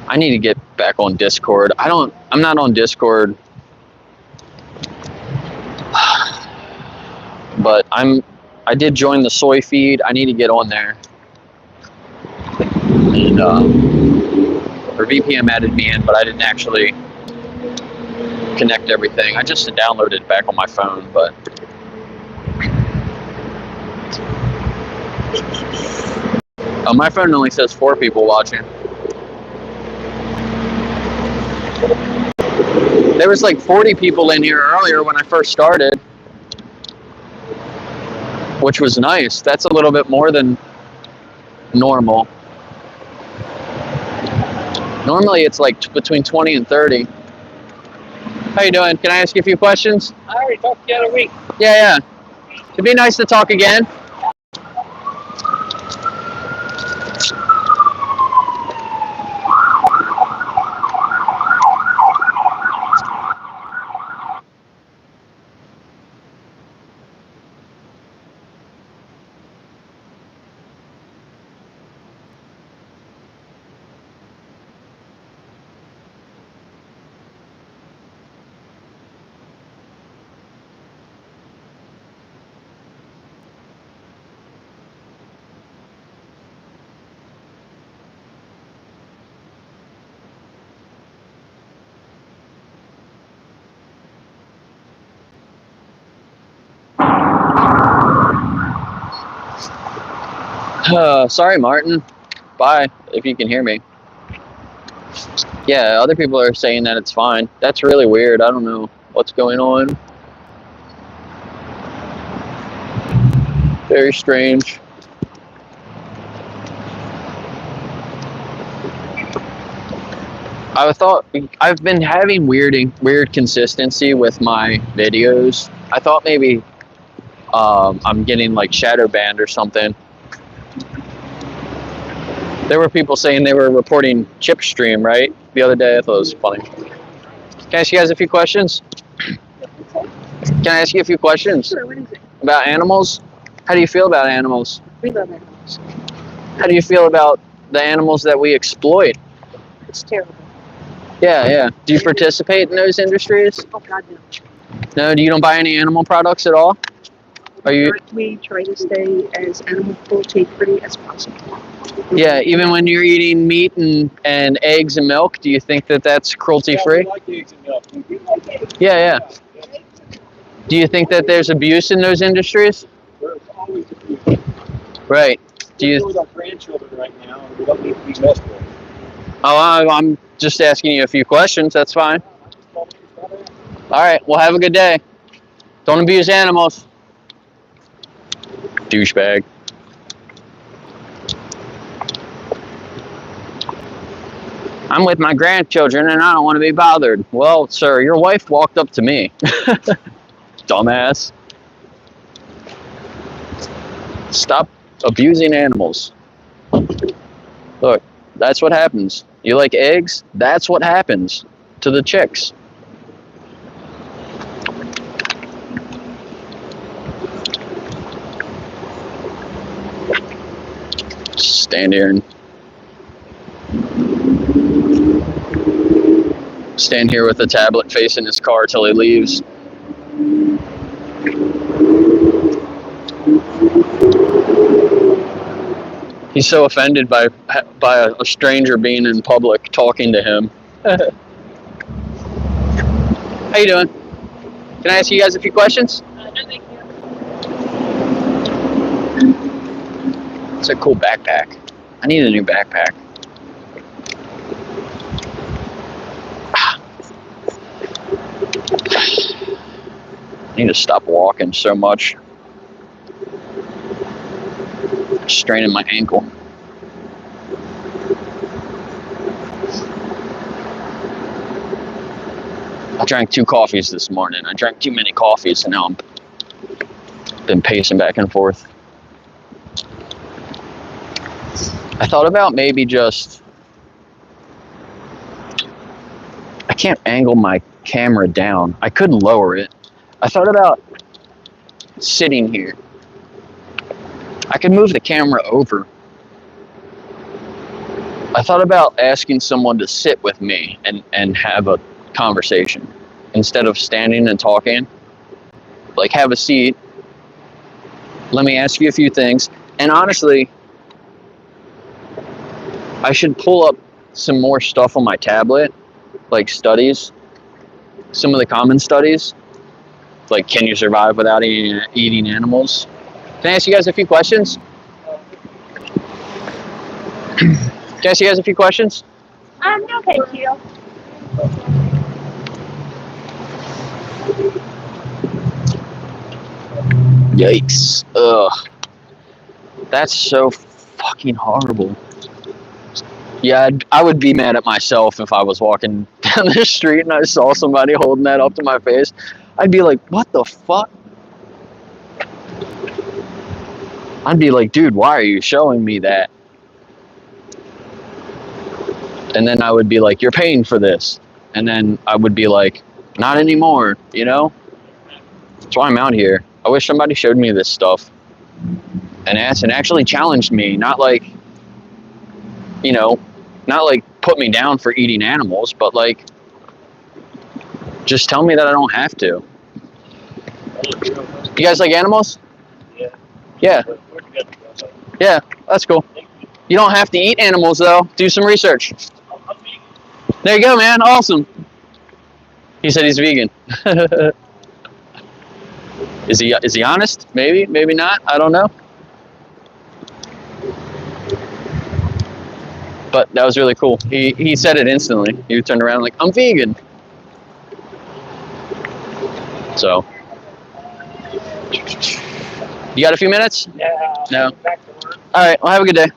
I need to get back on Discord. I'm not on Discord. But I did join the soy feed. I need to get on there. And or VPN added me in, but I didn't actually connect everything. I just downloaded it back on my phone, but my phone only says 4 people watching. There was like 40 people in here earlier when I first started, which was nice. That's a little bit more than normal. Normally it's like between 20 and 30. How you doing? Can I ask you a few questions? I already talked to you the other week. Yeah. It'd be nice to talk again. Sorry, Martin. Bye, if you can hear me. Yeah, other people are saying that it's fine. That's really weird. I don't know what's going on. Very strange. I've been having weird consistency with my videos. I thought maybe I'm getting like shadow banned or something. There were people saying they were reporting chip stream, right? The other day. I thought it was funny. Can I ask you guys a few questions? Can I ask you a few questions? Sure, what is it? About animals? How do you feel about animals? We love animals. How do you feel about the animals that we exploit? It's terrible. Yeah. Do you participate in those industries? Oh, God, no. No, you don't buy any animal products at all? Are you? We try to stay as animal cruelty free as possible. Yeah, even when you're eating meat and eggs and milk, do you think that that's cruelty free? I like eggs and milk. Yeah. Do you think that there's abuse in those industries? There's always abuse. Right. Do We're you? with our grandchildren right now, and we don't need to be messed with. Oh, I'm just asking you a few questions. That's fine. All right. Well, have a good day. Don't abuse animals. Douchebag. I'm with my grandchildren and I don't want to be bothered. Well, sir, your wife walked up to me. Dumbass. Stop abusing animals. Look, that's what happens. You like eggs? That's what happens to the chicks. Stand here and stand here with a tablet facing his car till he leaves. He's so offended by a stranger being in public talking to him. How you doing? Can I ask you guys a few questions? No, thank you. It's a cool backpack. I need a new backpack. I need to stop walking so much. Straining my ankle. I drank 2 coffees this morning. I drank too many coffees and now I'm been pacing back and forth. I thought about maybe just, I can't angle my camera down. I could lower it. I thought about sitting here. I could move the camera over. I thought about asking someone to sit with me and have a conversation instead of standing and talking. Like, have a seat. Let me ask you a few things. And honestly, I should pull up some more stuff on my tablet, like studies, some of the common studies, like can you survive without eating animals? Can I ask you guys a few questions? Can I ask you guys a few questions? No, thank you. Yikes. Ugh. That's so fucking horrible. Yeah, I would be mad at myself if I was walking down the street and I saw somebody holding that up to my face. I'd be like, what the fuck? I'd be like, dude, why are you showing me that? And then I would be like, you're paying for this. And then I would be like, not anymore, you know? That's why I'm out here. I wish somebody showed me this stuff and asked and actually challenged me, not like, you know, not like put me down for eating animals, but like, just tell me that I don't have to. You guys like animals? Yeah. Yeah. Yeah, that's cool. You don't have to eat animals though. Do some research. There you go, man. Awesome. He said he's vegan. Is he honest? Maybe, maybe not. I don't know. But that was really cool. He said it instantly. He turned around like, I'm vegan. So, you got a few minutes? Yeah. No. Back to work. All right. Well, have a good day.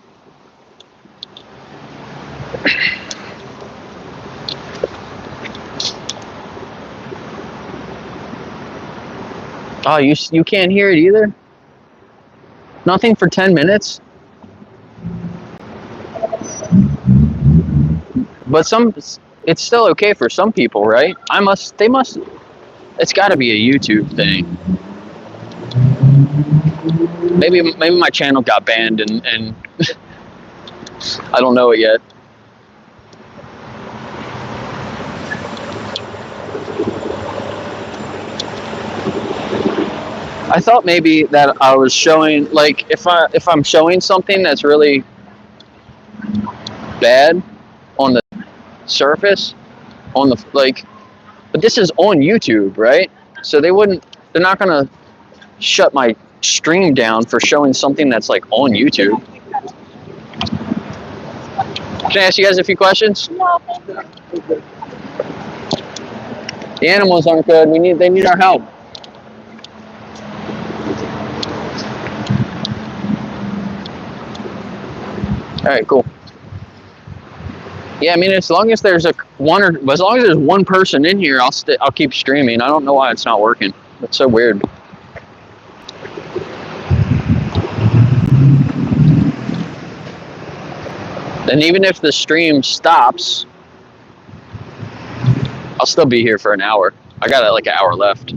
Oh, you can't hear it either? Nothing for 10 minutes? But it's still okay for some people, right? It's got to be a YouTube thing. Maybe my channel got banned and I don't know it yet. I thought maybe that I was showing, like, if I'm showing something that's really bad on the surface, on the but this is on YouTube, right? So they're not gonna shut my stream down for showing something that's like on YouTube. Can I ask you guys a few questions? The animals aren't good. They need our help. All right, cool. Yeah, I mean, as long as there's one person in here, I'll keep streaming. I don't know why it's not working. It's so weird. And even if the stream stops, I'll still be here for an hour. I got like an hour left.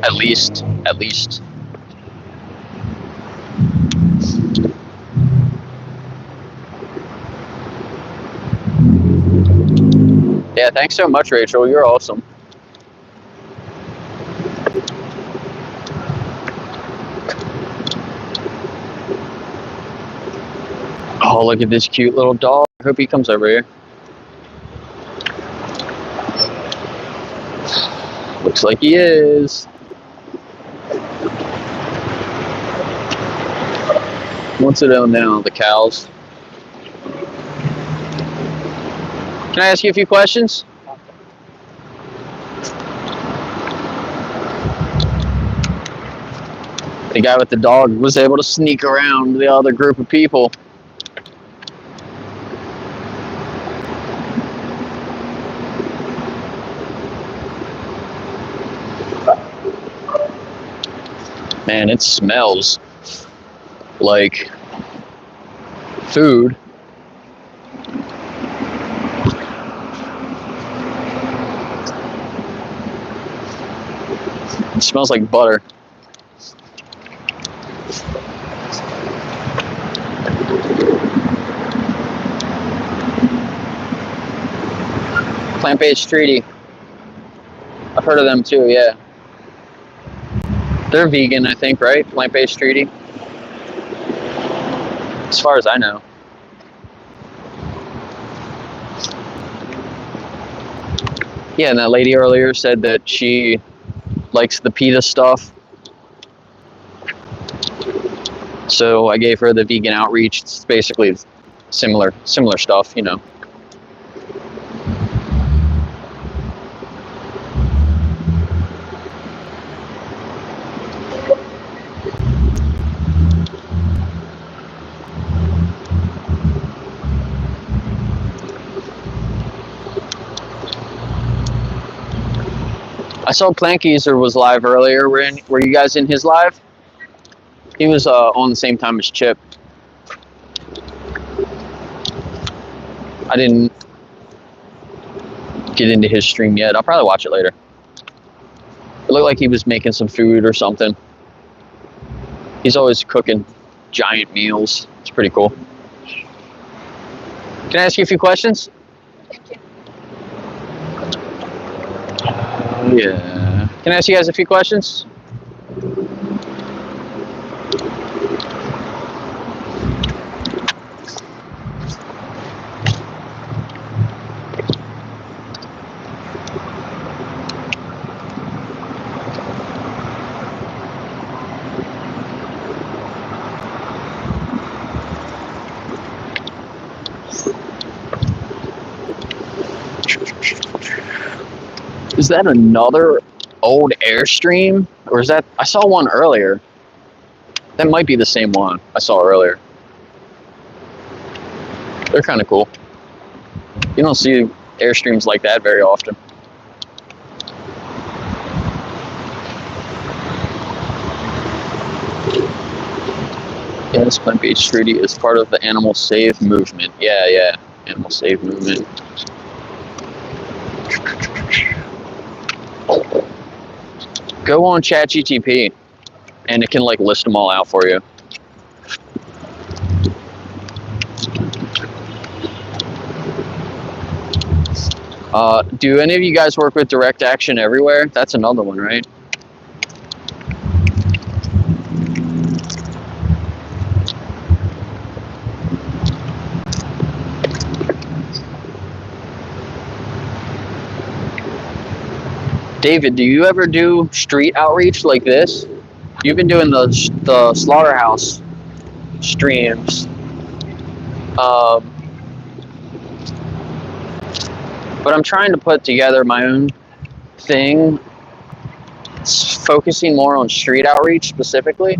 At least. Yeah, thanks so much, Rachel. You're awesome. Oh, look at this cute little dog. I hope he comes over here. Looks like he is. What's it on now? The cows. Can I ask you a few questions? The guy with the dog was able to sneak around the other group of people. Man, it smells like food. It smells like butter. Plant-based treaty. I've heard of them too, yeah. They're vegan, I think, right? Plant-based treaty. As far as I know. Yeah, and that lady earlier said that she likes the pita stuff. So I gave her the vegan outreach. It's basically similar stuff, you know. I saw Plankgeezer was live earlier. Were you guys in his live? He was on the same time as Chip. I didn't get into his stream yet. I'll probably watch it later. It looked like he was making some food or something. He's always cooking giant meals. It's pretty cool. Can I ask you a few questions? Yeah. Can I ask you guys a few questions? Is that another old Airstream? Or is that... I saw one earlier. That might be the same one I saw earlier. They're kind of cool. You don't see Airstreams like that very often. Yes, Plant Beach Treaty is part of the Animal Save movement. Yeah. Animal Save movement. Go on ChatGPT, and it can like list them all out for you. Do any of you guys work with Direct Action Everywhere? That's another one, right? David, do you ever do street outreach like this? You've been doing the slaughterhouse streams. But I'm trying to put together my own thing, focusing more on street outreach specifically.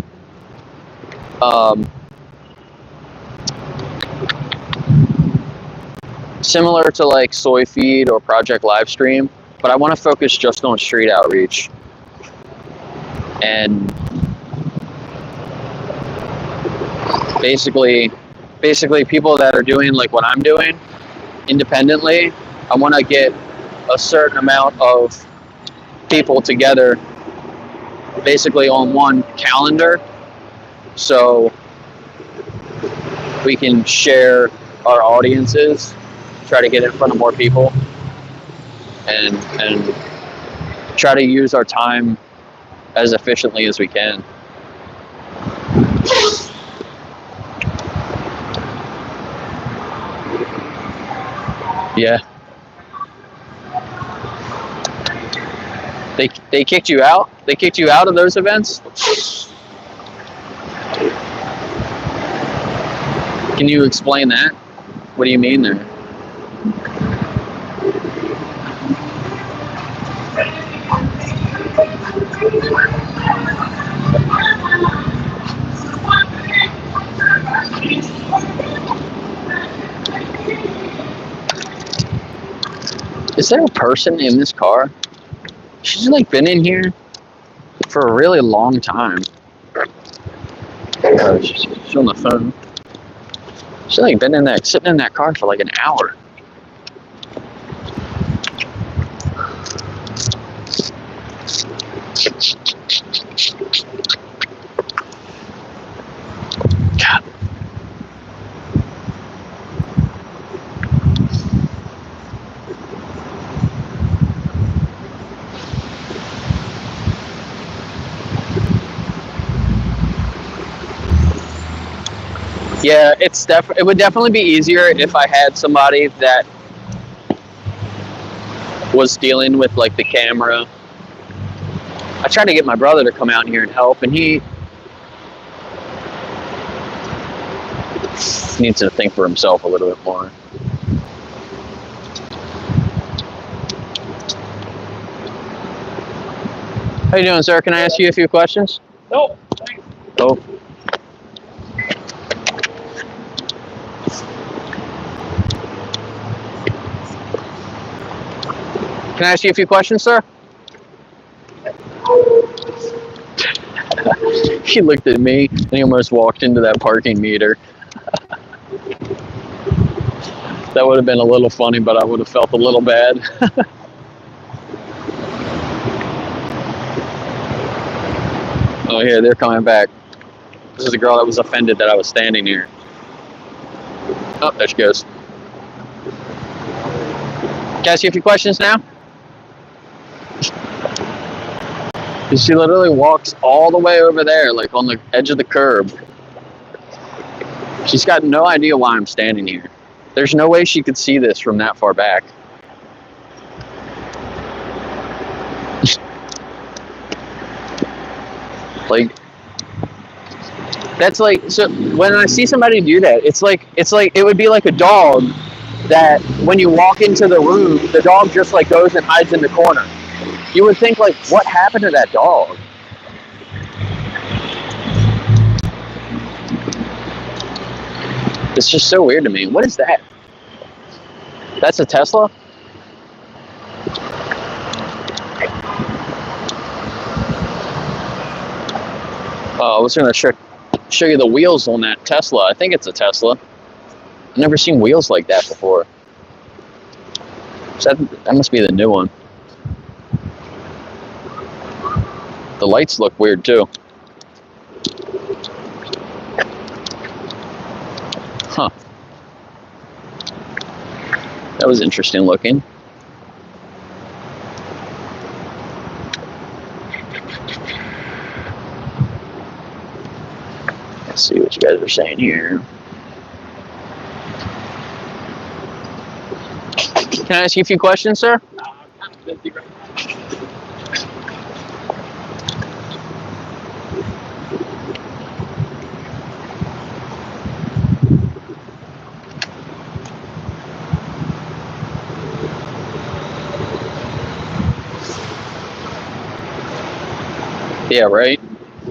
Similar to like Soy Feed or Project Livestream, but I want to focus just on street outreach. And basically people that are doing like what I'm doing independently, I want to get a certain amount of people together basically on one calendar so we can share our audiences, try to get in front of more people, and try to use our time as efficiently as we can. Yeah. They kicked you out? They kicked you out of those events? Can you explain that? What do you mean there? Is there a person in this car? She's like been in here for a really long time. She's on the phone. She's like been in that, sitting in that car for like an hour. God. Yeah, it would definitely be easier if I had somebody that was dealing with like the camera. I tried to get my brother to come out here and help, and he needs to think for himself a little bit more. How you doing, sir? Can I ask you a few questions? No, thanks. Oh. Can I ask you a few questions, sir? He looked at me and he almost walked into that parking meter. That would have been a little funny, but I would have felt a little bad. Oh, here, they're coming back. This is a girl that was offended that I was standing here. Oh, there she goes. Can I ask you a few questions now? She literally walks all the way over there, like on the edge of the curb. She's got no idea why I'm standing here. There's no way she could see this from that far back. Like, that's like, so when I see somebody do that, it's like it would be like a dog that when you walk into the room, the dog just like goes and hides in the corner. You would think, like, what happened to that dog? It's just so weird to me. What is that? That's a Tesla? I was going to show you the wheels on that Tesla. I think it's a Tesla. I've never seen wheels like that before. So that must be the new one. The lights look weird too. Huh. That was interesting looking. Let's see what you guys are saying here. Can I ask you a few questions, sir? Yeah, right?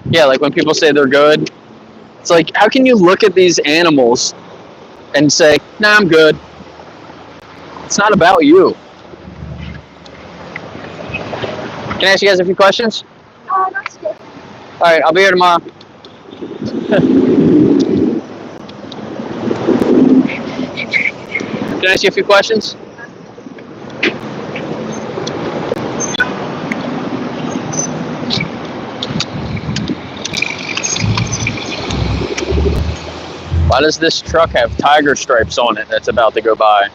Yeah, like when people say they're good, it's like, how can you look at these animals and say, nah, I'm good? It's not about you. Can I ask you guys a few questions? That's good. Alright, I'll be here tomorrow. Can I ask you a few questions? Why does this truck have tiger stripes on it that's about to go by?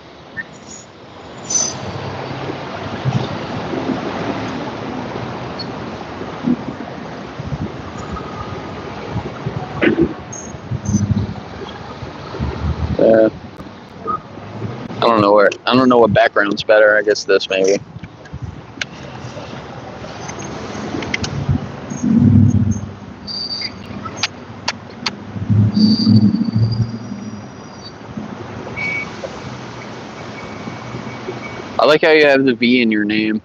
I don't know what background's better. I guess this maybe. I like how you have the V in your name.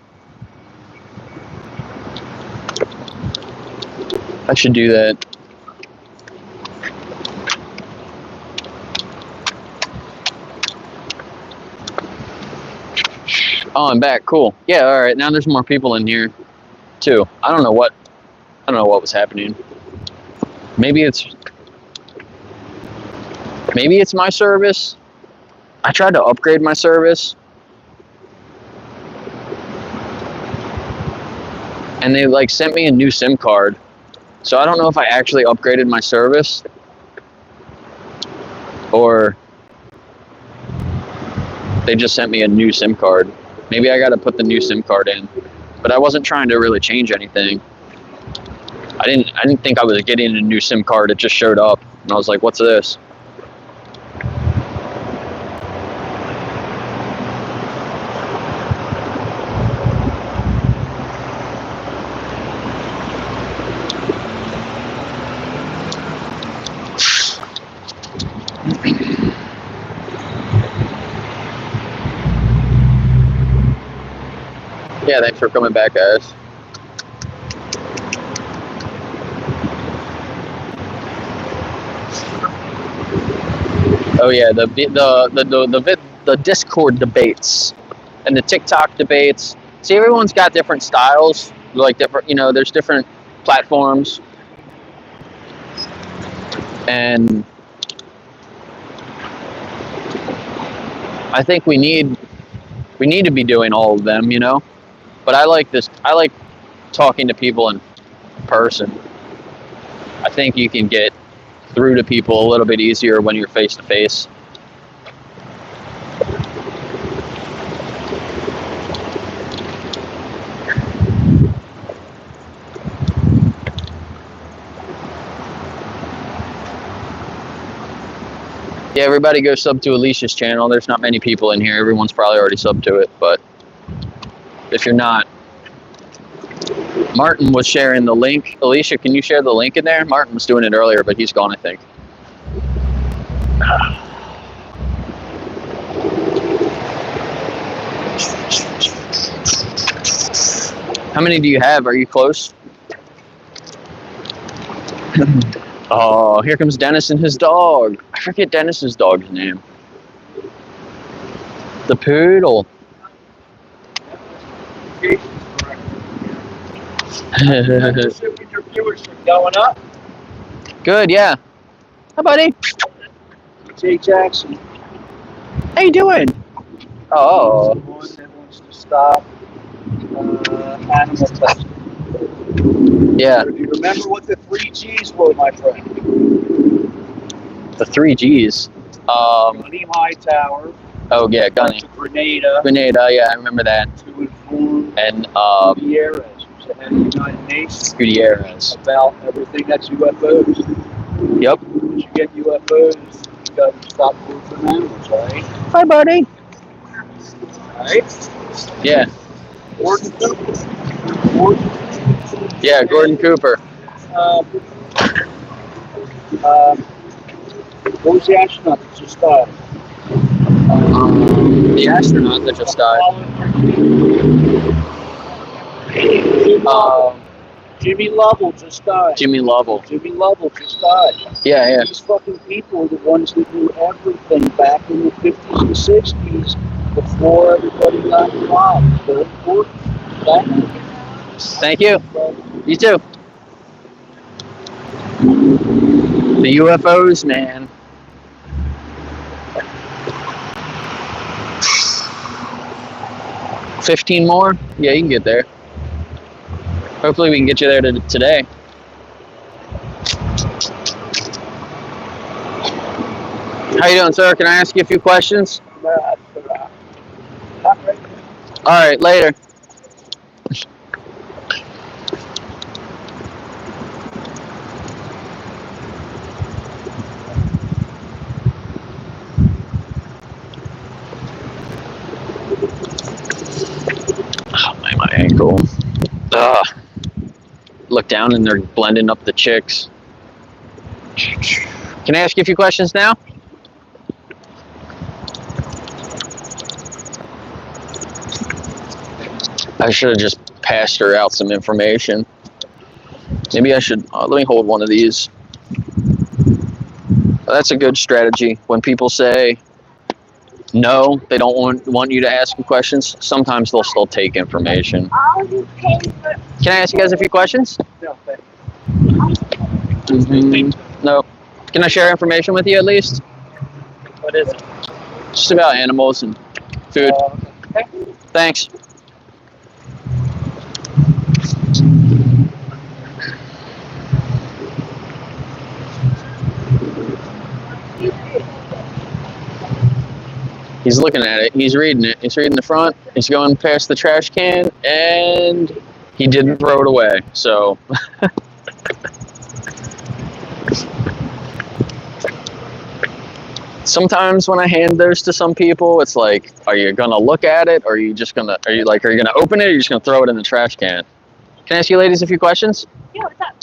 I should do that. Oh, I'm back. Cool. Yeah, all right. Now there's more people in here too. I don't know what was happening. Maybe it's my service. I tried to upgrade my service, and they like sent me a new SIM card. So I don't know if I actually upgraded my service or they just sent me a new SIM card. Maybe I got to put the new SIM card in, but I wasn't trying to really change anything. I didn't think I was getting a new SIM card. It just showed up, and I was like, "What's this?" Yeah, thanks for coming back, guys. Oh yeah, the Discord debates and the TikTok debates. See, everyone's got different styles, like different. There's different platforms, and I think we need to be doing all of them. But I like this. I like talking to people in person. I think you can get through to people a little bit easier when you're face to face. Yeah, everybody go sub to Alicia's channel. There's not many people in here. Everyone's probably already subbed to it, but if you're not, Martin was sharing the link. Alicia, can you share the link in there? Martin was doing it earlier, but he's gone, I think. How many do you have? Are you close? Oh, here comes Dennis and his dog. I forget Dennis's dog's name. The poodle. Your viewers are going up. Good, yeah. Hi, buddy. Jay Jackson. How you doing? Oh. Someone that wants to stop animal testing. Yeah, Do you remember what the 3 G's were, my friend? the 3 G's. Gunny Hightower. Oh, yeah, Gunny. Grenada. Grenada, yeah, I remember that. To inform And Gutierrez, who's the head of the United Nations, Gutierrez. about everything that's UFOs. Yep. Once you get UFOs, you got to stop moving from animals, right? Hi, buddy. Right? Yeah, Gordon Cooper. Gordon. yeah, Gordon Cooper. What was the astronaut that just died? The astronaut that just died. Jimmy Lovell just died. Jimmy Lovell. Jimmy Lovell just died. Yeah, yeah. These fucking people are the ones that knew everything back in the 50s and 60s before everybody got involved. They're important. Thank you. You too. The UFOs, man. $15 more? Yeah, you can get there. Hopefully we can get you there today. How you doing, sir? Can I ask you a few questions? All right, later. Oh, my ankle. Look down and they're blending up the chicks. Can I ask you a few questions now? I should have just passed her out some information. Maybe I should, let me hold one of these. That's a good strategy. When people say no, they don't want you to ask them questions, sometimes they'll still take information. Can I ask you guys a few questions? No. Can I share information with you at least? What is it? Just about animals and food. Okay. Thanks. He's looking at it. He's reading it. He's reading the front. He's going past the trash can, and he didn't throw it away. So, sometimes when I hand those to some people, it's like, are you gonna look at it, or are you gonna open it, or are you just gonna throw it in the trash can? Can I ask you ladies a few questions? Yeah, what's up?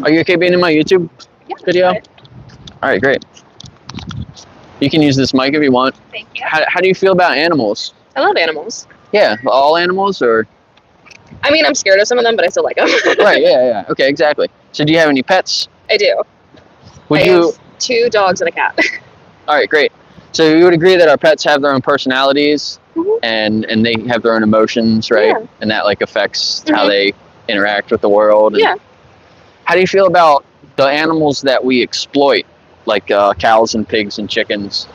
Are you okay being in my YouTube video? Good. All right, great. You can use this mic if you want. Thank you. How do you feel about animals? I love animals. Yeah, all animals, or? I mean, I'm scared of some of them, but I still like them. Right, yeah. Okay, exactly. So do you have any pets? I do. Would I you? have 2 dogs and a cat. All right, great. So you would agree that our pets have their own personalities, and they have their own emotions, right? Yeah. And that like affects how they interact with the world. And Yeah. How do you feel about the animals that we exploit, like cows and pigs and chickens?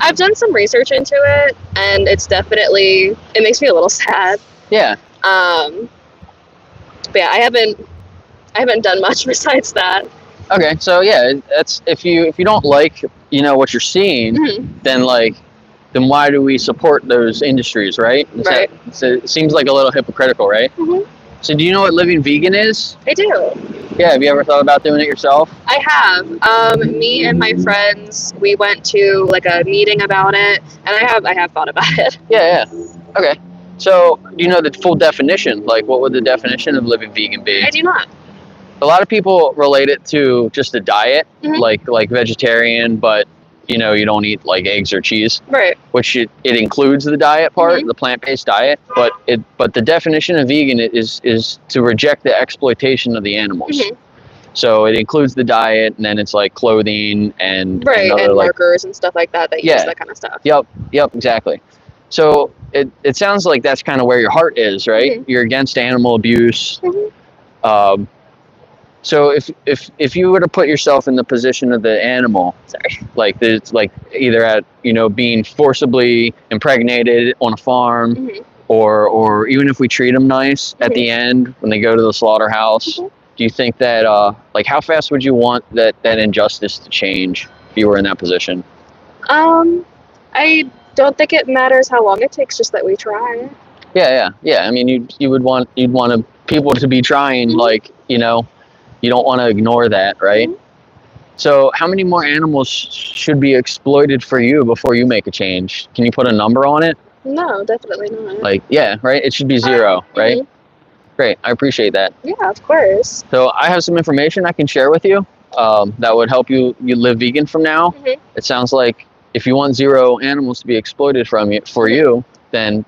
I've done some research into it, and it makes me a little sad. Yeah. But yeah, I haven't done much besides that. Okay, so yeah, that's if you don't like what you're seeing, then why do we support those industries, right? Right. So it seems like a little hypocritical, right? So do you know what living vegan is? I do. Yeah, have you ever thought about doing it yourself? I have. Me and my friends, we went to like a meeting about it, and I have thought about it. Yeah. Okay. So do you know the full definition? Like, what would the definition of living vegan be? I do not. A lot of people relate it to just a diet, like vegetarian, but you know, you don't eat like eggs or cheese, Right. which it includes the diet part, the plant-based diet, but the definition of vegan is to reject the exploitation of the animals. So it includes the diet, and then it's like clothing and Right, other, and like, markers and stuff like that use that kind of stuff. Yep, exactly. So it sounds like that's kind of where your heart is, right? You're against animal abuse. So if you were to put yourself in the position of the animal, like it's like either at, you know, being forcibly impregnated on a farm, or even if we treat them nice at the end when they go to the slaughterhouse, do you think that like how fast would you want that injustice to change if you were in that position? I don't think it matters how long it takes, just that we try. Yeah. I mean, you'd want people to be trying, like, you know, you don't want to ignore that, right? So how many more animals should be exploited for you before you make a change? Can you put a number on it? No, definitely not. Like, yeah, right? It should be 0, right? Great, I appreciate that. Yeah, of course. So I have some information I can share with you that would help you live vegan from now. It sounds like if you want 0 animals to be exploited for you, then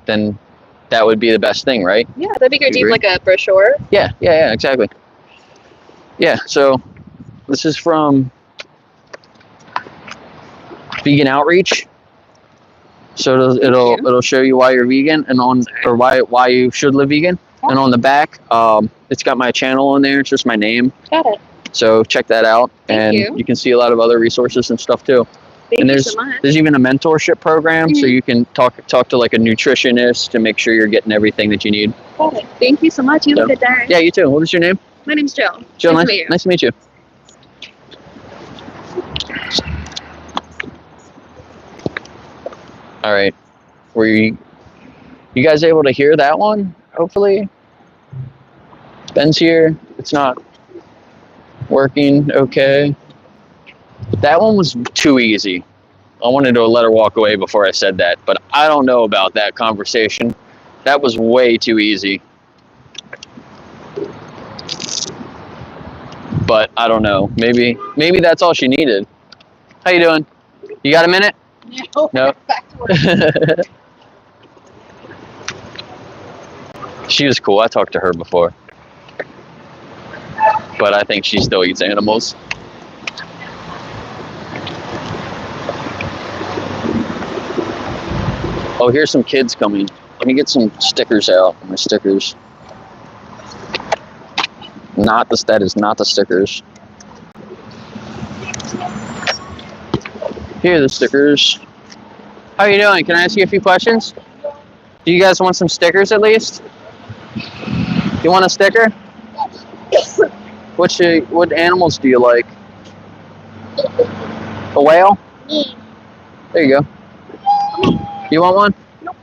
that would be the best thing, right? Yeah, that'd be great. Do you agree? have like a brochure? Yeah, exactly. Yeah, so this is from Vegan Outreach. So it'll show you why you're vegan and why you should live vegan. And on the back, it's got my channel on there. It's just my name. Got it. So check that out, and you. you can see a lot of other resources and stuff too. Thank and you so much. there's even a mentorship program, so you can talk to like a nutritionist to make sure you're getting everything that you need. Got it. Thank you so much. You have a good day. Yeah, you too. What was your name? My name's Jill. Jill, Nice to meet you. Nice to meet you. All right. Were you guys able to hear that one? Hopefully. Ben's here. It's not working okay. That one was too easy. I wanted to let her walk away before I said that, but I don't know about that conversation. That was way too easy. But I don't know. Maybe that's all she needed. How you doing? You got a minute? No. Back to work. She was cool. I talked to her before. But I think she still eats animals. Oh, here's some kids coming. Let me get some stickers out. My stickers. That is not the stickers. Here are the stickers. How are you doing? Can I ask you a few questions? Do you guys want some stickers at least? You want a sticker? What animals do you like? A whale? There you go. You want one? Nope.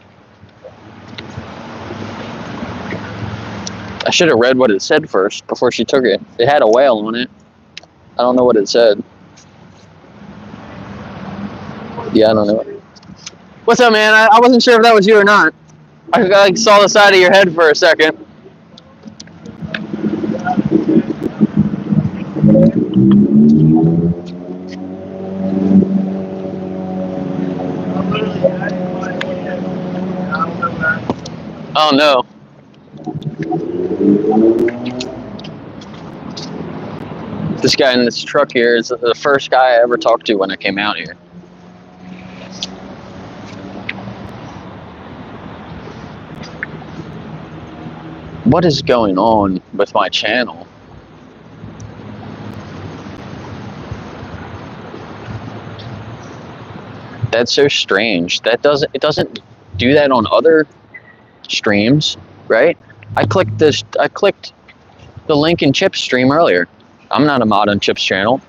I should have read what it said first before she took it. It had a whale on it. I don't know what it said. Yeah, I don't know. What's up, man? I wasn't sure if that was you or not. I saw the side of your head for a second. Oh no. This guy in this truck here is the first guy I ever talked to when I came out here. What is going on with my channel? That's so strange. It doesn't do that on other streams, right? I clicked the link in Chip's stream earlier. I'm not a mod on Chip's channel.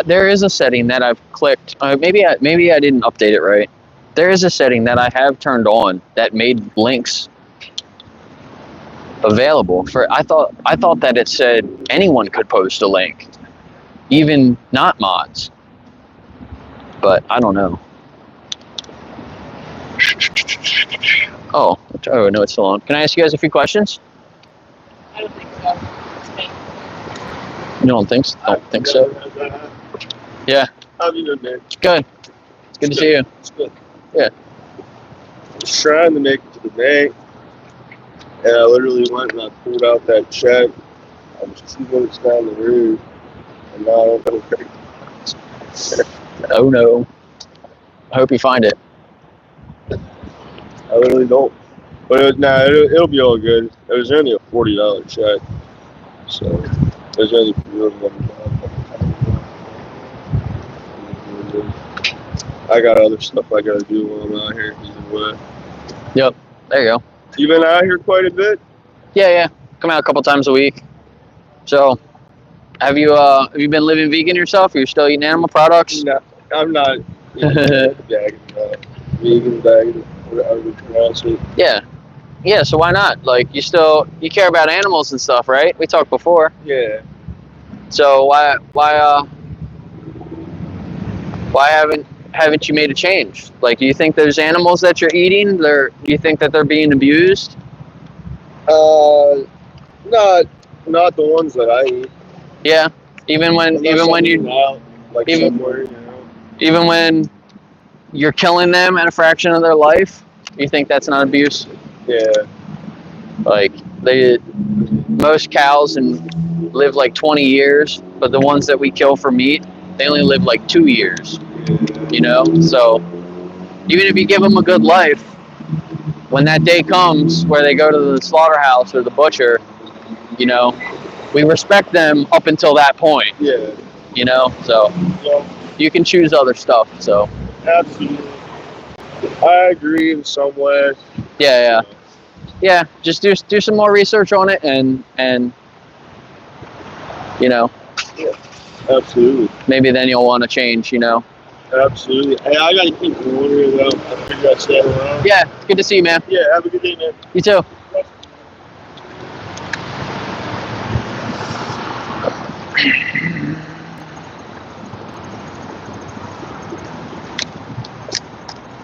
There is a setting that I've clicked. Maybe I didn't update it right. There is a setting that I have turned on that made links available for. I thought that it said anyone could post a link, even not mods. But I don't know. Oh no, it's still on. Can I ask you guys a few questions? I don't think so. It's me. You don't think so? Don't think so? Yeah. How have you been, man? Good. It's good to see you. It's good. Yeah. Just trying to make it to the bank, and I literally went and I pulled out that check. I was 2 minutes down the road, and now I don't have a bank. Oh no. I hope you find it. I literally don't. But it'll be all good. It was only a $40 check, so there's only I got other stuff I gotta do while I'm out here either way. Yep. There you go. You been out here quite a bit? Yeah. Come out a couple times a week. So, have you been living vegan yourself? Or you're still eating animal products? No, I'm not vegan, whatever you pronounce it. Yeah. So why not? Like, you care about animals and stuff, right? We talked before. Yeah. So why haven't you made a change? Like, do you think there's animals that you're eating? Do you think that they're being abused? Not the ones that I eat. Yeah. Even when you even when you're killing them at a fraction of their life, you think that's not abuse? Yeah. Like, most cows live like 20 years, but the ones that we kill for meat, they only live like 2 years. You know, so even if you give them a good life, when that day comes where they go to the slaughterhouse or the butcher, you know, we respect them up until that point. Yeah. You know, so you can choose other stuff. So absolutely, I agree in some way. Yeah. Just do some more research on it, and you know. Yeah. Absolutely. Maybe then you'll want to change. You know. Absolutely. Hey, I gotta keep going here though. I figure I'd stay around. Yeah, good to see you, man. Yeah, have a good day, man. You too.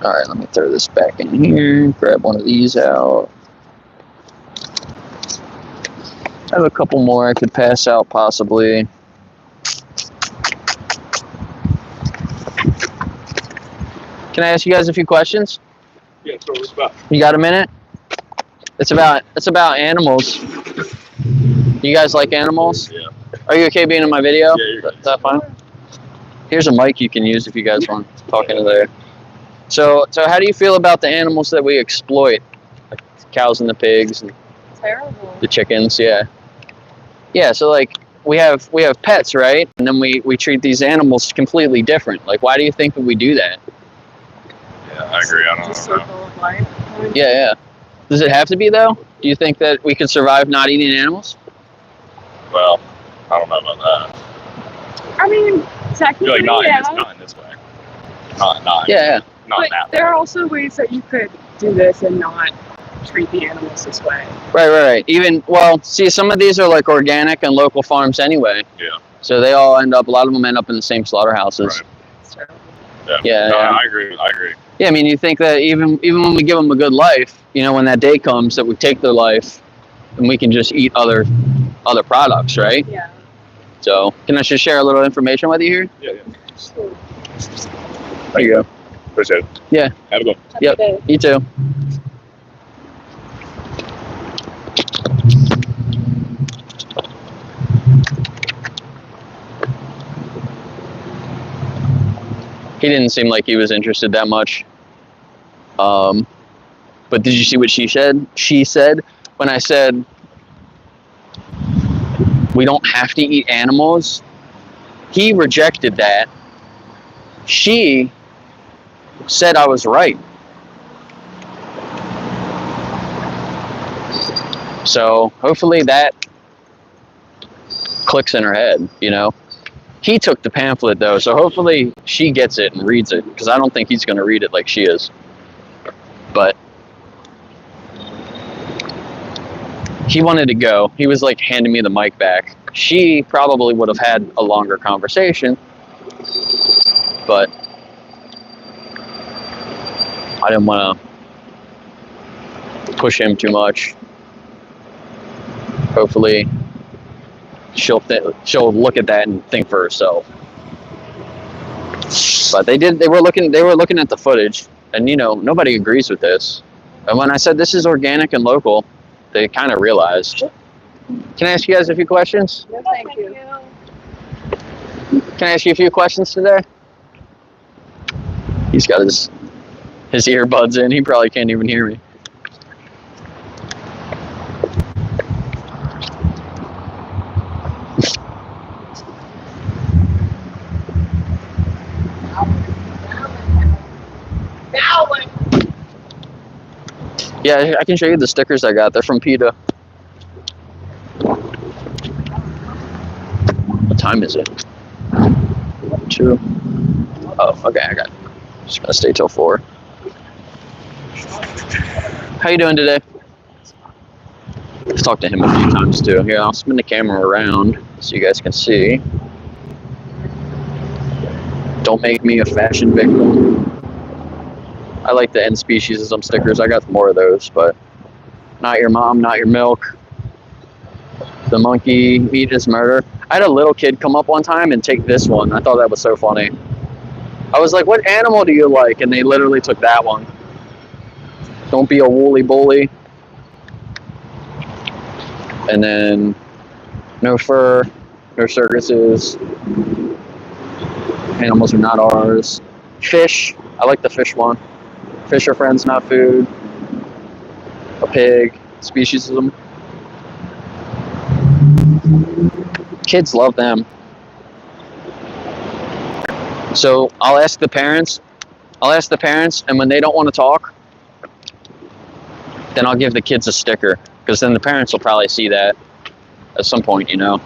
All right, let me throw this back in here. Grab one of these out. I have a couple more I could pass out possibly. Can I ask you guys a few questions? Yeah, so what's about? You got a minute? It's about animals. You guys like animals? Yeah. Are you okay being in my video? Yeah, you're good. Is that fine? Here's a mic you can use if you guys want to talk into there. So how do you feel about the animals that we exploit? Like the cows and the pigs and Terrible. the chickens, yeah. Yeah, so like we have pets, right? And then we treat these animals completely different. Like, why do you think that we do that? Yeah, I agree. I don't know. Circle of life. Yeah. Does it have to be though? Do you think that we could survive not eating animals? Well, I don't know about that. I mean, technically, not yeah. in this way. Not. Yeah. Not But that way. there are also ways that you could do this and not treat the animals this way. Right. Even, well, see, some of these are like organic and local farms anyway. Yeah. So they all a lot of them end up in the same slaughterhouses. Right. So, Yeah. I agree. Yeah, I mean, you think that even when we give them a good life, you know, when that day comes that we take their life, and we can just eat other products, right? yeah. So, can I just share a little information with you here? Yeah. There you go. Appreciate it. Yeah. Have a good one. Yep. Okay. You too. He didn't seem like he was interested that much. But did you see what she said? She said, when I said, we don't have to eat animals, he rejected that. She said I was right. So hopefully that clicks in her head, you know. He took the pamphlet though, so hopefully she gets it and reads it, because I don't think he's going to read it like she is. But he wanted to go. He was like handing me the mic back. She probably would have had a longer conversation, but I didn't want to push him too much. hopefully she'll look at that and think for herself. But they were looking at the footage, and you know, nobody agrees with this. And when I said this is organic and local, they kind of realized. Can I ask you guys a few questions? No, thank you. Can I ask you a few questions today? He's got his earbuds in. He probably can't even hear me. Yeah, I can show you the stickers I got. They're from PETA. What time is it? 2. Oh, okay, I got it. Just gonna stay till 4. How you doing today? I've talked to him a few times too. Here, I'll spin the camera around so you guys can see. Don't make me a fashion victim. I like the end speciesism stickers. I got more of those, but not your mom, not your milk. The monkey meat is murder. I had a little kid come up one time and take this one. I thought that was so funny. I was like, what animal do you like? And they literally took that one. Don't be a woolly bully. And then no fur, no circuses. Animals are not ours. Fish. I like the fish one. Fish are friends, not food. A pig. Speciesism. Kids love them. So I'll ask the parents, and when they don't want to talk, then I'll give the kids a sticker, because then the parents will probably see that at some point, you know.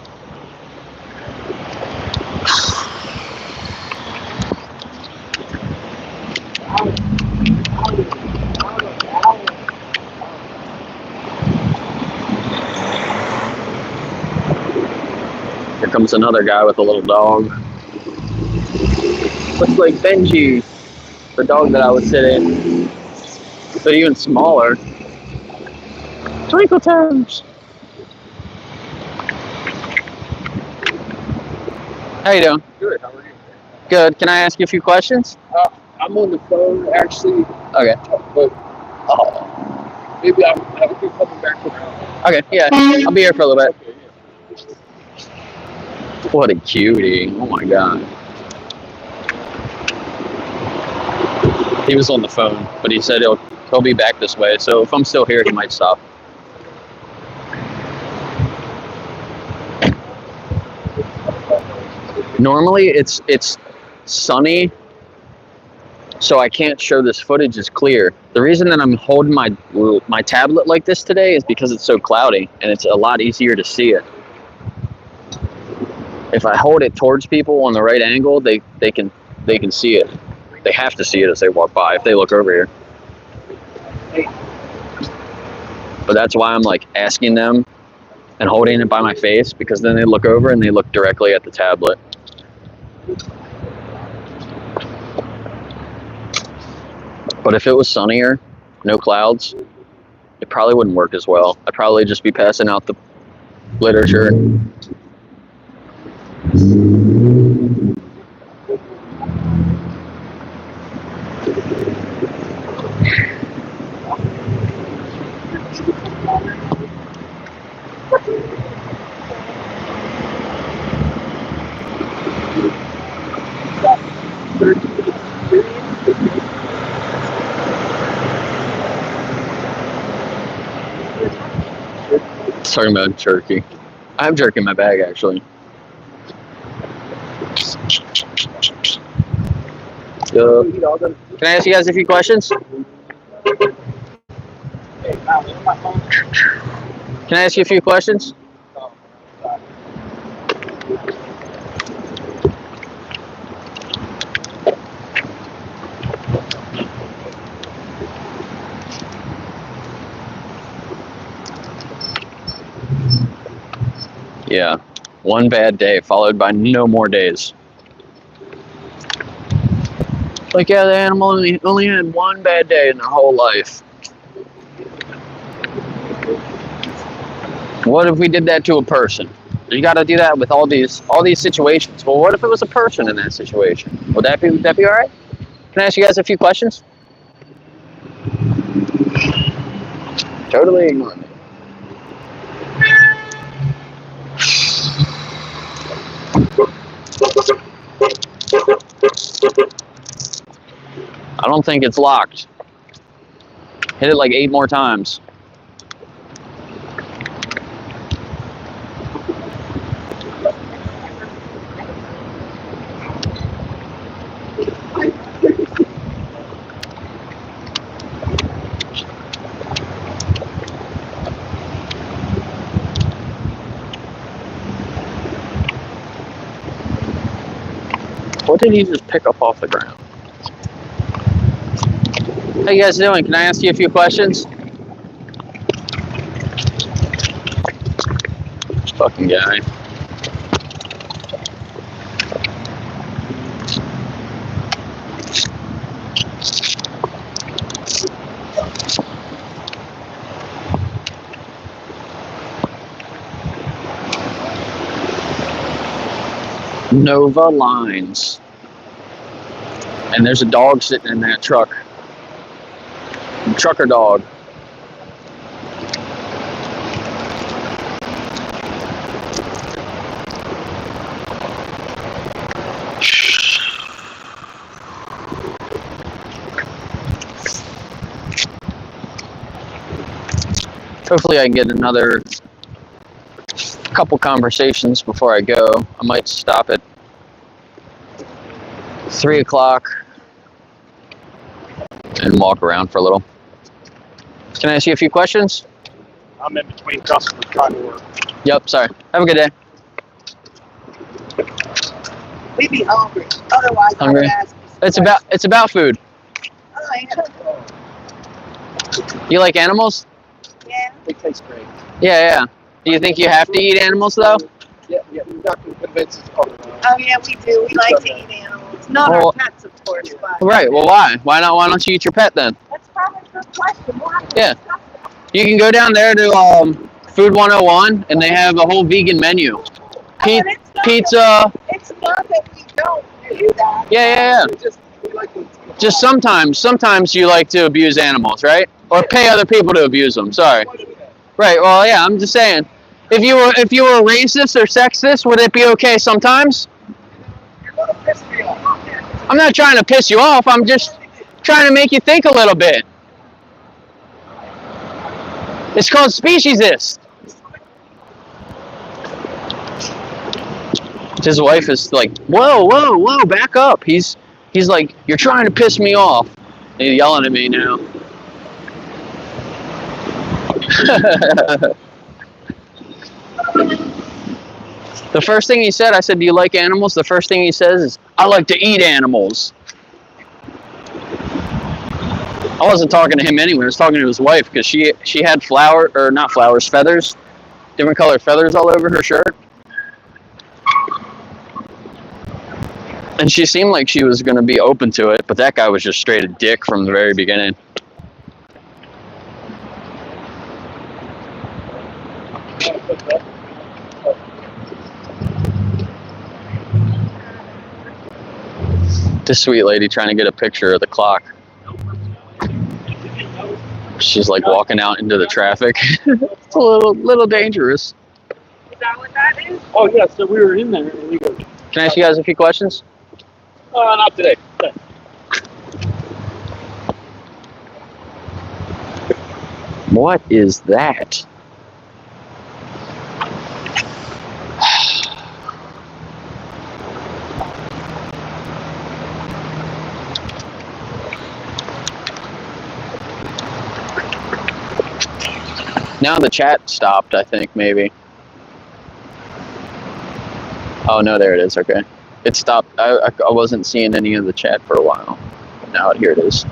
Here comes another guy with a little dog. Looks like Benji, the dog that I was sitting, but even smaller. Twinkle toes. How you doing? Good. How are you? Good. Can I ask you a few questions? I'm on the phone actually, Okay. but maybe I will be coming back around. Okay. Yeah. I'll be here for a little bit. Okay, yeah. What a cutie. Oh my god. He was on the phone, but he said he'll be back this way. So if I'm still here, he might stop. Normally it's sunny, so I can't show this footage as clear. The reason that I'm holding my tablet like this today is because it's so cloudy, and it's a lot easier to see it. If I hold it towards people on the right angle, they can see it. They have to see it as they walk by if they look over here. But that's why I'm like asking them and holding it by my face, because then they look over and they look directly at the tablet. But if it was sunnier, no clouds, it probably wouldn't work as well. I'd probably just be passing out the literature. Talking about jerky. I have jerky in my bag, actually. Can I ask you guys a few questions? Can I ask you a few questions? Yeah, one bad day followed by no more days. Like, yeah, the animal only had one bad day in their whole life. What if we did that to a person? You got to do that with all these situations. Well, what if it was a person in that situation? Would that be all right? Can I ask you guys a few questions? Totally ignore me. I don't think it's locked. Hit it like 8 more times. What did he just pick up off the ground? How you guys doing? Can I ask you a few questions? This fucking guy. Nova Lines. And there's a dog sitting in that truck. Trucker dog. Hopefully I can get another couple conversations before I go. I might stop at 3 o'clock and walk around for a little. Can I ask you a few questions? I'm in between customers trying to work. Yep, sorry. Have a good day. We be hungry. Otherwise, I Hungry? would ask you some It's about food. questions. You like animals? Yeah. They taste great. Yeah. Do you think you have to eat animals though? Yeah, you're not going to convince us. Oh, Oh yeah, we do. We like to eat animals. Not Well, our pets, of course, but Right. Well, why? Why don't you eat your pet then? that's probably a good question. We'll have to Yeah. discuss that. You can go down there to Food 101 and they have a whole vegan menu. Oh, and it's not Pizza. That, it's not that we don't do that. Yeah. we like to Just sometimes you like to abuse animals, right? Or pay other people to abuse them. Sorry. Right. Well, yeah. I'm just saying. If you were racist or sexist, would it be okay sometimes? You're gonna piss me off. I'm not trying to piss you off. I'm just trying to make you think a little bit. It's called speciesist. His wife is like, whoa, back up. He's like, you're trying to piss me off. And he's yelling at me now. The first thing he said, I said, do you like animals? The first thing he says is, I like to eat animals. I wasn't talking to him anyway. I was talking to his wife because she had feathers, different colored feathers all over her shirt. And she seemed like she was going to be open to it, but that guy was just straight a dick from the very beginning. This sweet lady trying to get a picture of the clock. She's like walking out into the traffic. It's a little dangerous. Is that what that is? Oh, yeah, so we were in there and we go, Can I ask you guys a few questions? not today. What is that? Now the chat stopped, I think, maybe. Oh, no, there it is. Okay. It stopped. I wasn't seeing any of the chat for a while. Now here it is.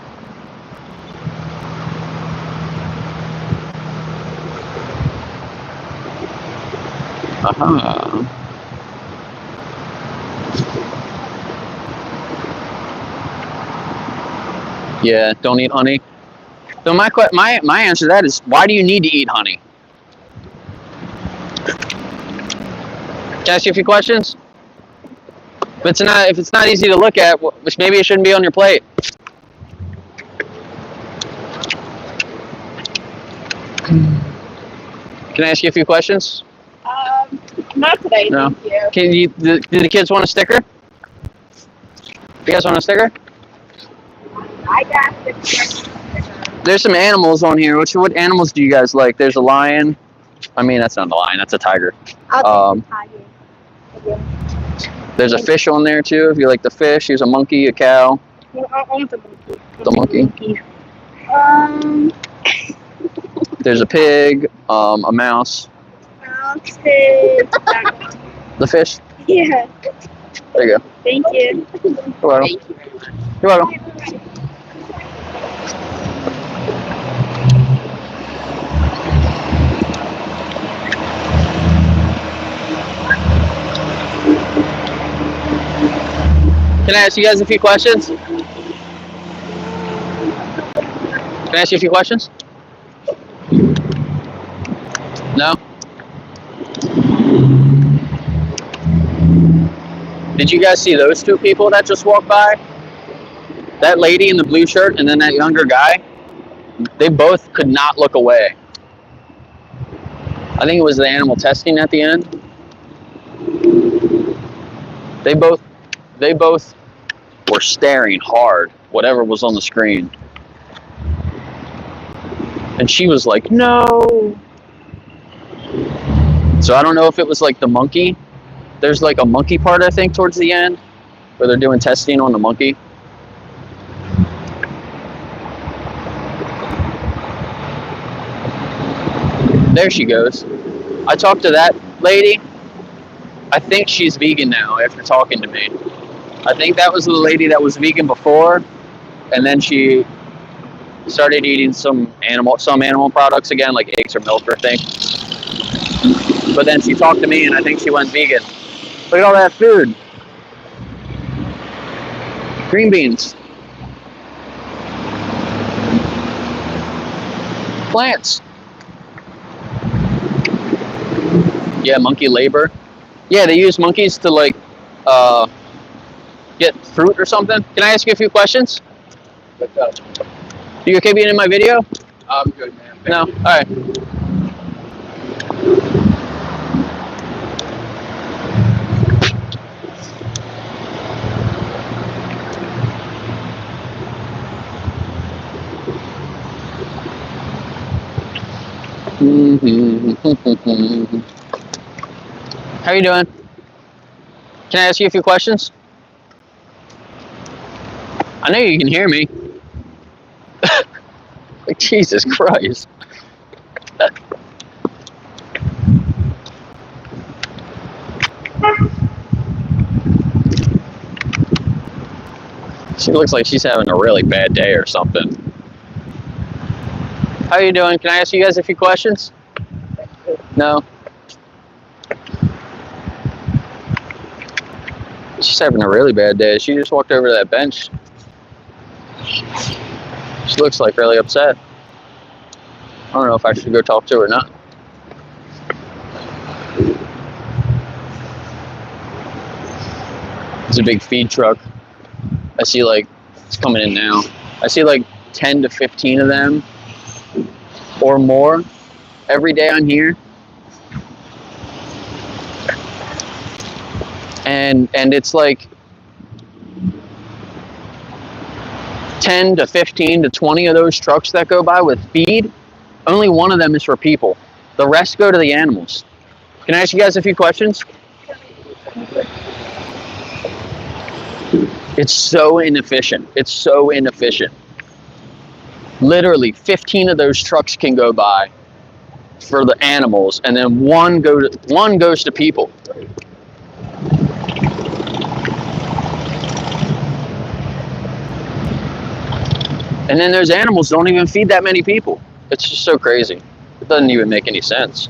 Aha. Yeah, don't eat honey. So my answer to that is, why do you need to eat honey? Can I ask you a few questions? If it's not easy to look at, which maybe it shouldn't be on your plate. Can I ask you a few questions? Not today, No. thank you. Do the kids want a sticker? You guys want a sticker? I got it. There's some animals on here. What animals do you guys like? There's a lion. I mean, that's not a lion. That's a tiger. I'll take the tiger. There's a fish on there too. If you like the fish, there's a monkey, a cow. Well, I want the monkey. The monkey. There's a pig, a mouse. I'll take The fish. Yeah. There you go. Thank you. You're welcome. Thank you very much. You're welcome. Can I ask you guys a few questions? Can I ask you a few questions? No? Did you guys see those two people that just walked by? That lady in the blue shirt and then that younger guy? They both could not look away. I think it was the animal testing at the end. They both were staring hard, whatever was on the screen. And she was like, no. So I don't know if it was like the monkey. There's like a monkey part, I think, towards the end, where they're doing testing on the monkey. There she goes. I talked to that lady. I think she's vegan now after talking to me. I think that was the lady that was vegan before, and then she started eating some animal products again, like eggs or milk or thing. But then she talked to me, and I think she went vegan. Look at all that food. Green beans. Plants. Yeah, monkey labor. Yeah, they use monkeys to like get fruit or something. Can I ask you a few questions? What's up? You okay being in my video? I'm good, man. No? Alright. How you doing? Can I ask you a few questions? I know you can hear me. Like, Jesus Christ. She looks like she's having a really bad day or something. How you doing? Can I ask you guys a few questions? No? She's having a really bad day. She just walked over to that bench. She looks like really upset. I don't know if I should go talk to her or not. It's a big feed truck. I see like, it's coming in now. I see like 10 to 15 of them or more every day on here. And it's like 10 to 15 to 20 of those trucks that go by with feed. Only one of them is for people. The rest go to the animals. Can I ask you guys a few questions? It's so inefficient. It's so inefficient. Literally 15 of those trucks can go by for the animals, and then one goes to people. And then those animals don't even feed that many people. It's just so crazy. It doesn't even make any sense.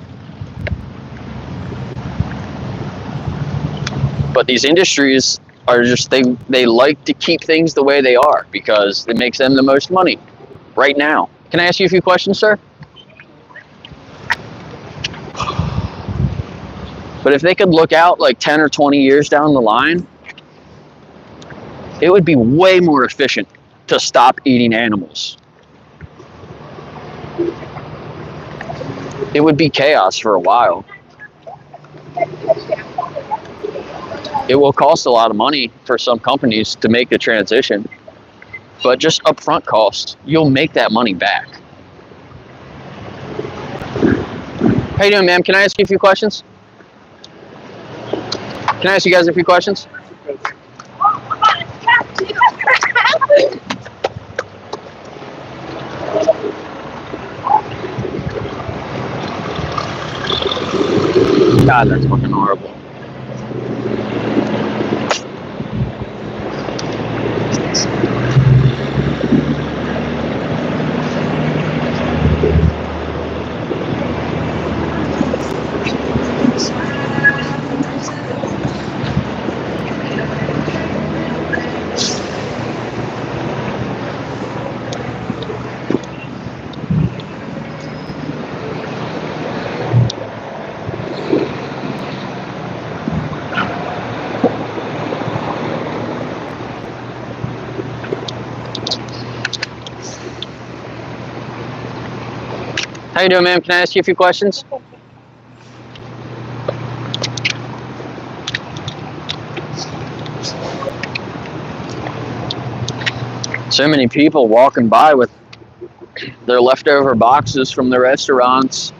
But these industries are just, they like to keep things the way they are because it makes them the most money right now. Can I ask you a few questions, sir? But if they could look out like 10 or 20 years down the line, it would be way more efficient to stop eating animals. It would be chaos for a while. It will cost a lot of money for some companies to make the transition, but just upfront cost, you'll make that money back. How you doing, ma'am? Can I ask you a few questions? Can I ask you guys a few questions? God, that's fucking horrible. How you doing, ma'am? Can I ask you a few questions? So many people walking by with their leftover boxes from the restaurants.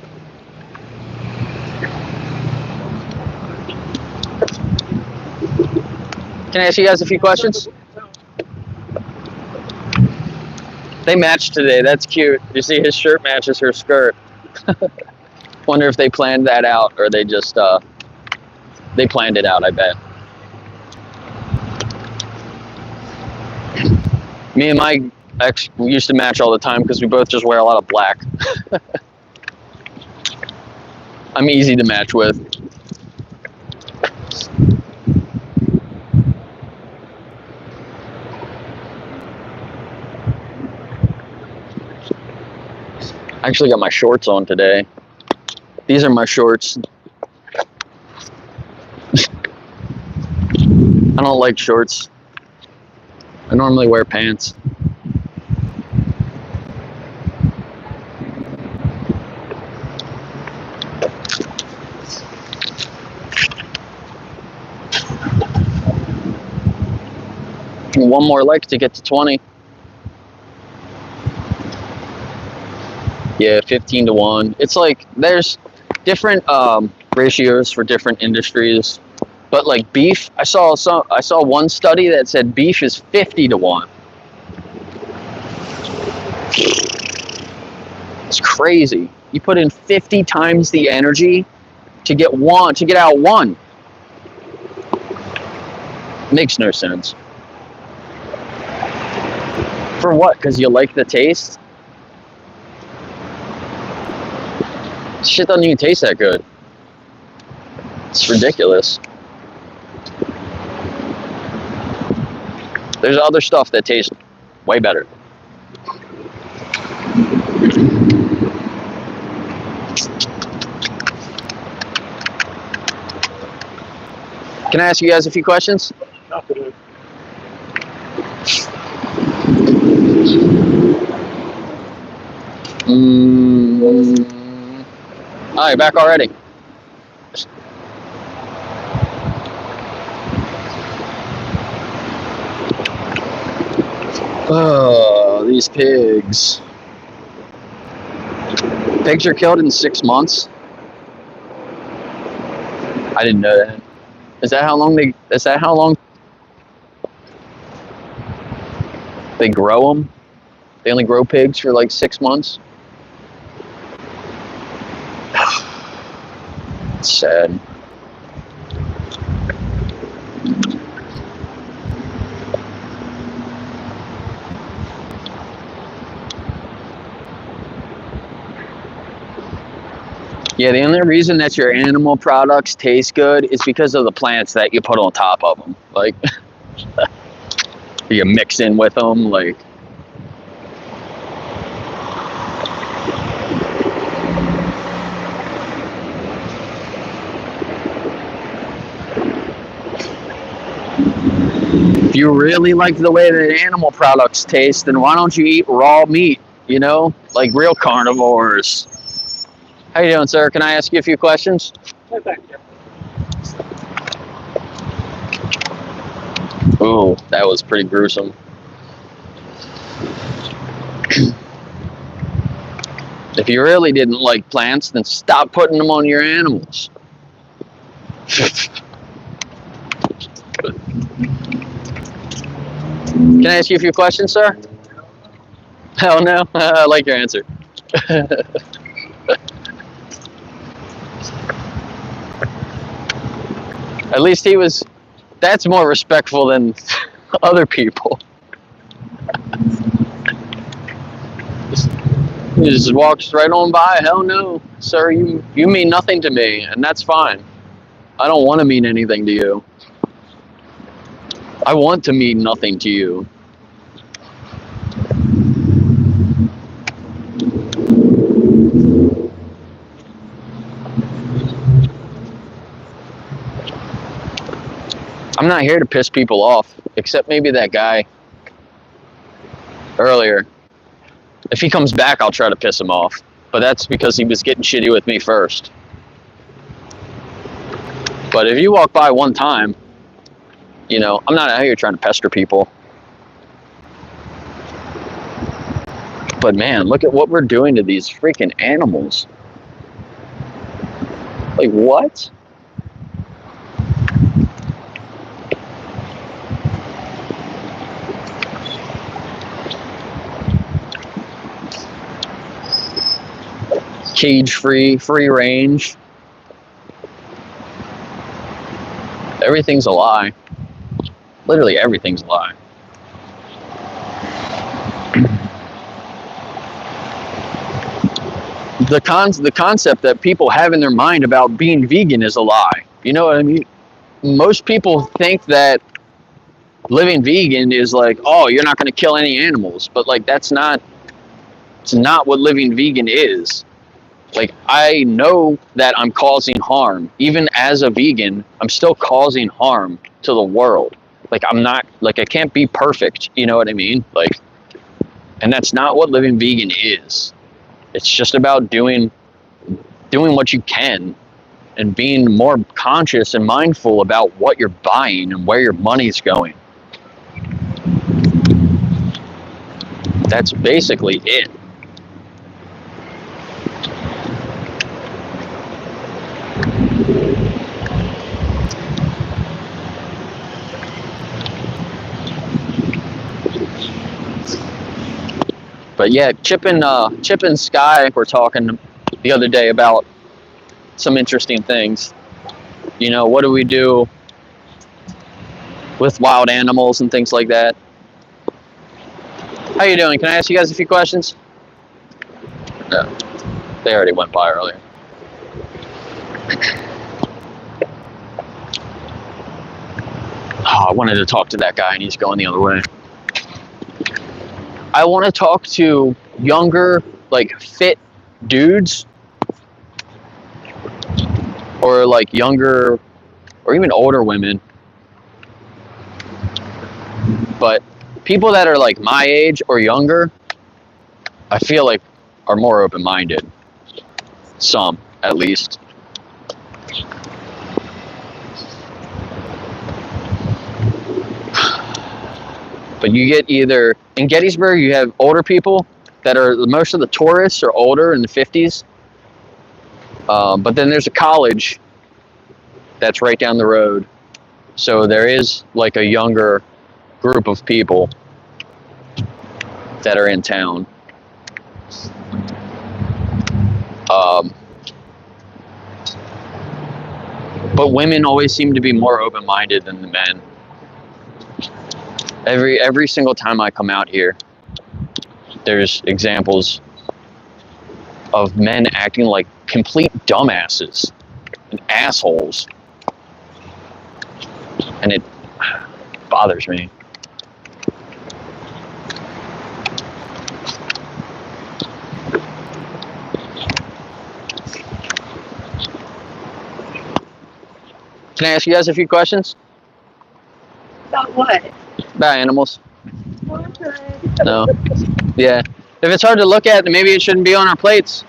Can I ask you guys a few questions? They match today. That's cute. You see his shirt matches her skirt. Wonder if they planned that out or they just they planned it out, I bet. Me and my ex used to match all the time because we both just wear a lot of black. I'm easy to match with. I actually got my shorts on today. These are my shorts. I don't like shorts. I normally wear pants. One more leg to get to 20. Yeah, 15 to 1. It's like there's different ratios for different industries, but like beef, I saw one study that said beef is 50 to 1. It's crazy. You put in 50 times the energy to get out one. Makes no sense. For what? Because you like the taste? Shit doesn't even taste that good. It's ridiculous. There's other stuff that tastes way better. Can I ask you guys a few questions? All right, back already. Oh, these pigs. Pigs are killed in 6 months. I didn't know that. Is that how long they grow them? They only grow pigs for like 6 months? It's sad. Yeah, the only reason that your animal products taste good is because of the plants that you put on top of them. Like, you mix in with them, like. If you really like the way that animal products taste, then why don't you eat raw meat? You know, like real carnivores. How you doing, sir? Can I ask you a few questions? Ooh, that was pretty gruesome. If you really didn't like plants, then stop putting them on your animals. Can I ask you a few questions, sir? Hell no. I like your answer. At least he was, that's more respectful than other people. He just walks right on by. Hell no, sir, you mean nothing to me, and that's fine. I don't want to mean anything to you. I want to mean nothing to you. I'm not here to piss people off, except maybe that guy earlier. If he comes back, I'll try to piss him off. But that's because he was getting shitty with me first. But if you walk by one time, you know, I'm not out here trying to pester people. But man, look at what we're doing to these freaking animals. Like, what? Cage-free, free range. Everything's a lie. Literally everything's a lie. The concept that people have in their mind about being vegan is a lie. You know what I mean? Most people think that living vegan is like, oh, you're not going to kill any animals. But like, it's not what living vegan is. Like, I know that I'm causing harm. Even as a vegan, I'm still causing harm to the world. Like, I can't be perfect. You know what I mean? Like, and that's not what living vegan is. It's just about doing what you can and being more conscious and mindful about what you're buying and where your money's going. That's basically it. But yeah, Chip and Sky were talking the other day about some interesting things. You know, what do we do with wild animals and things like that? How you doing? Can I ask you guys a few questions? No, they already went by earlier. Oh, I wanted to talk to that guy and he's going the other way. I want to talk to younger, like, fit dudes, or like younger, or even older women, but people that are like my age or younger, I feel like are more open-minded. Some, at least. But you get either, in Gettysburg, you have older people that are, most of the tourists are older in the 50s. But then there's a college that's right down the road. So there is like a younger group of people that are in town. But women always seem to be more open-minded than the men. Every single time I come out here, there's examples of men acting like complete dumbasses and assholes. And it bothers me. Can I ask you guys a few questions? About what? About animals? No. Yeah. If it's hard to look at, then maybe it shouldn't be on our plates.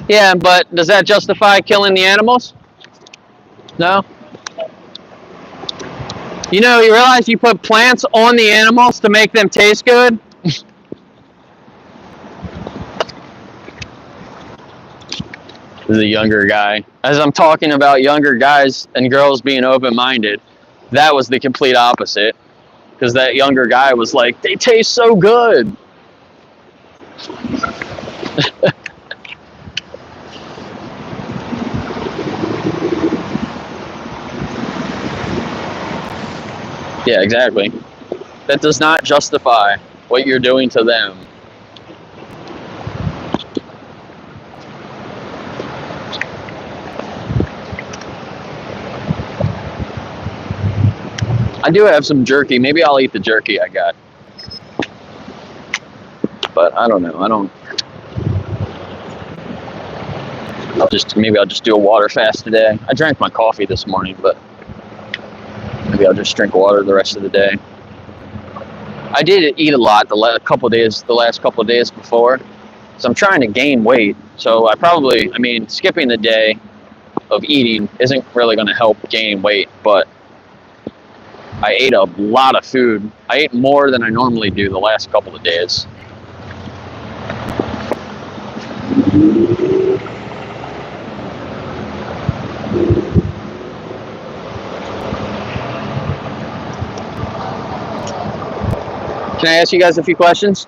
Yeah, but does that justify killing the animals? No? You know, you realize you put plants on the animals to make them taste good? This is a younger guy. As I'm talking about younger guys and girls being open-minded, that was the complete opposite. Because that younger guy was like, they taste so good. Yeah, exactly. That does not justify what you're doing to them. I do have some jerky. Maybe I'll eat the jerky I got. But I don't know. Maybe I'll just do a water fast today. I drank my coffee this morning, but maybe I'll just drink water the rest of the day. I did eat a lot the last couple of days before, so I'm trying to gain weight. So skipping the day of eating isn't really going to help gain weight, but I ate a lot of food. I ate more than I normally do the last couple of days. Can I ask you guys a few questions?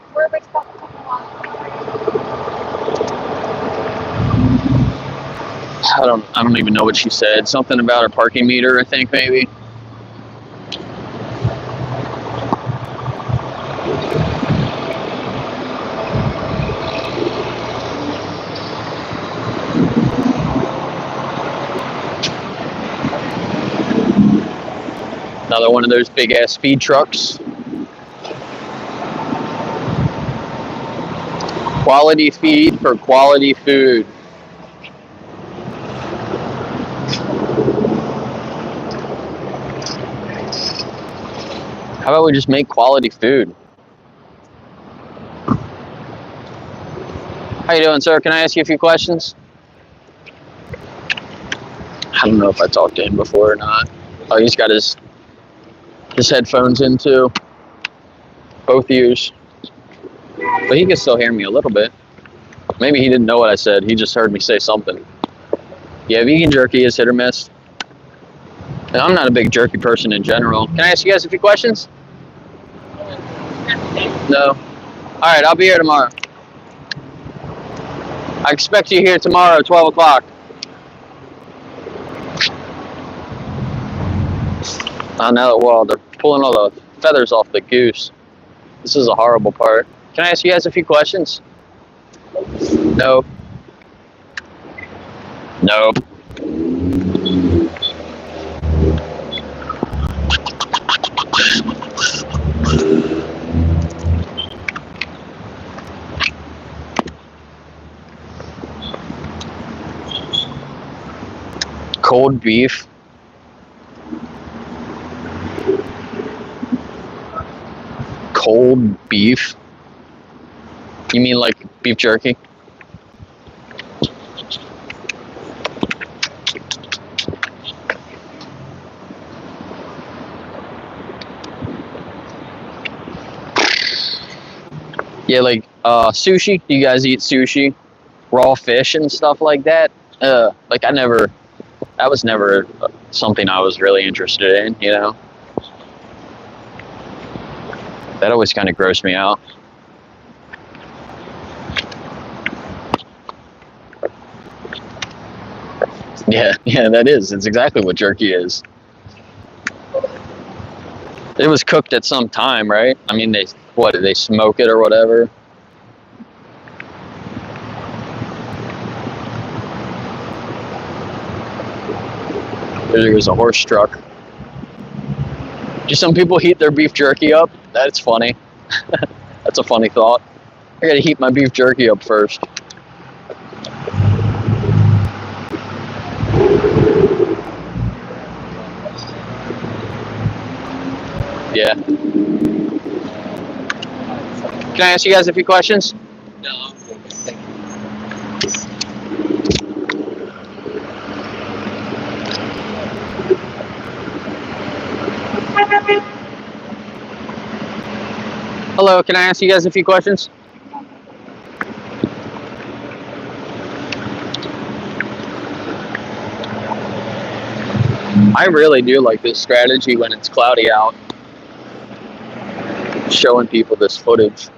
I don't even know what she said. Something about her parking meter, I think, maybe. Another one of those big ass feed trucks. Quality feed for quality food. How about we just make quality food? How you doing, sir? Can I ask you a few questions? I don't know if I talked to him before or not. Oh, he's got his headphones in too. Both ears. But he can still hear me a little bit. Maybe he didn't know what I said. He just heard me say something. Yeah, vegan jerky is hit or miss. And I'm not a big jerky person in general. Can I ask you guys a few questions? No? Alright, I'll be here tomorrow. I expect you here tomorrow at 12 o'clock. Oh, now, well, they're pulling all the feathers off the goose. This is a horrible part. Can I ask you guys a few questions? No. No. Cold beef. Cold beef? You mean like beef jerky? Yeah, like sushi. You guys eat sushi? Raw fish and stuff like that? That was never something I was really interested in, you know? That always kind of grossed me out. Yeah, that is. It's exactly what jerky is. It was cooked at some time, right? I mean, they smoke it or whatever? There was a horse truck. Do some people heat their beef jerky up? That's funny. That's a funny thought. I gotta heat my beef jerky up first. Yeah. Can I ask you guys a few questions? No. Thank you. Hello, can I ask you guys a few questions? I really do like this strategy when it's cloudy out. Showing people this footage.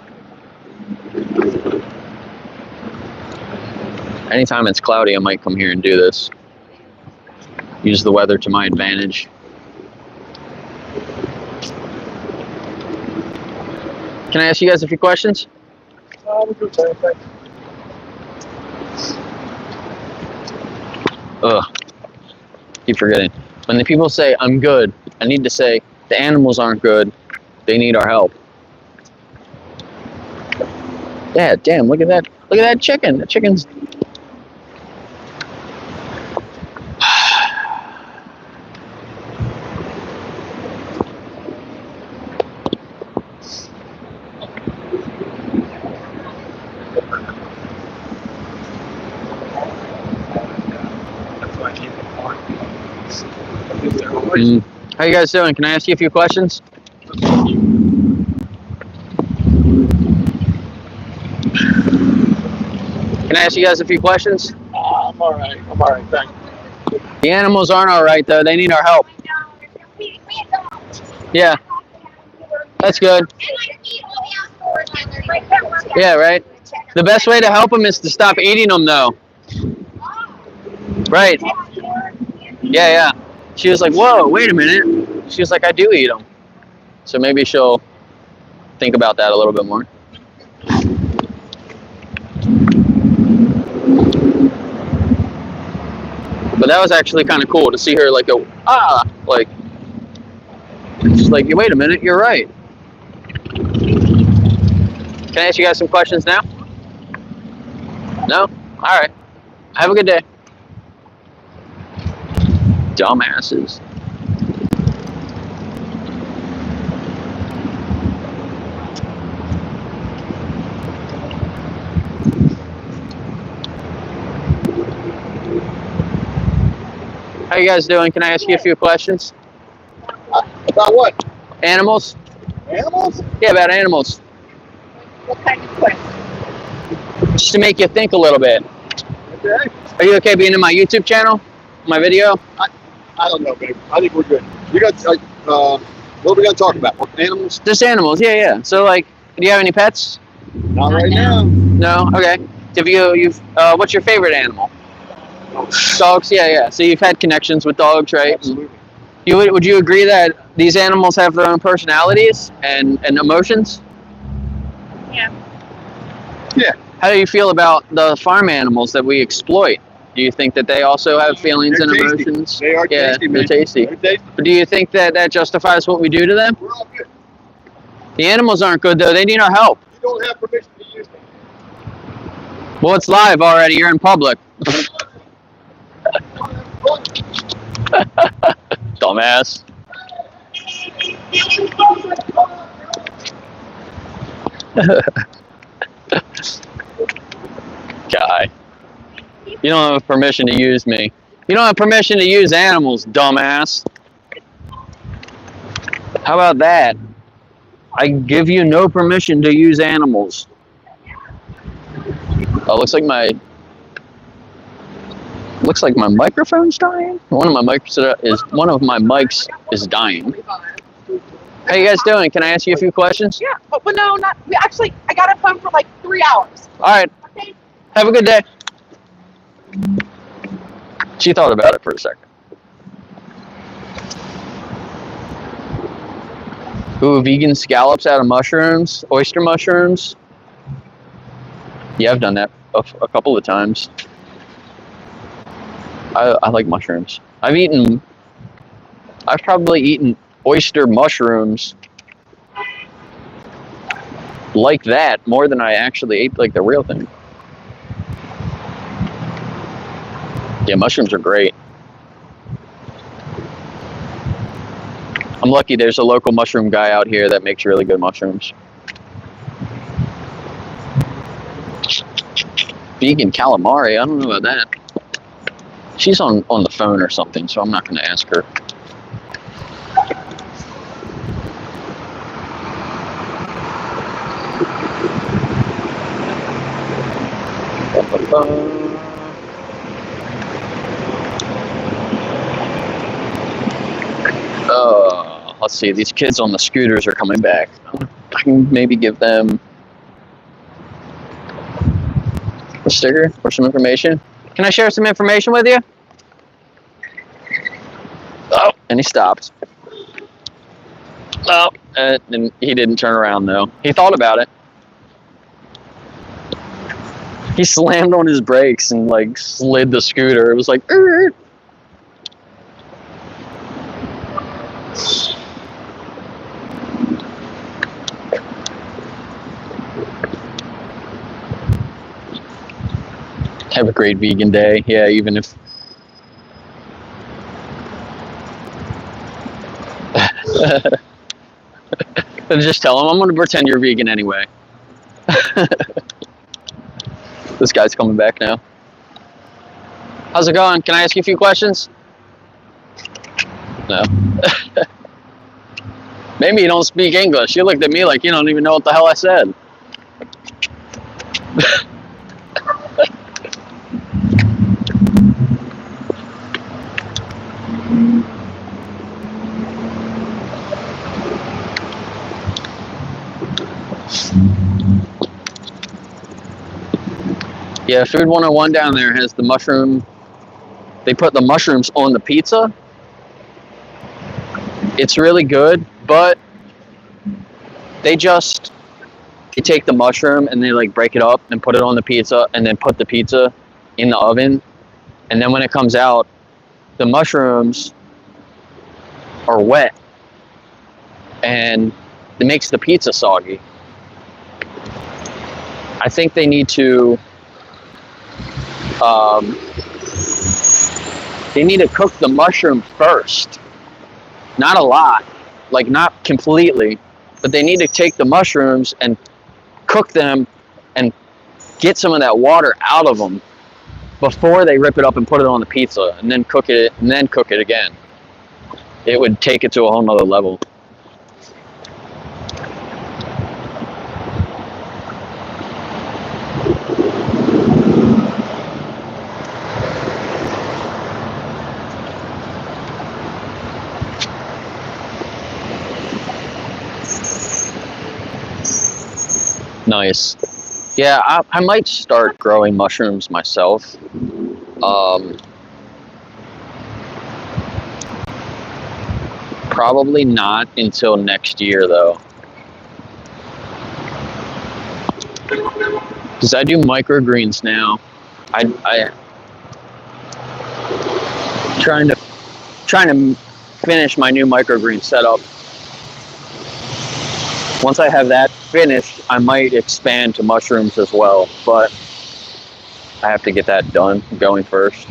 Anytime it's cloudy, I might come here and do this. Use the weather to my advantage. Can I ask you guys a few questions? Ugh. Keep forgetting. When the people say, I'm good, I need to say, the animals aren't good. They need our help. Yeah, damn, look at that. Look at that chicken. The chicken's... How you guys doing? Can I ask you a few questions? Can I ask you guys a few questions? I'm all right. I'm all right. Thank you. The animals aren't all right, though. They need our help. Yeah. That's good. Yeah, right? The best way to help them is to stop eating them, though. Right. Yeah, yeah. She was like, whoa, wait a minute. She was like, I do eat them. So maybe she'll think about that a little bit more. But that was actually kind of cool to see her like go, like, she's like, wait a minute, you're right. Can I ask you guys some questions now? No? All right. Have a good day. Dumbasses. How you guys doing? Can I ask you a few questions? About what? Animals? Animals? Yeah, about animals. What kind of question? Just to make you think a little bit. Okay. Are you okay being in my YouTube channel? My video? I don't know, babe. I think we're good. We got, what are we going to talk about? Animals? Just animals, yeah, yeah. So, like, do you have any pets? Not right now. No? Okay. Have you've what's your favorite animal? Dogs, yeah, yeah. So you've had connections with dogs, right? Absolutely. Would you agree that these animals have their own personalities and emotions? Yeah. Yeah. How do you feel about the farm animals that we exploit? Do you think that they also have feelings They're and tasty. emotions? They are Yeah, tasty, they're man. tasty. They're tasty. But do you think that that justifies what we do to them? We're all good. The animals aren't good, though. They need our help. You don't have permission to use them. Well, it's live already. You're in public. Dumbass. Guy. You don't have permission to use me. You don't have permission to use animals, dumbass. How about that? I give you no permission to use animals. Oh, looks like my microphone's dying. One of my mics is dying. How you guys doing? Can I ask you a few questions? Yeah, but no, not. I got it phone for like 3 hours. All right. Okay. Have a good day. She thought about it for a second. Ooh, vegan scallops out of mushrooms, oyster mushrooms. Yeah, I've done that a couple of times. I like mushrooms. I've probably eaten oyster mushrooms like that more than I actually ate like the real thing. Yeah, mushrooms are great. I'm lucky there's a local mushroom guy out here that makes really good mushrooms. Vegan calamari, I don't know about that. She's on the phone or something, so I'm not going to ask her. Let's see, these kids on the scooters are coming back. I can maybe give them a sticker or some information. Can I share some information with you? Oh, and he stopped. Oh, and he didn't turn around though. He thought about it. He slammed on his brakes and like slid the scooter. It was like, "Arr!" Have a great vegan day. Yeah, even if just tell him I'm going to pretend you're vegan anyway. This guy's coming back now. How's it going? Can I ask you a few questions? No. Maybe you don't speak English. You looked at me like you don't even know what the hell I said. Yeah, Food 101 down there has the mushroom. They put the mushrooms on the pizza. It's really good, but they take the mushroom and they like break it up and put it on the pizza and then put the pizza in the oven. And then when it comes out, the mushrooms are wet and it makes the pizza soggy. I think they need to cook the mushroom first. Not a lot, like not completely, but they need to take the mushrooms and cook them and get some of that water out of them before they rip it up and put it on the pizza and then cook it again. It would take it to a whole nother level. Nice. Yeah, I might start growing mushrooms myself. Probably not until next year, though. Because I do microgreens now. I trying to finish my new microgreen setup. Once I have that finished, I might expand to mushrooms as well, but I have to get that going first.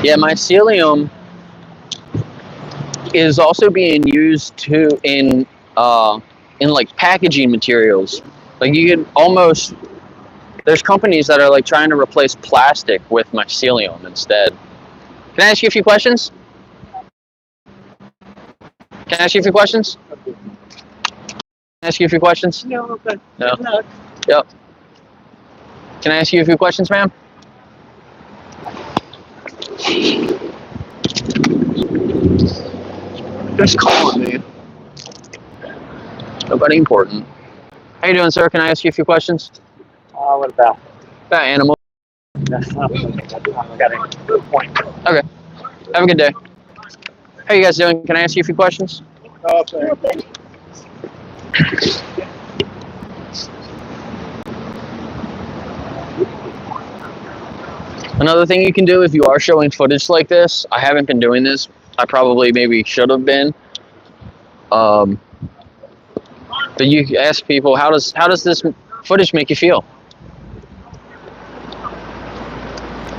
Yeah, mycelium is also being used in like packaging materials. Like you can almost, there's companies that are like trying to replace plastic with mycelium instead. Can I ask you a few questions? Can I ask you a few questions? No, okay. No. Good luck. Yep. Can I ask you a few questions, ma'am? Just calling me. Nobody important. How you doing, sir? Can I ask you a few questions? What about? About animals. That's not I got a good point. Okay. Have a good day. How you guys doing? Can I ask you a few questions? Okay. Another thing you can do if you are showing footage like this, I haven't been doing this. I probably maybe should have been. But you ask people, how does this footage make you feel?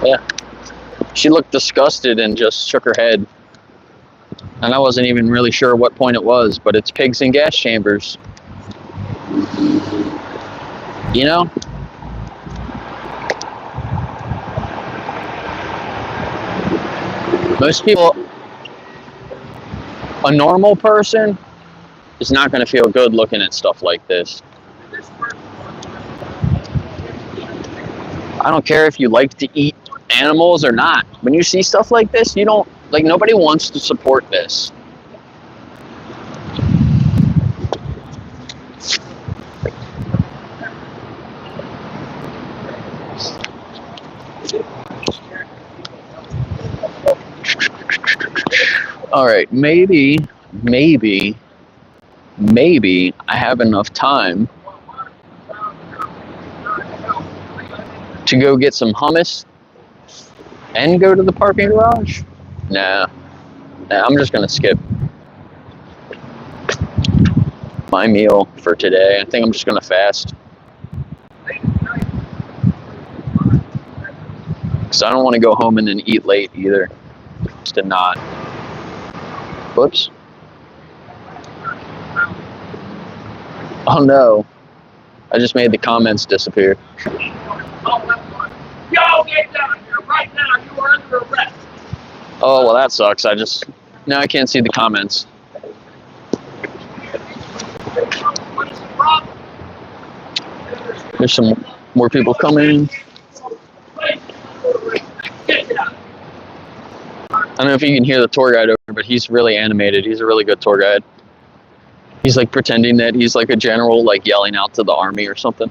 Yeah. She looked disgusted and just shook her head. And I wasn't even really sure what point it was, but it's pigs in gas chambers. You know? Most people, a normal person is not going to feel good looking at stuff like this. I don't care if you like to eat animals or not. When you see stuff like this, you don't, like, nobody wants to support this. All right, maybe I have enough time to go get some hummus and go to the parking garage. Nah, I'm just gonna skip my meal for today. I think I'm just gonna fast, because I don't want to go home and then eat late either. Just to not. Whoops. Oh no. I just made the comments disappear. Y'all get down here right now. You are under arrest. Oh, well, that sucks. Now I can't see the comments. There's some more people coming. I don't know if you can hear the tour guide over, but he's really animated. He's a really good tour guide. He's like pretending that he's like a general, like yelling out to the army or something.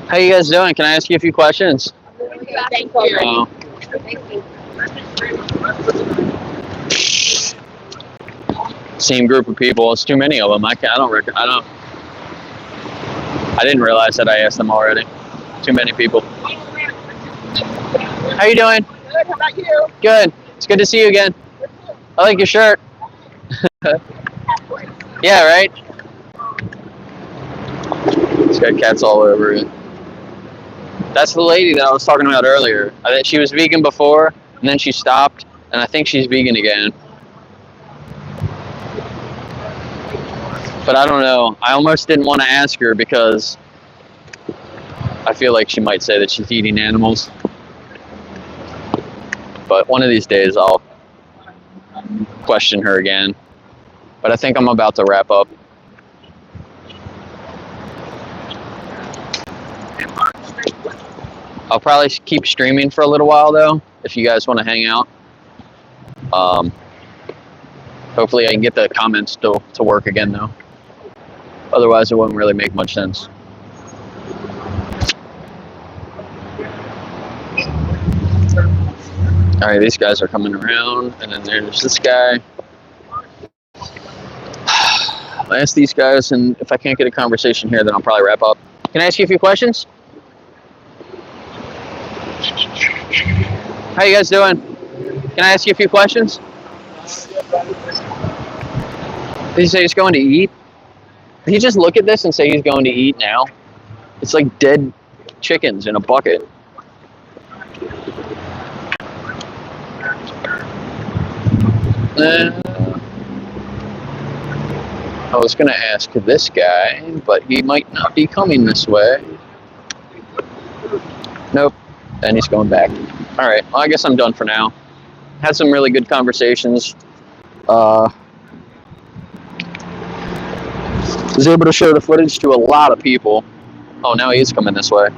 How you guys doing? Can I ask you a few questions? Thank you. Same group of people. It's too many of them. I didn't realize that I asked them already. Too many people. How you doing? Good. How about you? Good. It's good to see you again. I like your shirt. Yeah, right? It's got cats all over it. That's the lady that I was talking about earlier. I think she was vegan before, and then she stopped, and I think she's vegan again. But I don't know. I almost didn't want to ask her because I feel like she might say that she's eating animals. But one of these days I'll question her again. But I think I'm about to wrap up. I'll probably keep streaming for a little while though, if you guys want to hang out. Hopefully I can get the comments to work again though. Otherwise it wouldn't really make much sense. Alright, these guys are coming around, and then there's this guy. I'll ask these guys, and if I can't get a conversation here, then I'll probably wrap up. Can I ask you a few questions? How you guys doing? Can I ask you a few questions? Did he say he's going to eat? Did he just look at this and say he's going to eat now? It's like dead chickens in a bucket. I was going to ask this guy, but he might not be coming this way. Nope. And he's going back. All right. Well, I guess I'm done for now. Had some really good conversations. Was able to show the footage to a lot of people. Oh, now he is coming this way.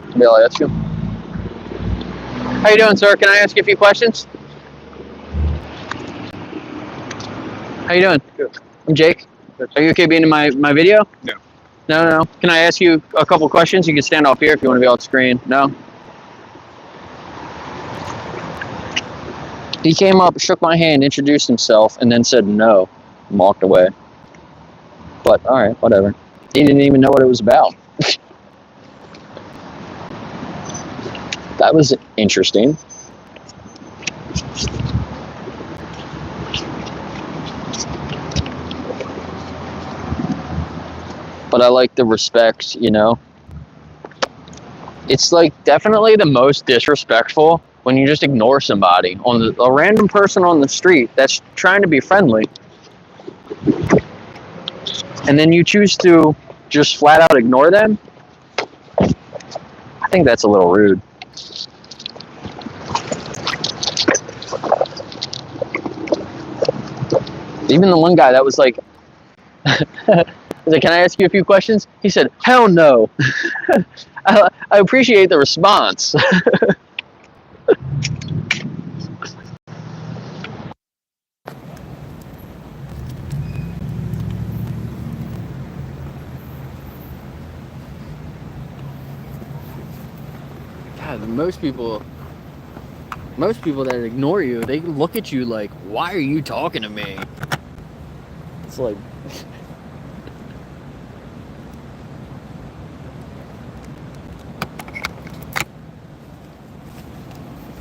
Maybe I'll ask you. How you doing, sir? Can I ask you a few questions? How you doing? Good. I'm Jake. Are you okay being in my video? No. No. Can I ask you a couple questions? You can stand off here if you want to be off screen. No? He came up, shook my hand, introduced himself, and then said no, and walked away. But, alright, whatever. He didn't even know what it was about. That was interesting. But I like the respect, you know. It's like definitely the most disrespectful when you just ignore somebody, a random person on the street that's trying to be friendly, and then you choose to just flat out ignore them. I think that's a little rude. Even the one guy that was like, I was like, "Can I ask you a few questions?" He said, "Hell no." I appreciate the response. God, most people that ignore you, they look at you like, "Why are you talking to me?" It's like,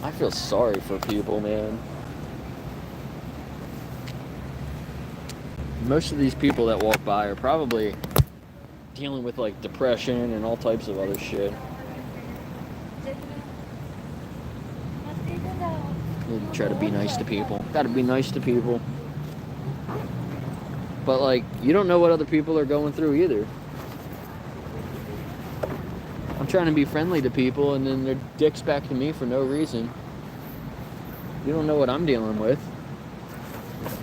I feel sorry for people, man. Most of these people that walk by are probably dealing with like depression and all types of other shit. You try to be nice to people. Gotta be nice to people. But like, you don't know what other people are going through either. I'm trying to be friendly to people and then they're dicks back to me for no reason. You don't know what I'm dealing with.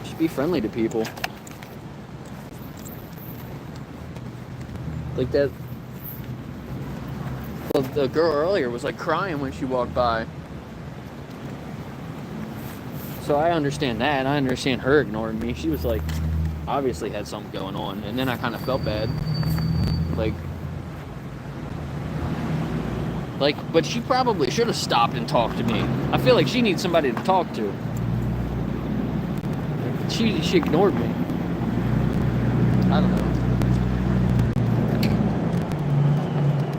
Just be friendly to people. Like that, the girl earlier was like crying when she walked by. So I understand that. I understand her ignoring me. She was like, obviously had something going on. And then I kind of felt bad. But she probably should have stopped and talked to me. I feel like she needs somebody to talk to. She ignored me. I don't know.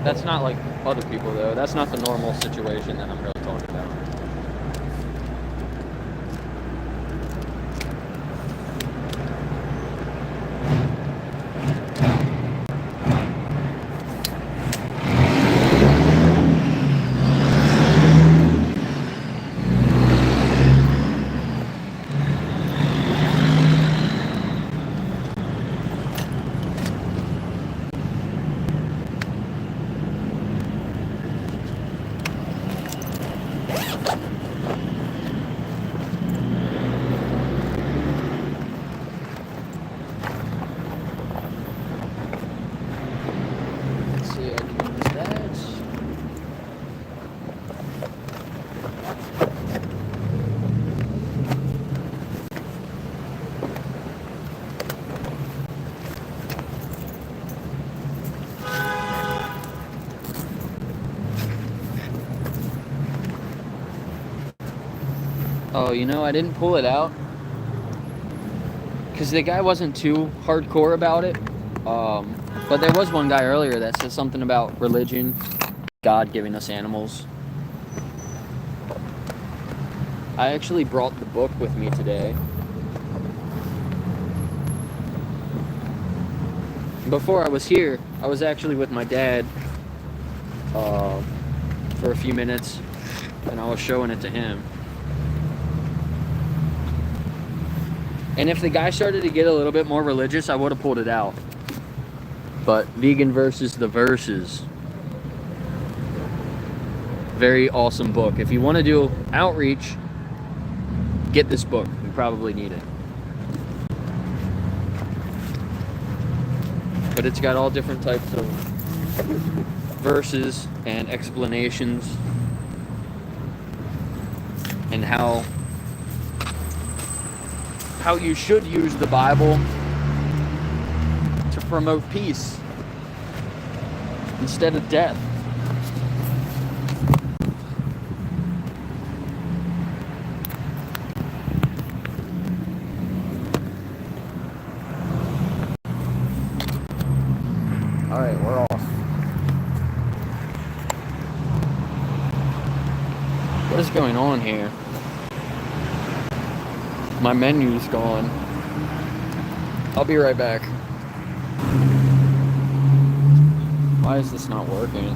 That's not like other people though. That's not the normal situation that I'm really talking about. Oh, you know, I didn't pull it out because the guy wasn't too hardcore about it. But there was one guy earlier that said something about religion, God giving us animals. I actually brought the book with me today. Before I was here, I was actually with my dad for a few minutes, and I was showing it to him. And if the guy started to get a little bit more religious, I would have pulled it out. But Vegan versus the Verses. Very awesome book. If you want to do outreach, get this book. You probably need it. But it's got all different types of verses and explanations and how you should use the Bible to promote peace instead of death. All right, we're off. going on here? My menu's gone. I'll be right back. Why is this not working?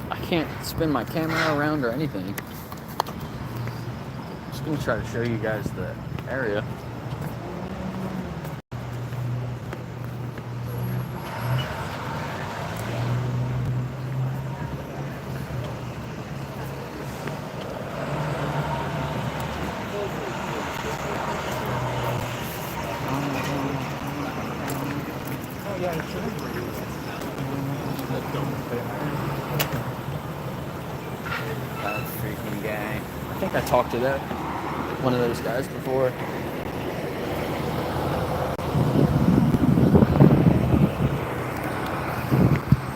I can't spin my camera around or anything. Just gonna try to show you guys the area. That freaking guy. I think I talked to one of those guys before.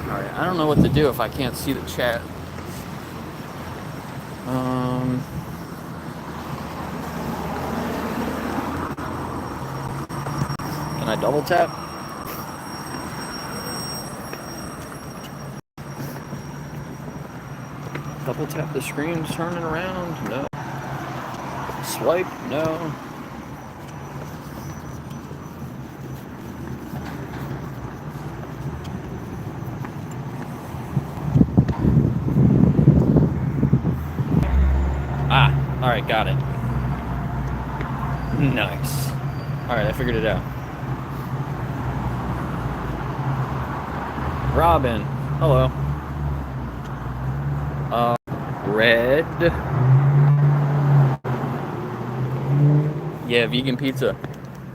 Alright, I don't know what to do if I can't see the chat. Can I double tap? Double tap the screen, turn it around? No. Swipe? No. Ah, alright, got it. Nice. Alright, I figured it out. Robin, hello. Red. Yeah, vegan pizza.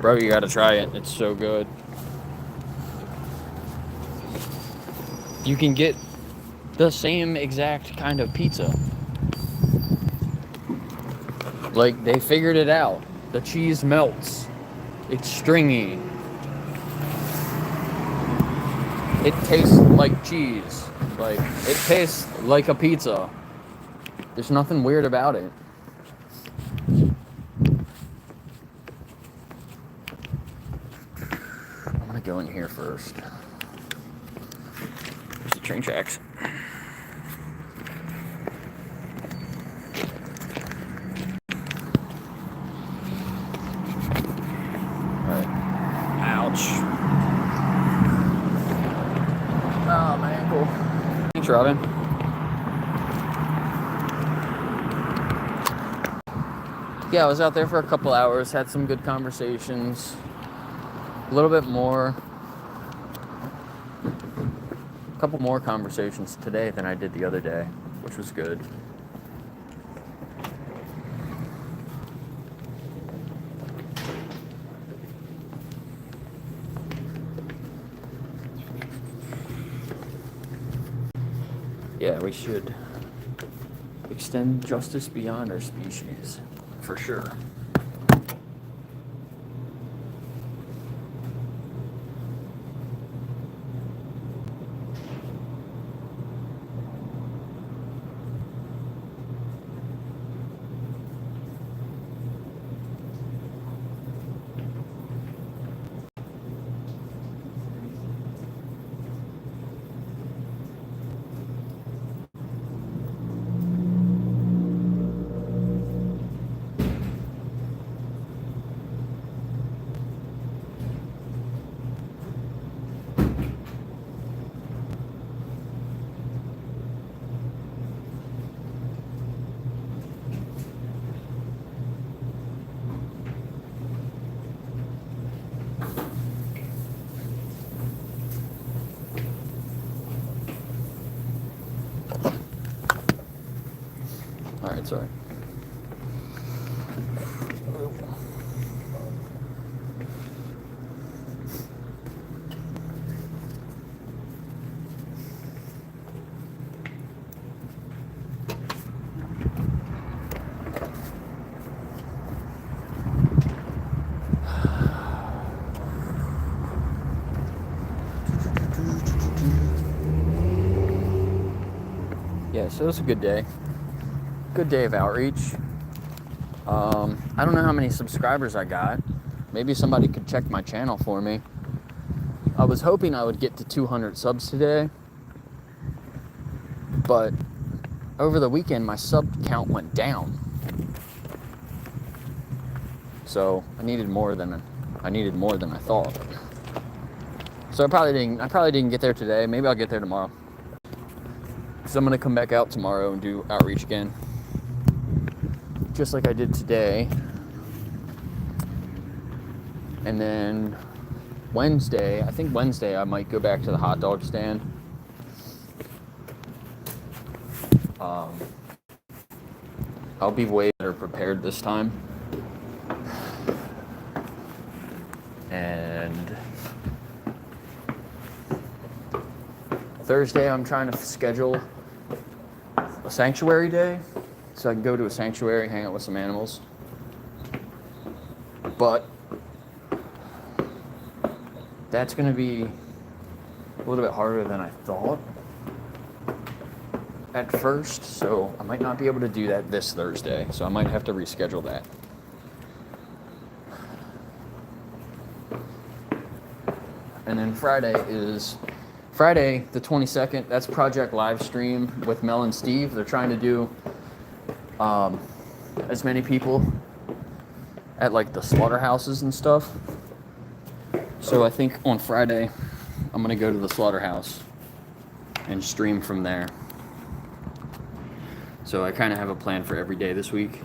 Bro, you gotta try it. It's so good. You can get the same exact kind of pizza. Like, they figured it out. The cheese melts. It's stringy. It tastes like cheese. Like, it tastes like a pizza. There's nothing weird about it. I'm gonna go in here first. There's the train tracks. Alright. Ouch. Oh, my ankle. Thanks, Robin. Yeah, I was out there for a couple hours, had some good conversations. A little bit more. A couple more conversations today than I did the other day, which was good. Yeah, we should extend justice beyond our species, for sure. Alright, sorry. so it was a good day. Good day of outreach. I don't know how many subscribers I got. Maybe somebody could check my channel for me. I was hoping I would get to 200 subs today, but over the weekend my sub count went down. So I needed more than I thought. So I probably didn't get there today. Maybe I'll get there tomorrow. So I'm gonna come back out tomorrow and do outreach again, just like I did today. And then Wednesday, I think Wednesday I might go back to the hot dog stand. I'll be way better prepared this time. And Thursday I'm trying to schedule a sanctuary day so I can go to a sanctuary, hang out with some animals. But that's going to be a little bit harder than I thought at first, so I might not be able to do that this Thursday, so I might have to reschedule that. And then Friday the 22nd, that's Project Livestream with Mel and Steve. They're trying to do as many people at like the slaughterhouses and stuff. So I think on Friday, I'm gonna go to the slaughterhouse and stream from there. So I kind of have a plan for every day this week.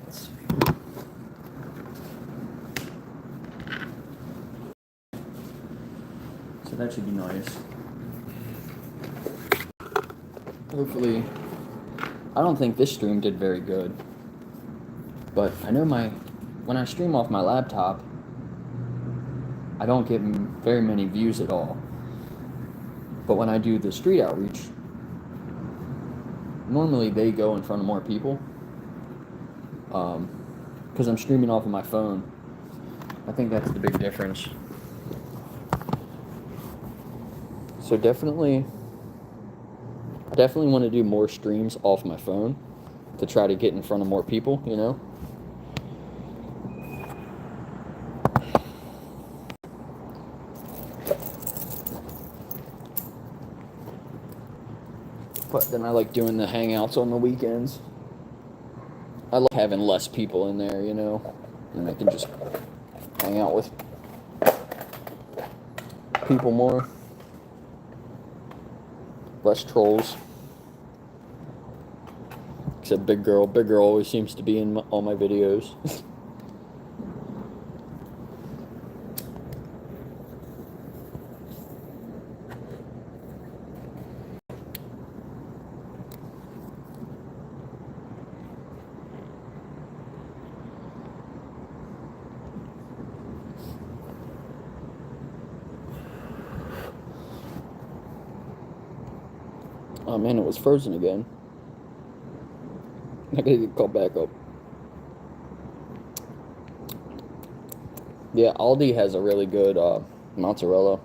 Let's see. So that should be nice. Hopefully, I don't think this stream did very good. But I know when I stream off my laptop, I don't get very many views at all. But when I do the street outreach, normally they go in front of more people. Because I'm streaming off of my phone. I think that's the big difference. So definitely want to do more streams off my phone to try to get in front of more people, you know? But then I like doing the hangouts on the weekends. I like having less people in there, you know, and I can just hang out with people more. Less trolls. Except Big Girl. Big Girl always seems to be in all my videos. Oh man, it was frozen again. I gotta get called back up. Yeah, Aldi has a really good mozzarella.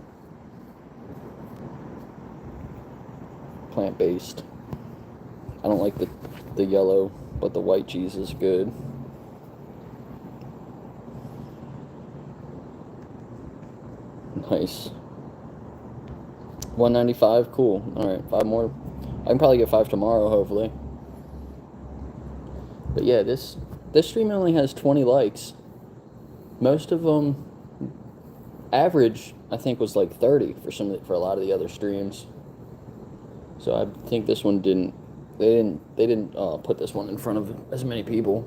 Plant-based. I don't like the yellow, but the white cheese is good. Nice. $1.95, cool. Alright, 5 more. I can probably get 5 tomorrow, hopefully. But yeah, this stream only has 20 likes. Most of them, average, I think, was like 30 for a lot of the other streams. So I think this one didn't put this one in front of as many people.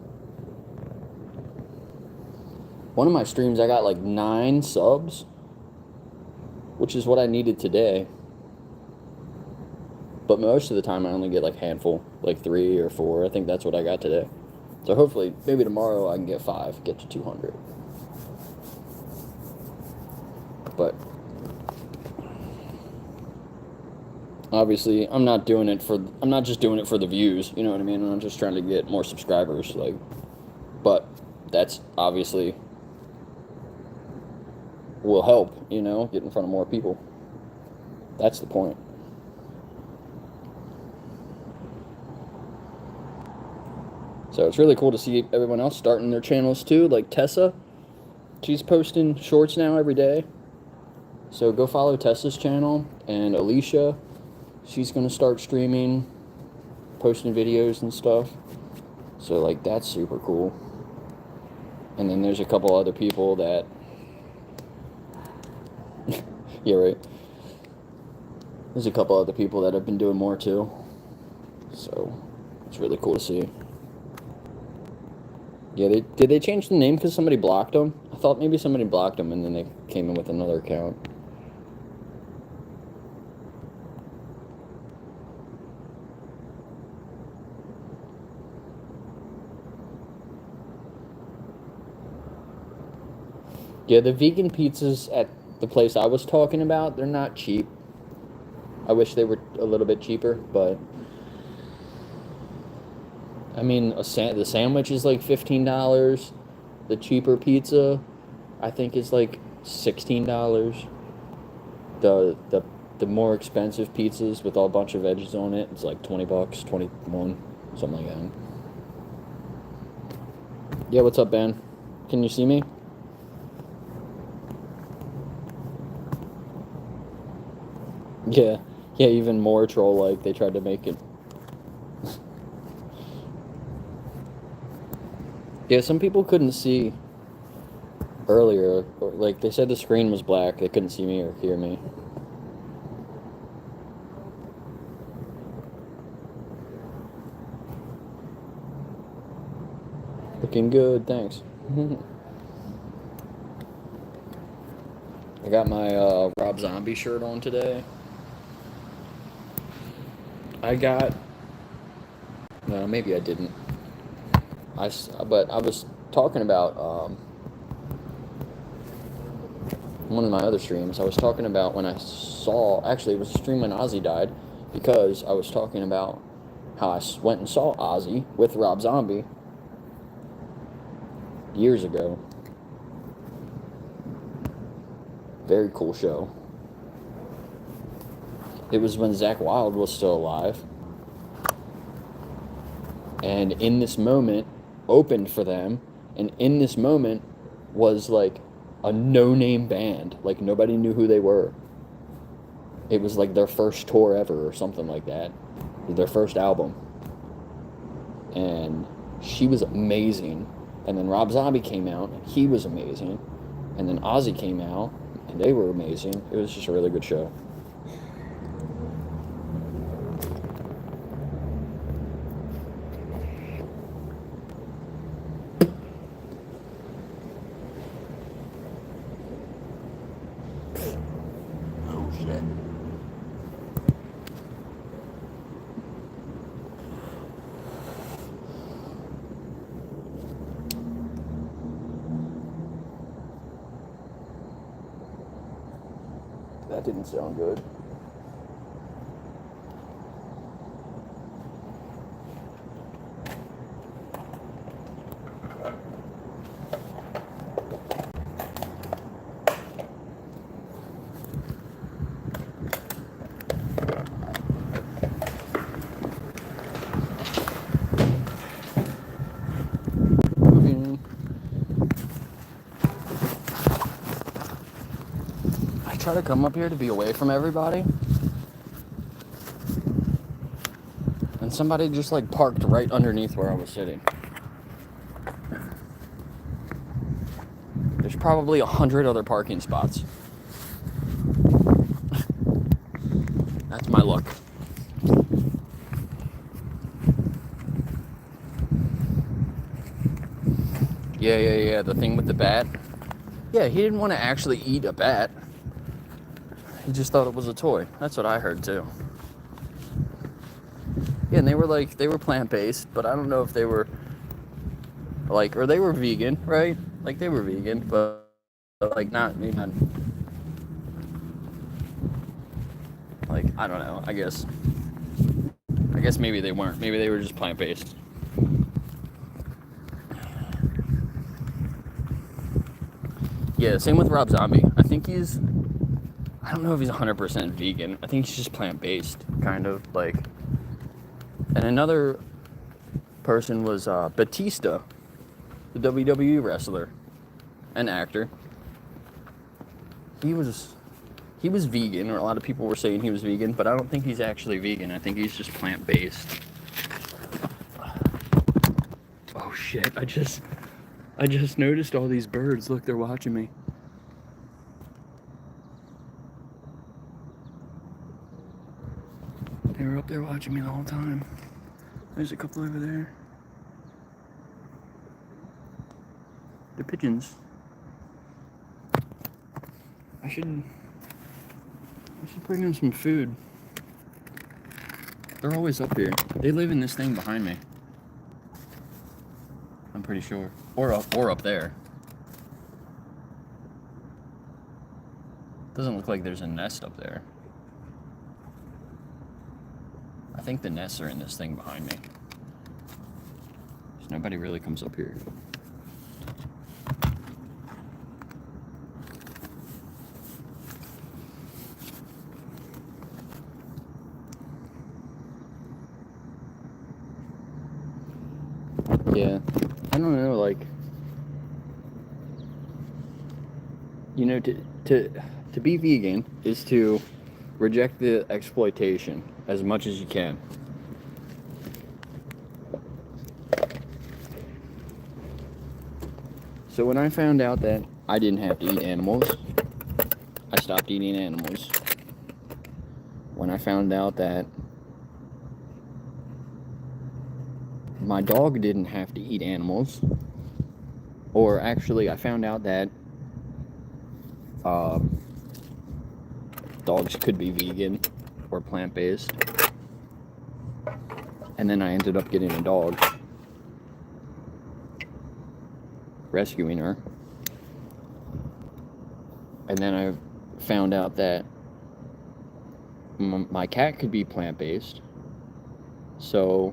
One of my streams, I got like 9 subs, which is what I needed today. But most of the time I only get like a handful, like 3 or 4. I think that's what I got today. So hopefully, maybe tomorrow I can get 5, get to 200. But obviously, I'm not just doing it for the views, you know what I mean? I'm just trying to get more subscribers, like, but that's obviously will help, you know, get in front of more people. That's the point. So it's really cool to see everyone else starting their channels too, like Tessa. She's posting shorts now every day. So go follow Tessa's channel. And Alicia, she's going to start streaming, posting videos and stuff. So like that's super cool. And then there's a couple other people that yeah, right. There's a couple other people that have been doing more too. So it's really cool to see. Yeah, did they change the name because somebody blocked them? I thought maybe somebody blocked them and then they came in with another account. Yeah, the vegan pizzas at the place I was talking about, they're not cheap. I wish they were a little bit cheaper, but I mean, the sandwich is like $15. The cheaper pizza, I think, is like $16. The more expensive pizzas with a bunch of veggies on it, it's like $20, 21, something like that. Yeah, what's up, Ben? Can you see me? Yeah, even more troll-like. They tried to make it. Yeah, some people couldn't see earlier, or like they said the screen was black. They couldn't see me or hear me. Looking good, thanks. I got my Rob Zombie shirt on today. No, maybe I didn't. But I was talking about one of my other streams. I was talking about when I saw, actually it was a stream when Ozzy died, because I was talking about how I went and saw Ozzy with Rob Zombie years ago. Very cool show. It was when Zakk Wylde was still alive. And in this moment, opened for them, and in this moment was like a no-name band. Like nobody knew who they were. It was like their first tour ever or something like that. Their first album. And she was amazing. And then Rob Zombie came out, and he was amazing. And then Ozzy came out, and they were amazing. It was just a really good show. Oh, shit. That didn't sound good. I try to come up here to be away from everybody, and somebody just like parked right underneath where I was sitting. There's probably 100 other parking spots. That's my luck. Yeah, the thing with the bat. Yeah, he didn't want to actually eat a bat. He just thought it was a toy. That's what I heard too. Yeah, and they were plant-based, but I don't know if they were like, or they were vegan, right? Like they were vegan, but like maybe not. Like, I don't know, I guess maybe they weren't. Maybe they were just plant-based. Yeah, same with Rob Zombie. I think I don't know if he's 100% vegan. I think he's just plant-based, kind of, like. And another person was Batista, the WWE wrestler and actor. He was vegan, or a lot of people were saying he was vegan, but I don't think he's actually vegan. I think he's just plant-based. Oh shit, I just noticed all these birds. Look, they're watching me. They were up there watching me the whole time. There's a couple over there. They're pigeons. I should bring them some food. They're always up here. They live in this thing behind me. I'm pretty sure. Or up there. Doesn't look like there's a nest up there. I think the nests are in this thing behind me. So nobody really comes up here. Yeah, I don't know, like, you know, to be vegan is to reject the exploitation as much as you can. So when I found out that I didn't have to eat animals, I stopped eating animals. When I found out that my dog didn't have to eat animals, or actually I found out that dogs could be vegan or plant-based, and then I ended up getting a dog, rescuing her, and then I found out that my cat could be plant-based, so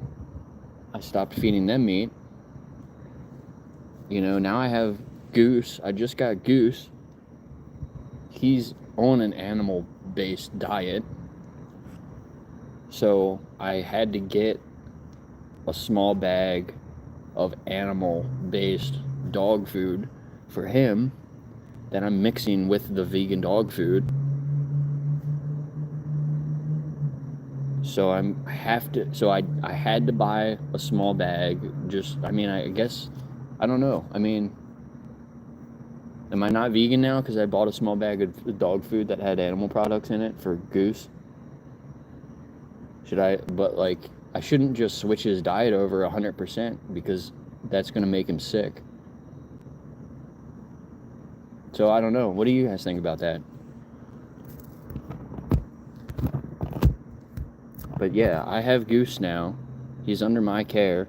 I stopped feeding them meat. You know, now I have Goose. I just got Goose. He's on an animal-based diet. So I had to get a small bag of animal-based dog food for him that I'm mixing with the vegan dog food. So I had to buy a small bag. I guess, I don't know. I mean, am I not vegan now because I bought a small bag of dog food that had animal products in it for Goose? I shouldn't just switch his diet over 100% because that's going to make him sick. So I don't know. What do you guys think about that? But yeah, I have Goose now. He's under my care.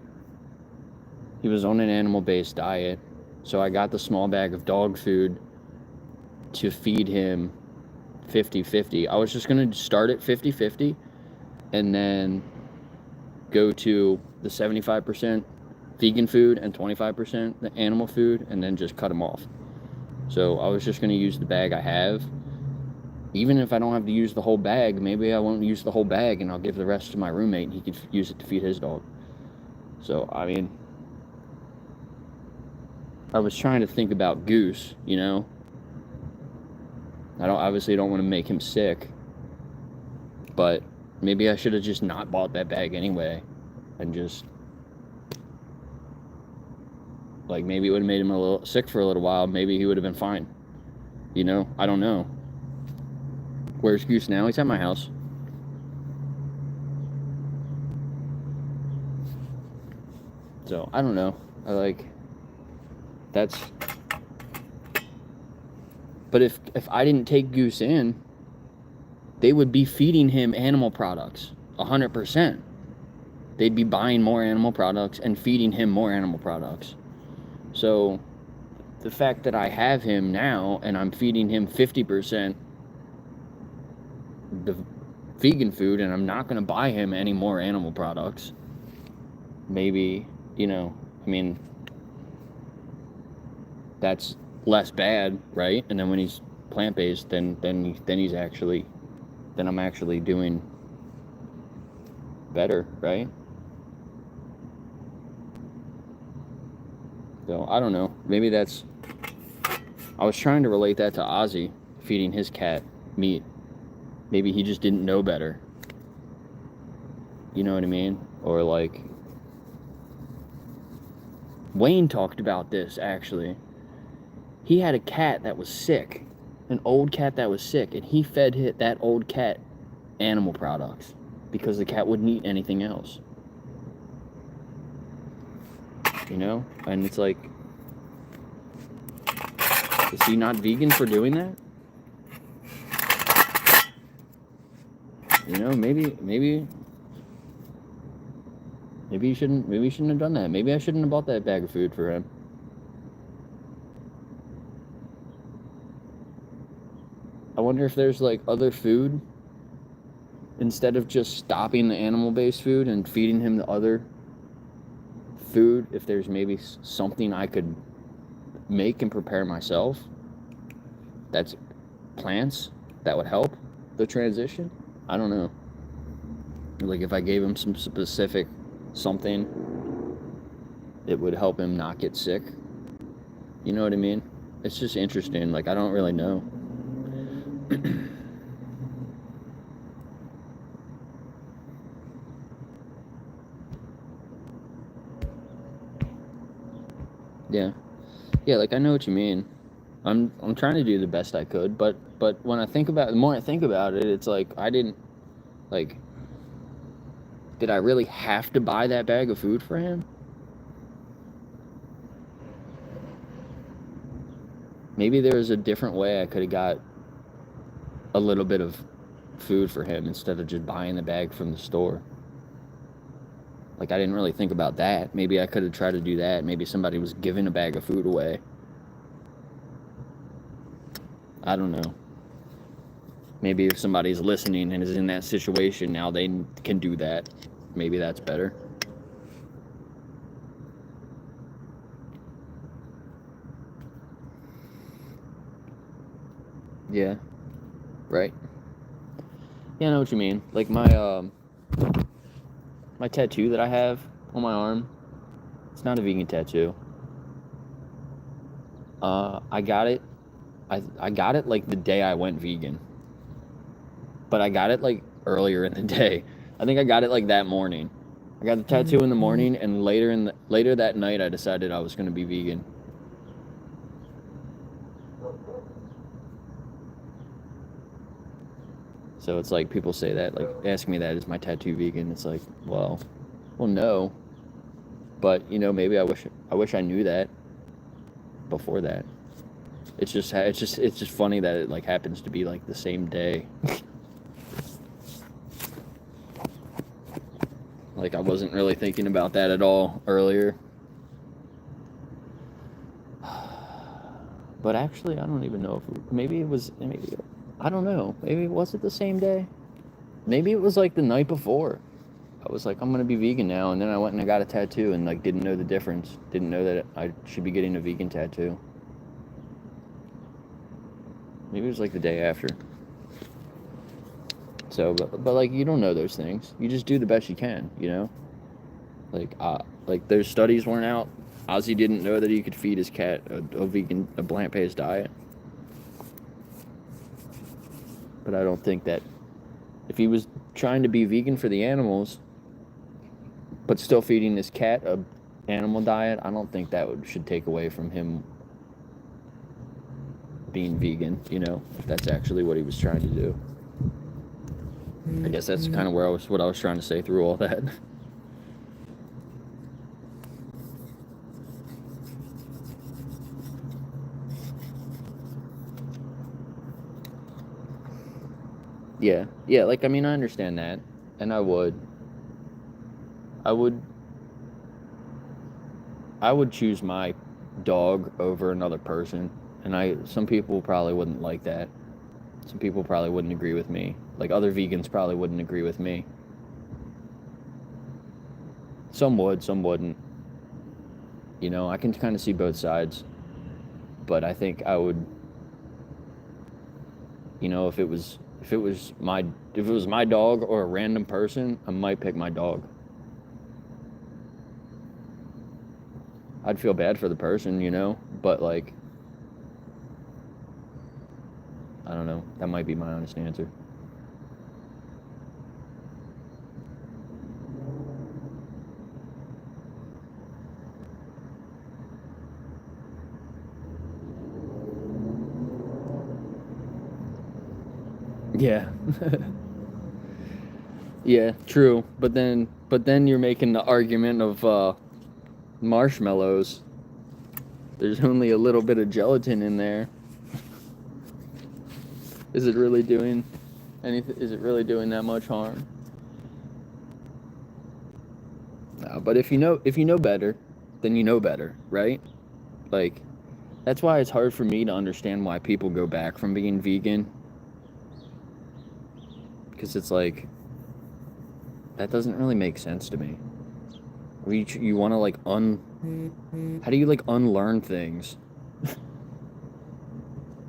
He was on an animal-based diet, so I got the small bag of dog food to feed him 50-50. I was just going to start at 50-50 and then go to the 75% vegan food and 25% the animal food, and then just cut them off. So I was just going to use the bag I have. Even if I don't have to use the whole bag, maybe I won't use the whole bag and I'll give the rest to my roommate and he could use it to feed his dog. So, I mean, I was trying to think about Goose, you know? I obviously don't want to make him sick, but maybe I should have just not bought that bag anyway and just, like, maybe it would have made him a little sick for a little while. Maybe he would have been fine. You know? I don't know. Where's Goose now? He's at my house. So, I don't know. But if I didn't take Goose in, they would be feeding him animal products, 100%. They'd be buying more animal products and feeding him more animal products. So, the fact that I have him now and I'm feeding him 50% the vegan food and I'm not going to buy him any more animal products, maybe, you know, I mean, that's less bad, right? And then when he's plant-based, then I'm actually doing better, right? So I don't know. Maybe that's. I was trying to relate that to Ozzy feeding his cat meat. Maybe he just didn't know better. You know what I mean? Or like Wayne talked about this actually. He had a cat that was sick, an old cat that was sick, and he fed that old cat animal products because the cat wouldn't eat anything else. You know? And it's like, is he not vegan for doing that? You know, maybe he shouldn't have done that. Maybe I shouldn't have bought that bag of food for him. I wonder if there's like other food instead of just stopping the animal-based food and feeding him the other food, if there's maybe something I could make and prepare myself that's plants that would help the transition. I don't know. Like if I gave him some specific something, it would help him not get sick. You know what I mean? It's just interesting. Like I don't really know. Yeah, like I know what you mean. I'm trying to do the best I could, but when I think about it, the more I think about it, it's like I didn't like. Did I really have to buy that bag of food for him? Maybe there was a different way I could have got a little bit of food for him instead of just buying the bag from the store. Like I didn't really think about that. Maybe I could have tried to do that. Maybe somebody was giving a bag of food away. I don't know. Maybe if somebody's listening and is in that situation now, they can do that. Maybe that's better. Yeah. Right. Yeah, I know what you mean. Like my tattoo that I have on my arm, it's not a vegan tattoo. I got it. I got it like the day I went vegan. But I got it like earlier in the day. I think I got it like that morning. I got the tattoo in the morning, and later that night I decided I was going to be vegan. So it's like people say that, like ask me that, is my tattoo vegan? It's like, well no. But you know, maybe I wish I knew that before that. It's just funny that it like happens to be like the same day. Like I wasn't really thinking about that at all earlier. But actually, I don't even know if maybe I don't know. Maybe was it the same day? Maybe it was like the night before. I was like, I'm gonna be vegan now, and then I went and I got a tattoo and like didn't know the difference. Didn't know that I should be getting a vegan tattoo. Maybe it was like the day after. So, but like you don't know those things. You just do the best you can, you know. Like those studies weren't out. Ozzy didn't know that he could feed his cat a plant-based diet. But I don't think that if he was trying to be vegan for the animals, but still feeding his cat a animal diet, I don't think that should take away from him being vegan, you know, if that's actually what he was trying to do. I guess that's kind of what I was trying to say through all that. Yeah, like I mean I understand that, and I would choose my dog over another person, and some people probably wouldn't like that. Some people probably wouldn't agree with me. Like other vegans probably wouldn't agree with me. Some would, some wouldn't. You know, I can kind of see both sides. But I think I would you know, if it was my dog or a random person, I might pick my dog. I'd feel bad for the person, you know, but like, I don't know. That might be my honest answer. Yeah. Yeah, true. But then you're making the argument of marshmallows. There's only a little bit of gelatin in there. Is it really doing anything? Is it really doing that much harm? No, but if you know better, then you know better, right? Like, that's why it's hard for me to understand why people go back from being vegan. Because it's like, that doesn't really make sense to me. You want to like how do you like unlearn things?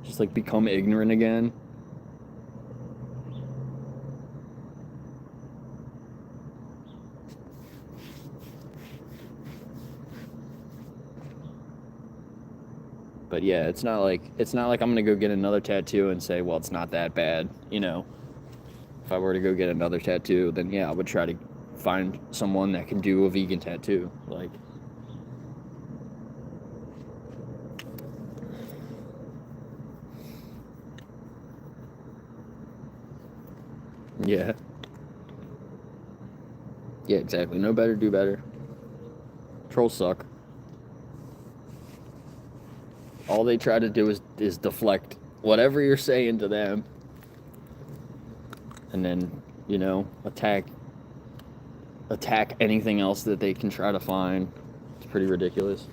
Just like become ignorant again? But yeah, it's not like I'm gonna go get another tattoo and say, well, it's not that bad, you know. If I were to go get another tattoo, then yeah, I would try to find someone that can do a vegan tattoo. Like, yeah. Yeah, exactly. Know better, do better. Trolls suck. All they try to do is deflect whatever you're saying to them. And then, you know, attack anything else that they can try to find. It's pretty ridiculous.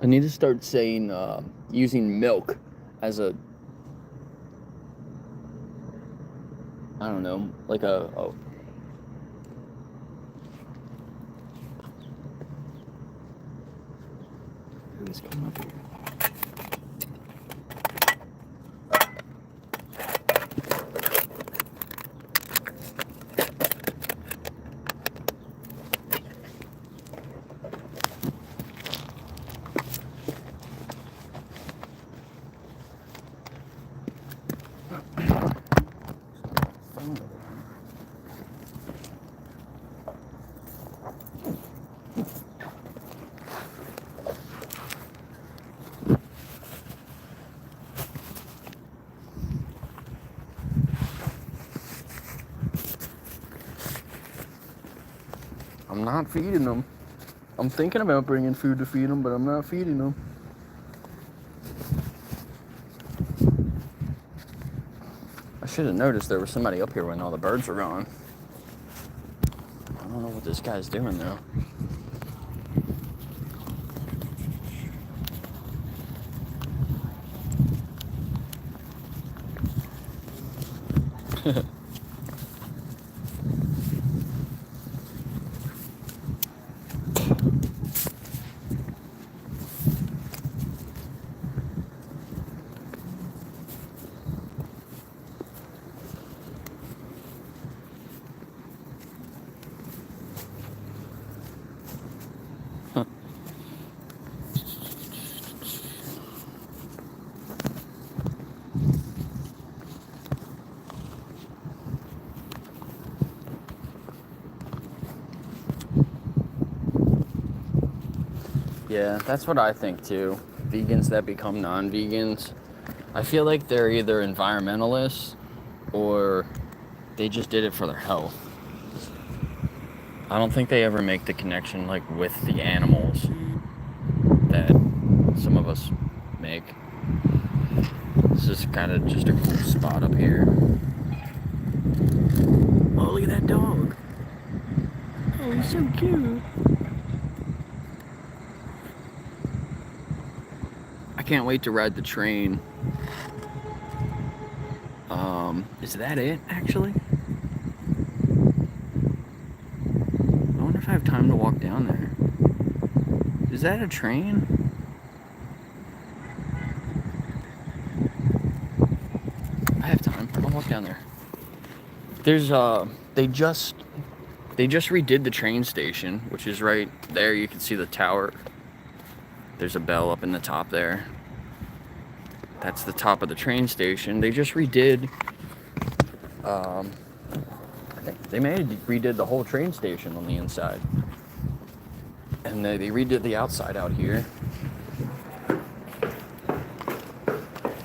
I need to start saying, using milk as a, I don't know, like Who's coming up here? I'm not feeding them. I'm thinking about bringing food to feed them, but I'm not feeding them. I should have noticed there was somebody up here when all the birds were gone. I don't know what this guy's doing though. Yeah, that's what I think too. Vegans that become non-vegans, I feel like they're either environmentalists or they just did it for their health. I don't think they ever make the connection like with the animals that some of us make. This is kind of just a cool spot up here. Oh, look at that dog. Oh, he's so cute. I can't wait to ride the train. Is that it, actually? I wonder if I have time to walk down there. Is that a train? I have time. I'll walk down there. There's they just redid the train station, which is right there. You can see the tower. There's a bell up in the top there. That's the top of the train station. They just redid I think they redid the whole train station on the inside. And they redid the outside out here.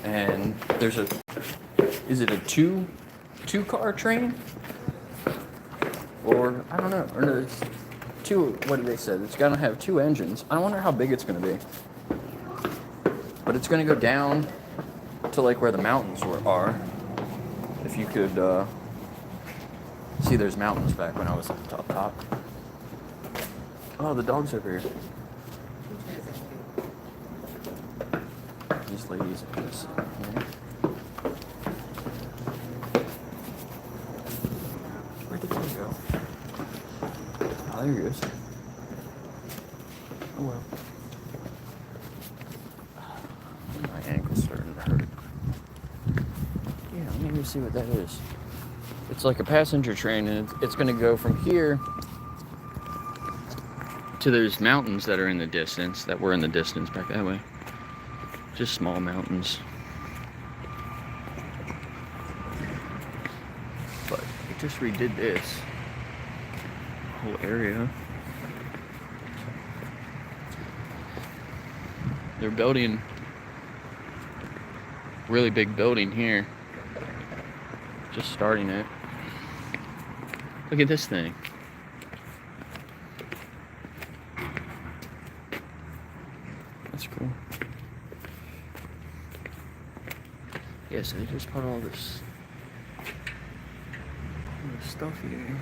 And there's is it a two-car train? Or, I don't know. Or no, it's two, what did they say? It's gonna have 2 engines. I wonder how big it's gonna be. But it's gonna go down to like where the mountains are. If you could see, there's mountains back when I was at the top. Oh, the dog's over here. These ladies are gonna sit here. Where'd the dog go? Oh, there he is. Oh well. My ankle's starting to hurt. Yeah, let me see what that is. It's like a passenger train, and it's going to go from here to those mountains that are in the distance, that were in the distance back that way. Just small mountains. But it just redid this whole area. They're building a really big building here. Just starting it. Look at this thing. That's cool. Yeah, so they just put all this stuff here.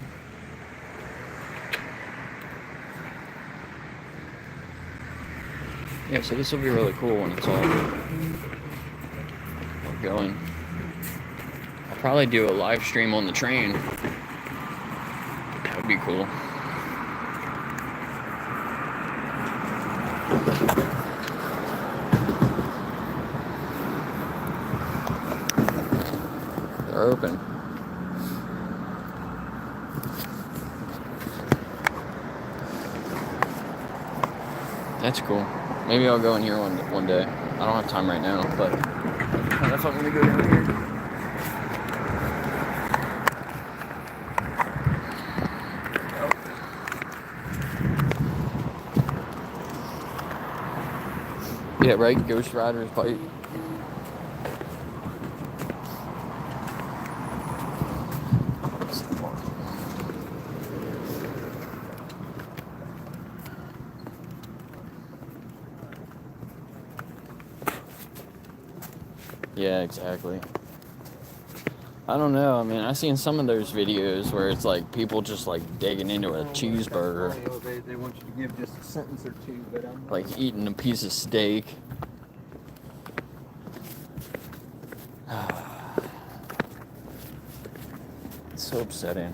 Yeah, so this will be really cool when it's all going. I'll probably do a live stream on the train. That would be cool. They're open. That's cool. Maybe I'll go in here one day. I don't have time right now, but I don't know if I'm gonna go down here. Yeah, right? Ghost Rider's bike. Yeah, exactly. I don't know. I mean, I've seen some of those videos where it's like people just like digging into a cheeseburger. They want you to give just a sentence or two, but I'm like eating a piece of steak. It's so upsetting.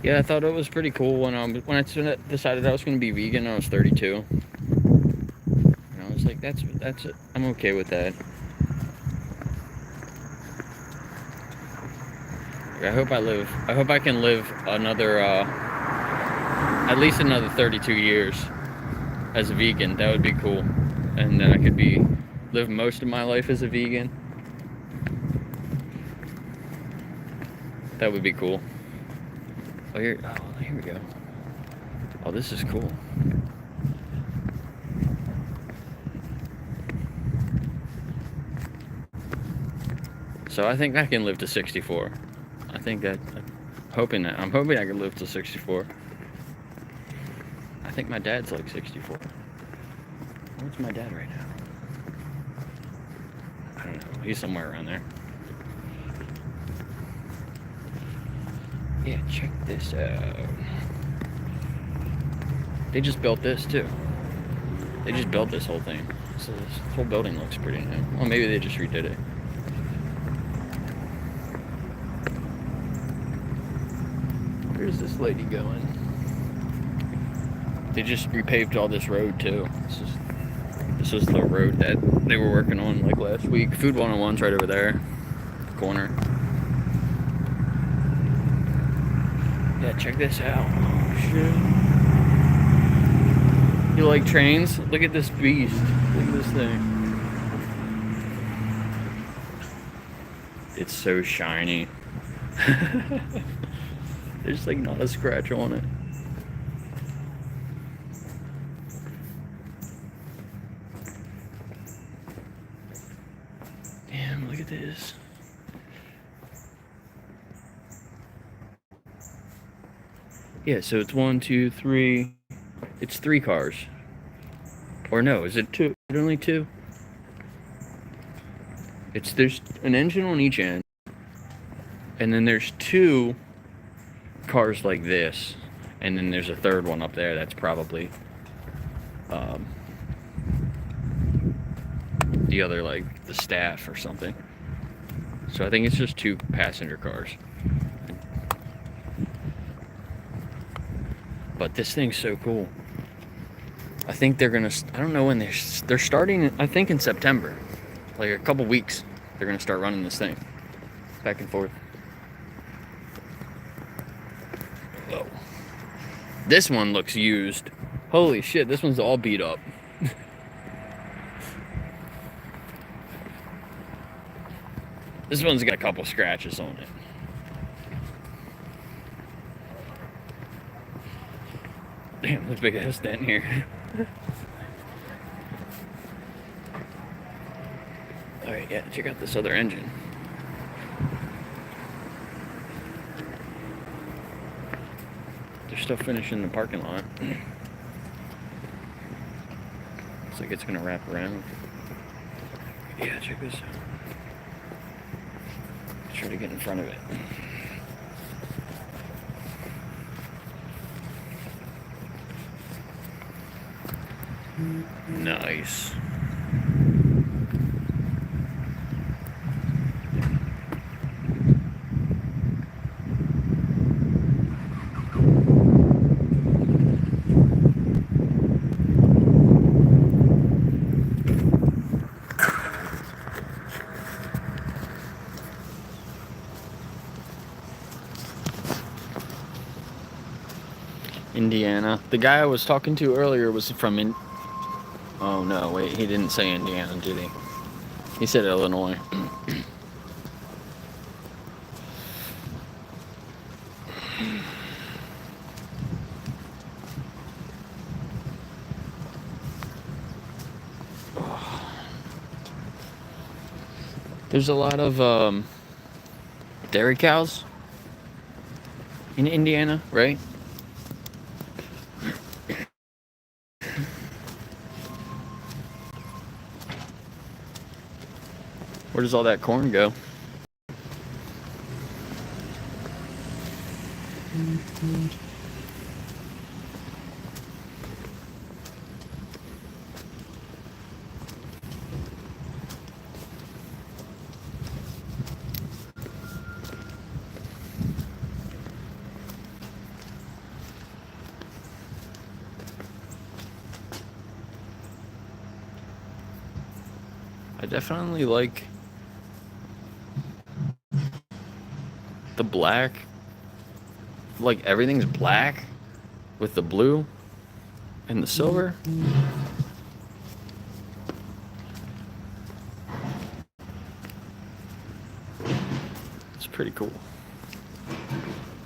Yeah, I thought it was pretty cool when I decided I was going to be vegan. I was 32, and I was like, "That's it. I'm okay with that." I hope I can live another, at least another 32 years as a vegan. That would be cool, and then I could live most of my life as a vegan. That would be cool. Oh, here we go. Oh, this is cool. So I think I can live to 64. I think that, I'm hoping I can live to 64. I think my dad's like 64. Where's my dad right now? I don't know. He's somewhere around there. Yeah, check this out. They just built this too. They just built this whole thing. So this whole building looks pretty new. Well, maybe they just redid it. Where's this lady going? They just repaved all this road too. This was the road that they were working on like last week. Food 101's right over there. Corner. Yeah, check this out. Oh, shit. You like trains? Look at this beast. Look at this thing. It's so shiny. There's like not a scratch on it. Damn, look at this. Yeah, so it's 1, 2, 3. It's 3 cars. Or no, is it 2? Is it only 2? There's an engine on each end. And then there's 2 cars like this. And then there's a third one up there that's probably the other, like, the staff or something. So I think it's just 2 passenger cars. But this thing's so cool. I think they're gonna, I don't know when they're starting, I think in September. Like a couple weeks, they're gonna start running this thing. Back and forth. Whoa. This one looks used. Holy shit, this one's all beat up. This one's got a couple scratches on it. Damn, there's a big ass dent here. Alright, yeah, check out this other engine. They're still finishing the parking lot. Looks like it's gonna wrap around. Yeah, check this out. Try to get in front of it. Nice. Indiana. The guy I was talking to earlier was from Oh no, wait, he didn't say Indiana, did he? He said Illinois. There's a lot of dairy cows in Indiana, right? Where does all that corn go? I definitely like the black, like everything's black with the blue and the silver. It's pretty cool.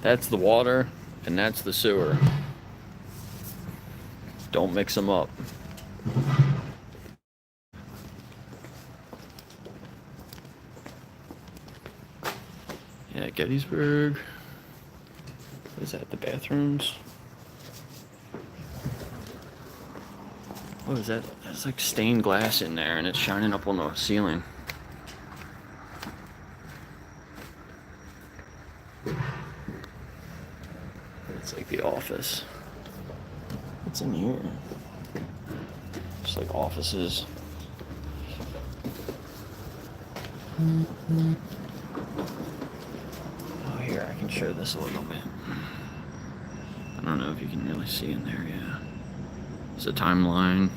That's the water, and that's the sewer. Don't mix them up. Yeah, Gettysburg. What is that, the bathrooms? What is that? That's like stained glass in there, and it's shining up on the ceiling. It's like the office. What's in here? Just like offices. Oh, here, I can show this a little bit. I don't know if you can really see in there, yeah. It's a timeline.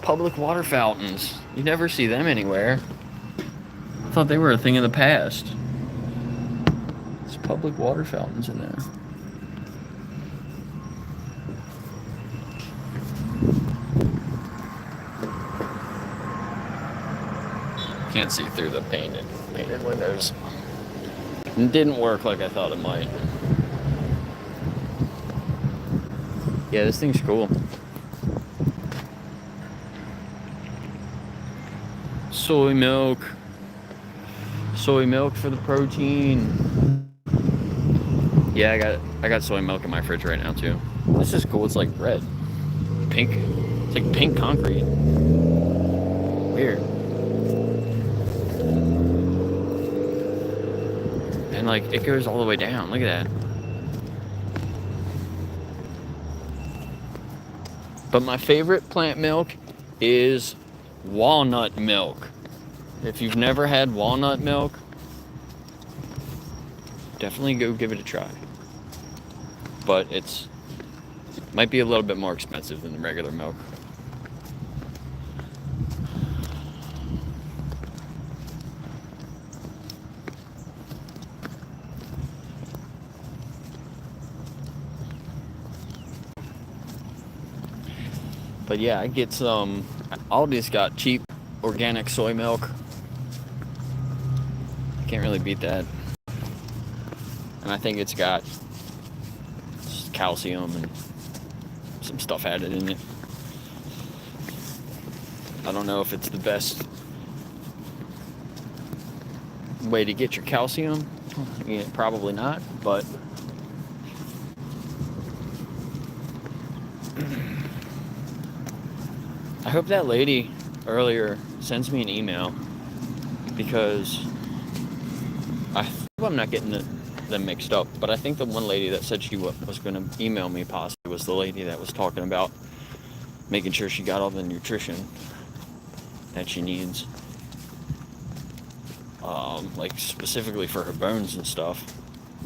Public water fountains. You never see them anywhere. I thought they were a thing of the past. There's public water fountains in there. Can't see through the painted windows. It didn't work like I thought it might. Yeah, this thing's cool. Soy milk. Soy milk for the protein. Yeah, I got soy milk in my fridge right now too. This is cool. It's like red. Pink. It's like pink concrete. Weird. And like it goes all the way down. Look at that. But my favorite plant milk is walnut milk. If you've never had walnut milk, definitely go give it a try. But it might be a little bit more expensive than the regular milk. But yeah, I get some. Aldi's got cheap organic soy milk. Can't really beat that. And I think it's got calcium and some stuff added in it. I don't know if it's the best way to get your calcium. Yeah, probably not, but I hope that lady earlier sends me an email, because I hope I'm not getting them mixed up, but I think the one lady that said she was going to email me possibly was the lady that was talking about making sure she got all the nutrition that she needs, like specifically for her bones and stuff.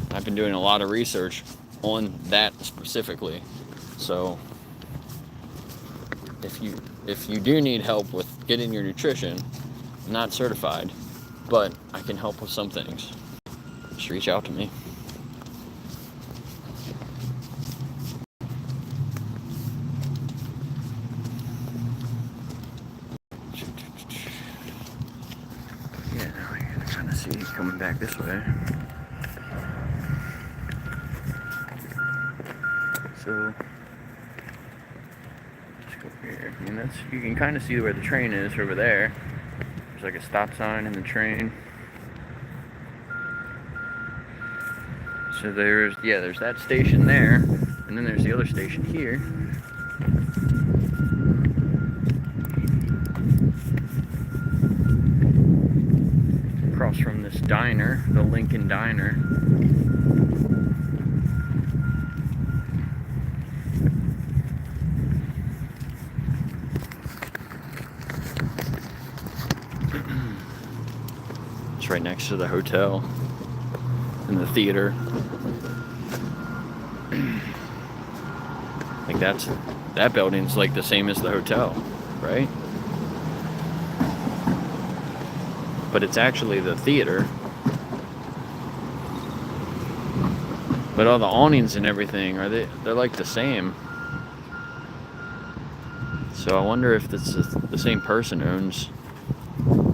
I've been doing a lot of research on that specifically, so if you do need help with getting your nutrition, I'm not certified, but I can help with some things. Just reach out to me. Yeah, now I can kind of see coming back this way. So here. I mean, you can kind of see where the train is over there. There's like a stop sign in the train. So there's that station there, and then there's the other station here. Across from this diner, the Lincoln Diner. It's right next to the hotel and the theater. Like that building's like the same as the hotel, right? But it's actually the theater. But all the awnings and everything, they're like the same. So I wonder if this is the same person owns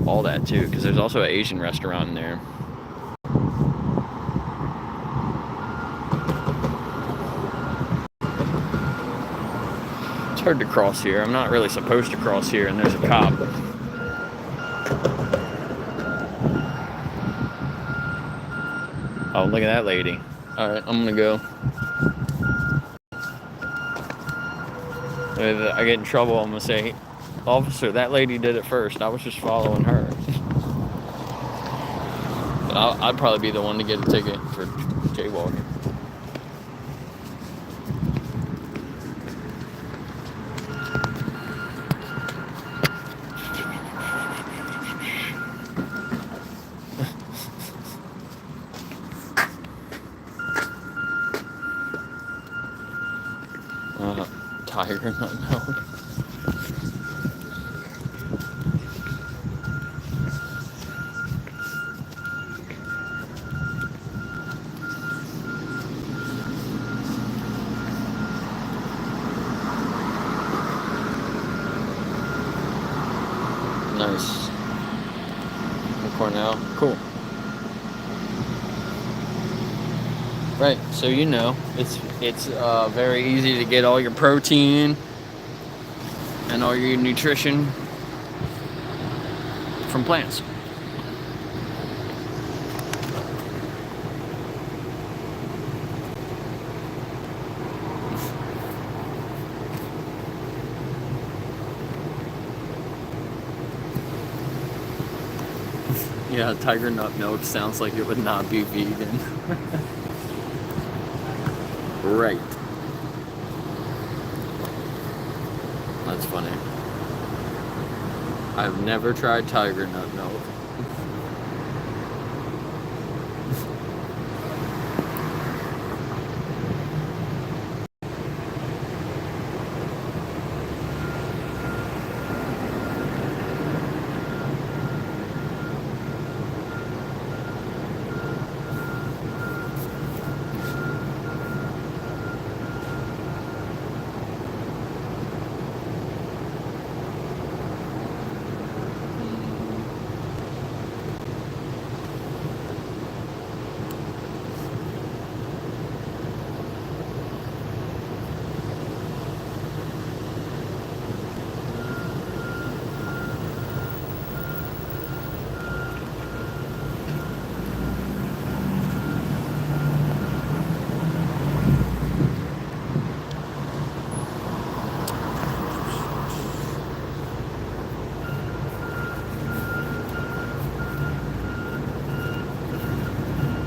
all that too, because there's also an Asian restaurant in there. hard to cross here. I'm not really supposed to cross here, and there's a cop. Oh, look at that lady. Alright, I'm gonna go. If I get in trouble, I'm gonna say, officer, that lady did it first. I was just following her. I'd probably be the one to get a ticket for jaywalking. Tiger nut milk. Nice. Cornell. Cool. Right, so you know, it's very easy to get all your protein and all your nutrition from plants. Yeah, tiger nut milk sounds like it would not be vegan. Right. That's funny. I've never tried tiger nut milk.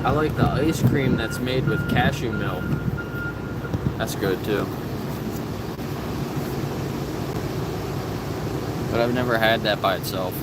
I like the ice cream that's made with cashew milk. That's good too. But I've never had that by itself.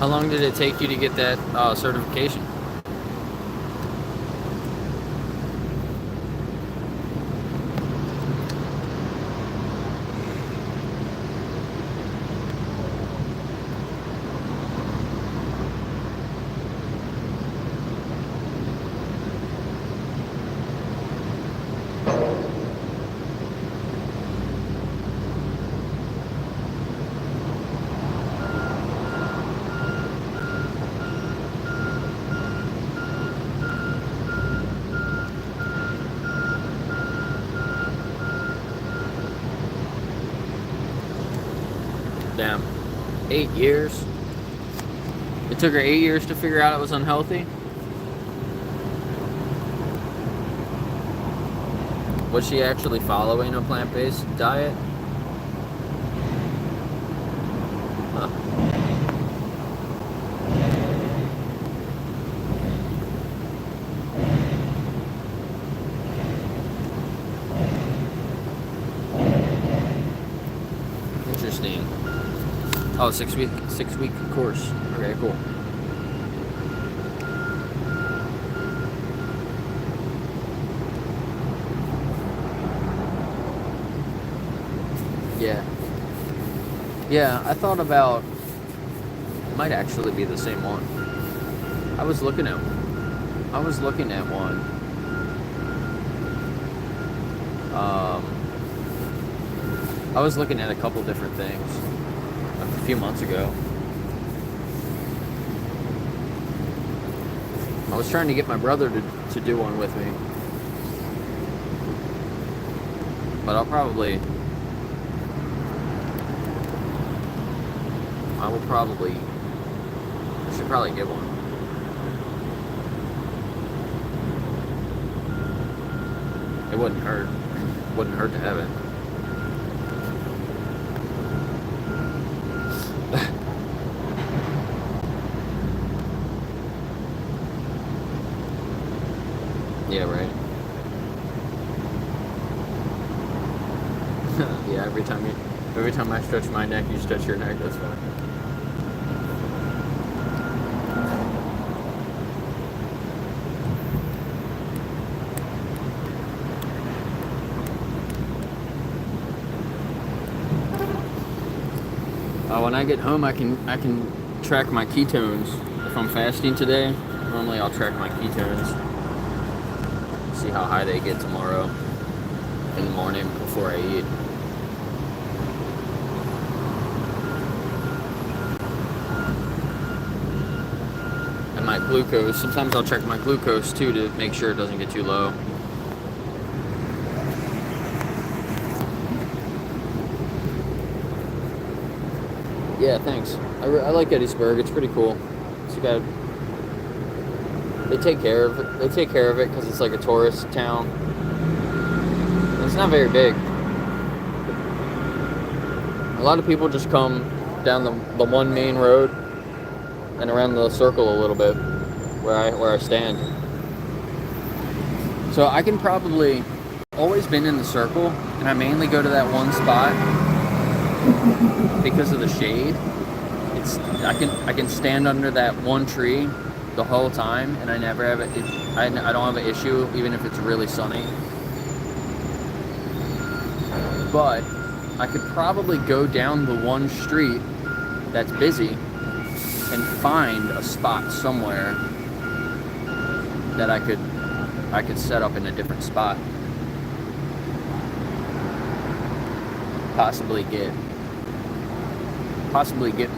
How long did it take you to get that certification? Damn. 8 years? It took her 8 years to figure out it was unhealthy? Was she actually following a plant-based diet? Huh. Interesting. Oh, 6 week course. Okay, cool. Yeah. Yeah, I thought about Might actually be the same one. I was looking at one. I was looking at a couple different things a few months ago. I was trying to get my brother to do one with me. But I should probably get one. It wouldn't hurt. Wouldn't hurt to have it. Yeah, right. Yeah, every time I stretch my neck, you stretch your neck. That's fine. When I get home, I can track my ketones. If I'm fasting today, normally I'll track my ketones. See how high they get tomorrow in the morning before I eat. And my glucose. Sometimes I'll check my glucose too to make sure it doesn't get too low. Yeah, thanks. I like Gettysburg. It's pretty cool. They take care of it. They take care of it because it's like a tourist town. And it's not very big. A lot of people just come down the one main road and around the circle a little bit where I stand. So I can probably always been in the circle, and I mainly go to that one spot because of the shade. I can stand under that one tree the whole time, and I never have I don't have an issue even if it's really sunny. But I could probably go down the one street that's busy and find a spot somewhere that I could set up in a different spot. Possibly get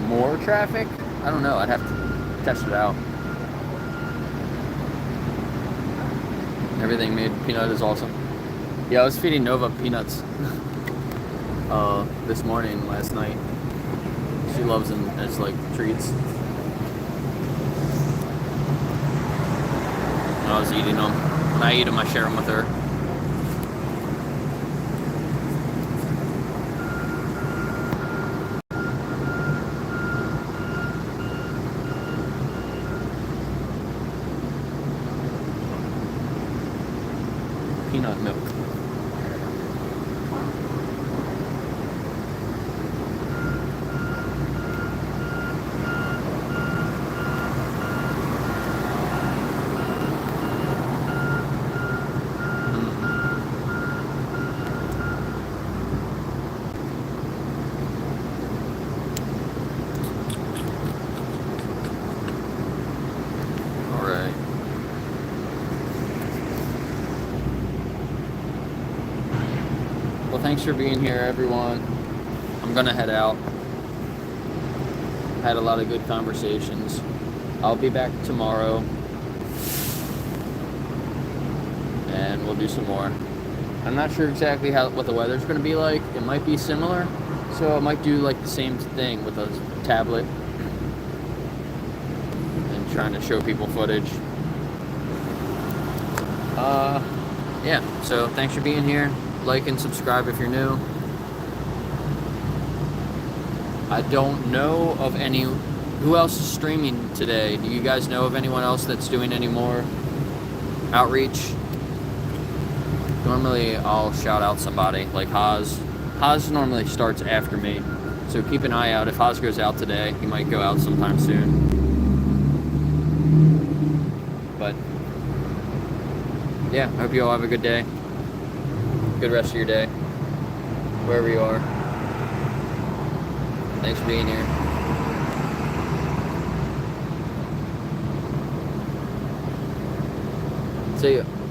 more traffic. I don't know. I'd have to test it out. Everything made peanut is awesome. Yeah, I was feeding Nova peanuts this morning, last night. She loves them as like treats. And I was eating them. When I eat them, I share them with her. Peanut milk. Thanks for being here, everyone. I'm gonna head out. Had a lot of good conversations. I'll be back tomorrow and we'll do some more. I'm not sure exactly what the weather's gonna be like. It might be similar, so I might do like the same thing with a tablet and trying to show people footage. Yeah, so thanks for being here. Like and subscribe if you're new. I don't know of who else is streaming today. Do you guys know of anyone else that's doing any more outreach? Normally I'll shout out somebody like Haas. Haas normally starts after me, so keep an eye out. If Haas goes out today, he might go out sometime soon. But yeah, I hope you all have a good day. Good rest of your day, wherever you are. Thanks for being here. See ya.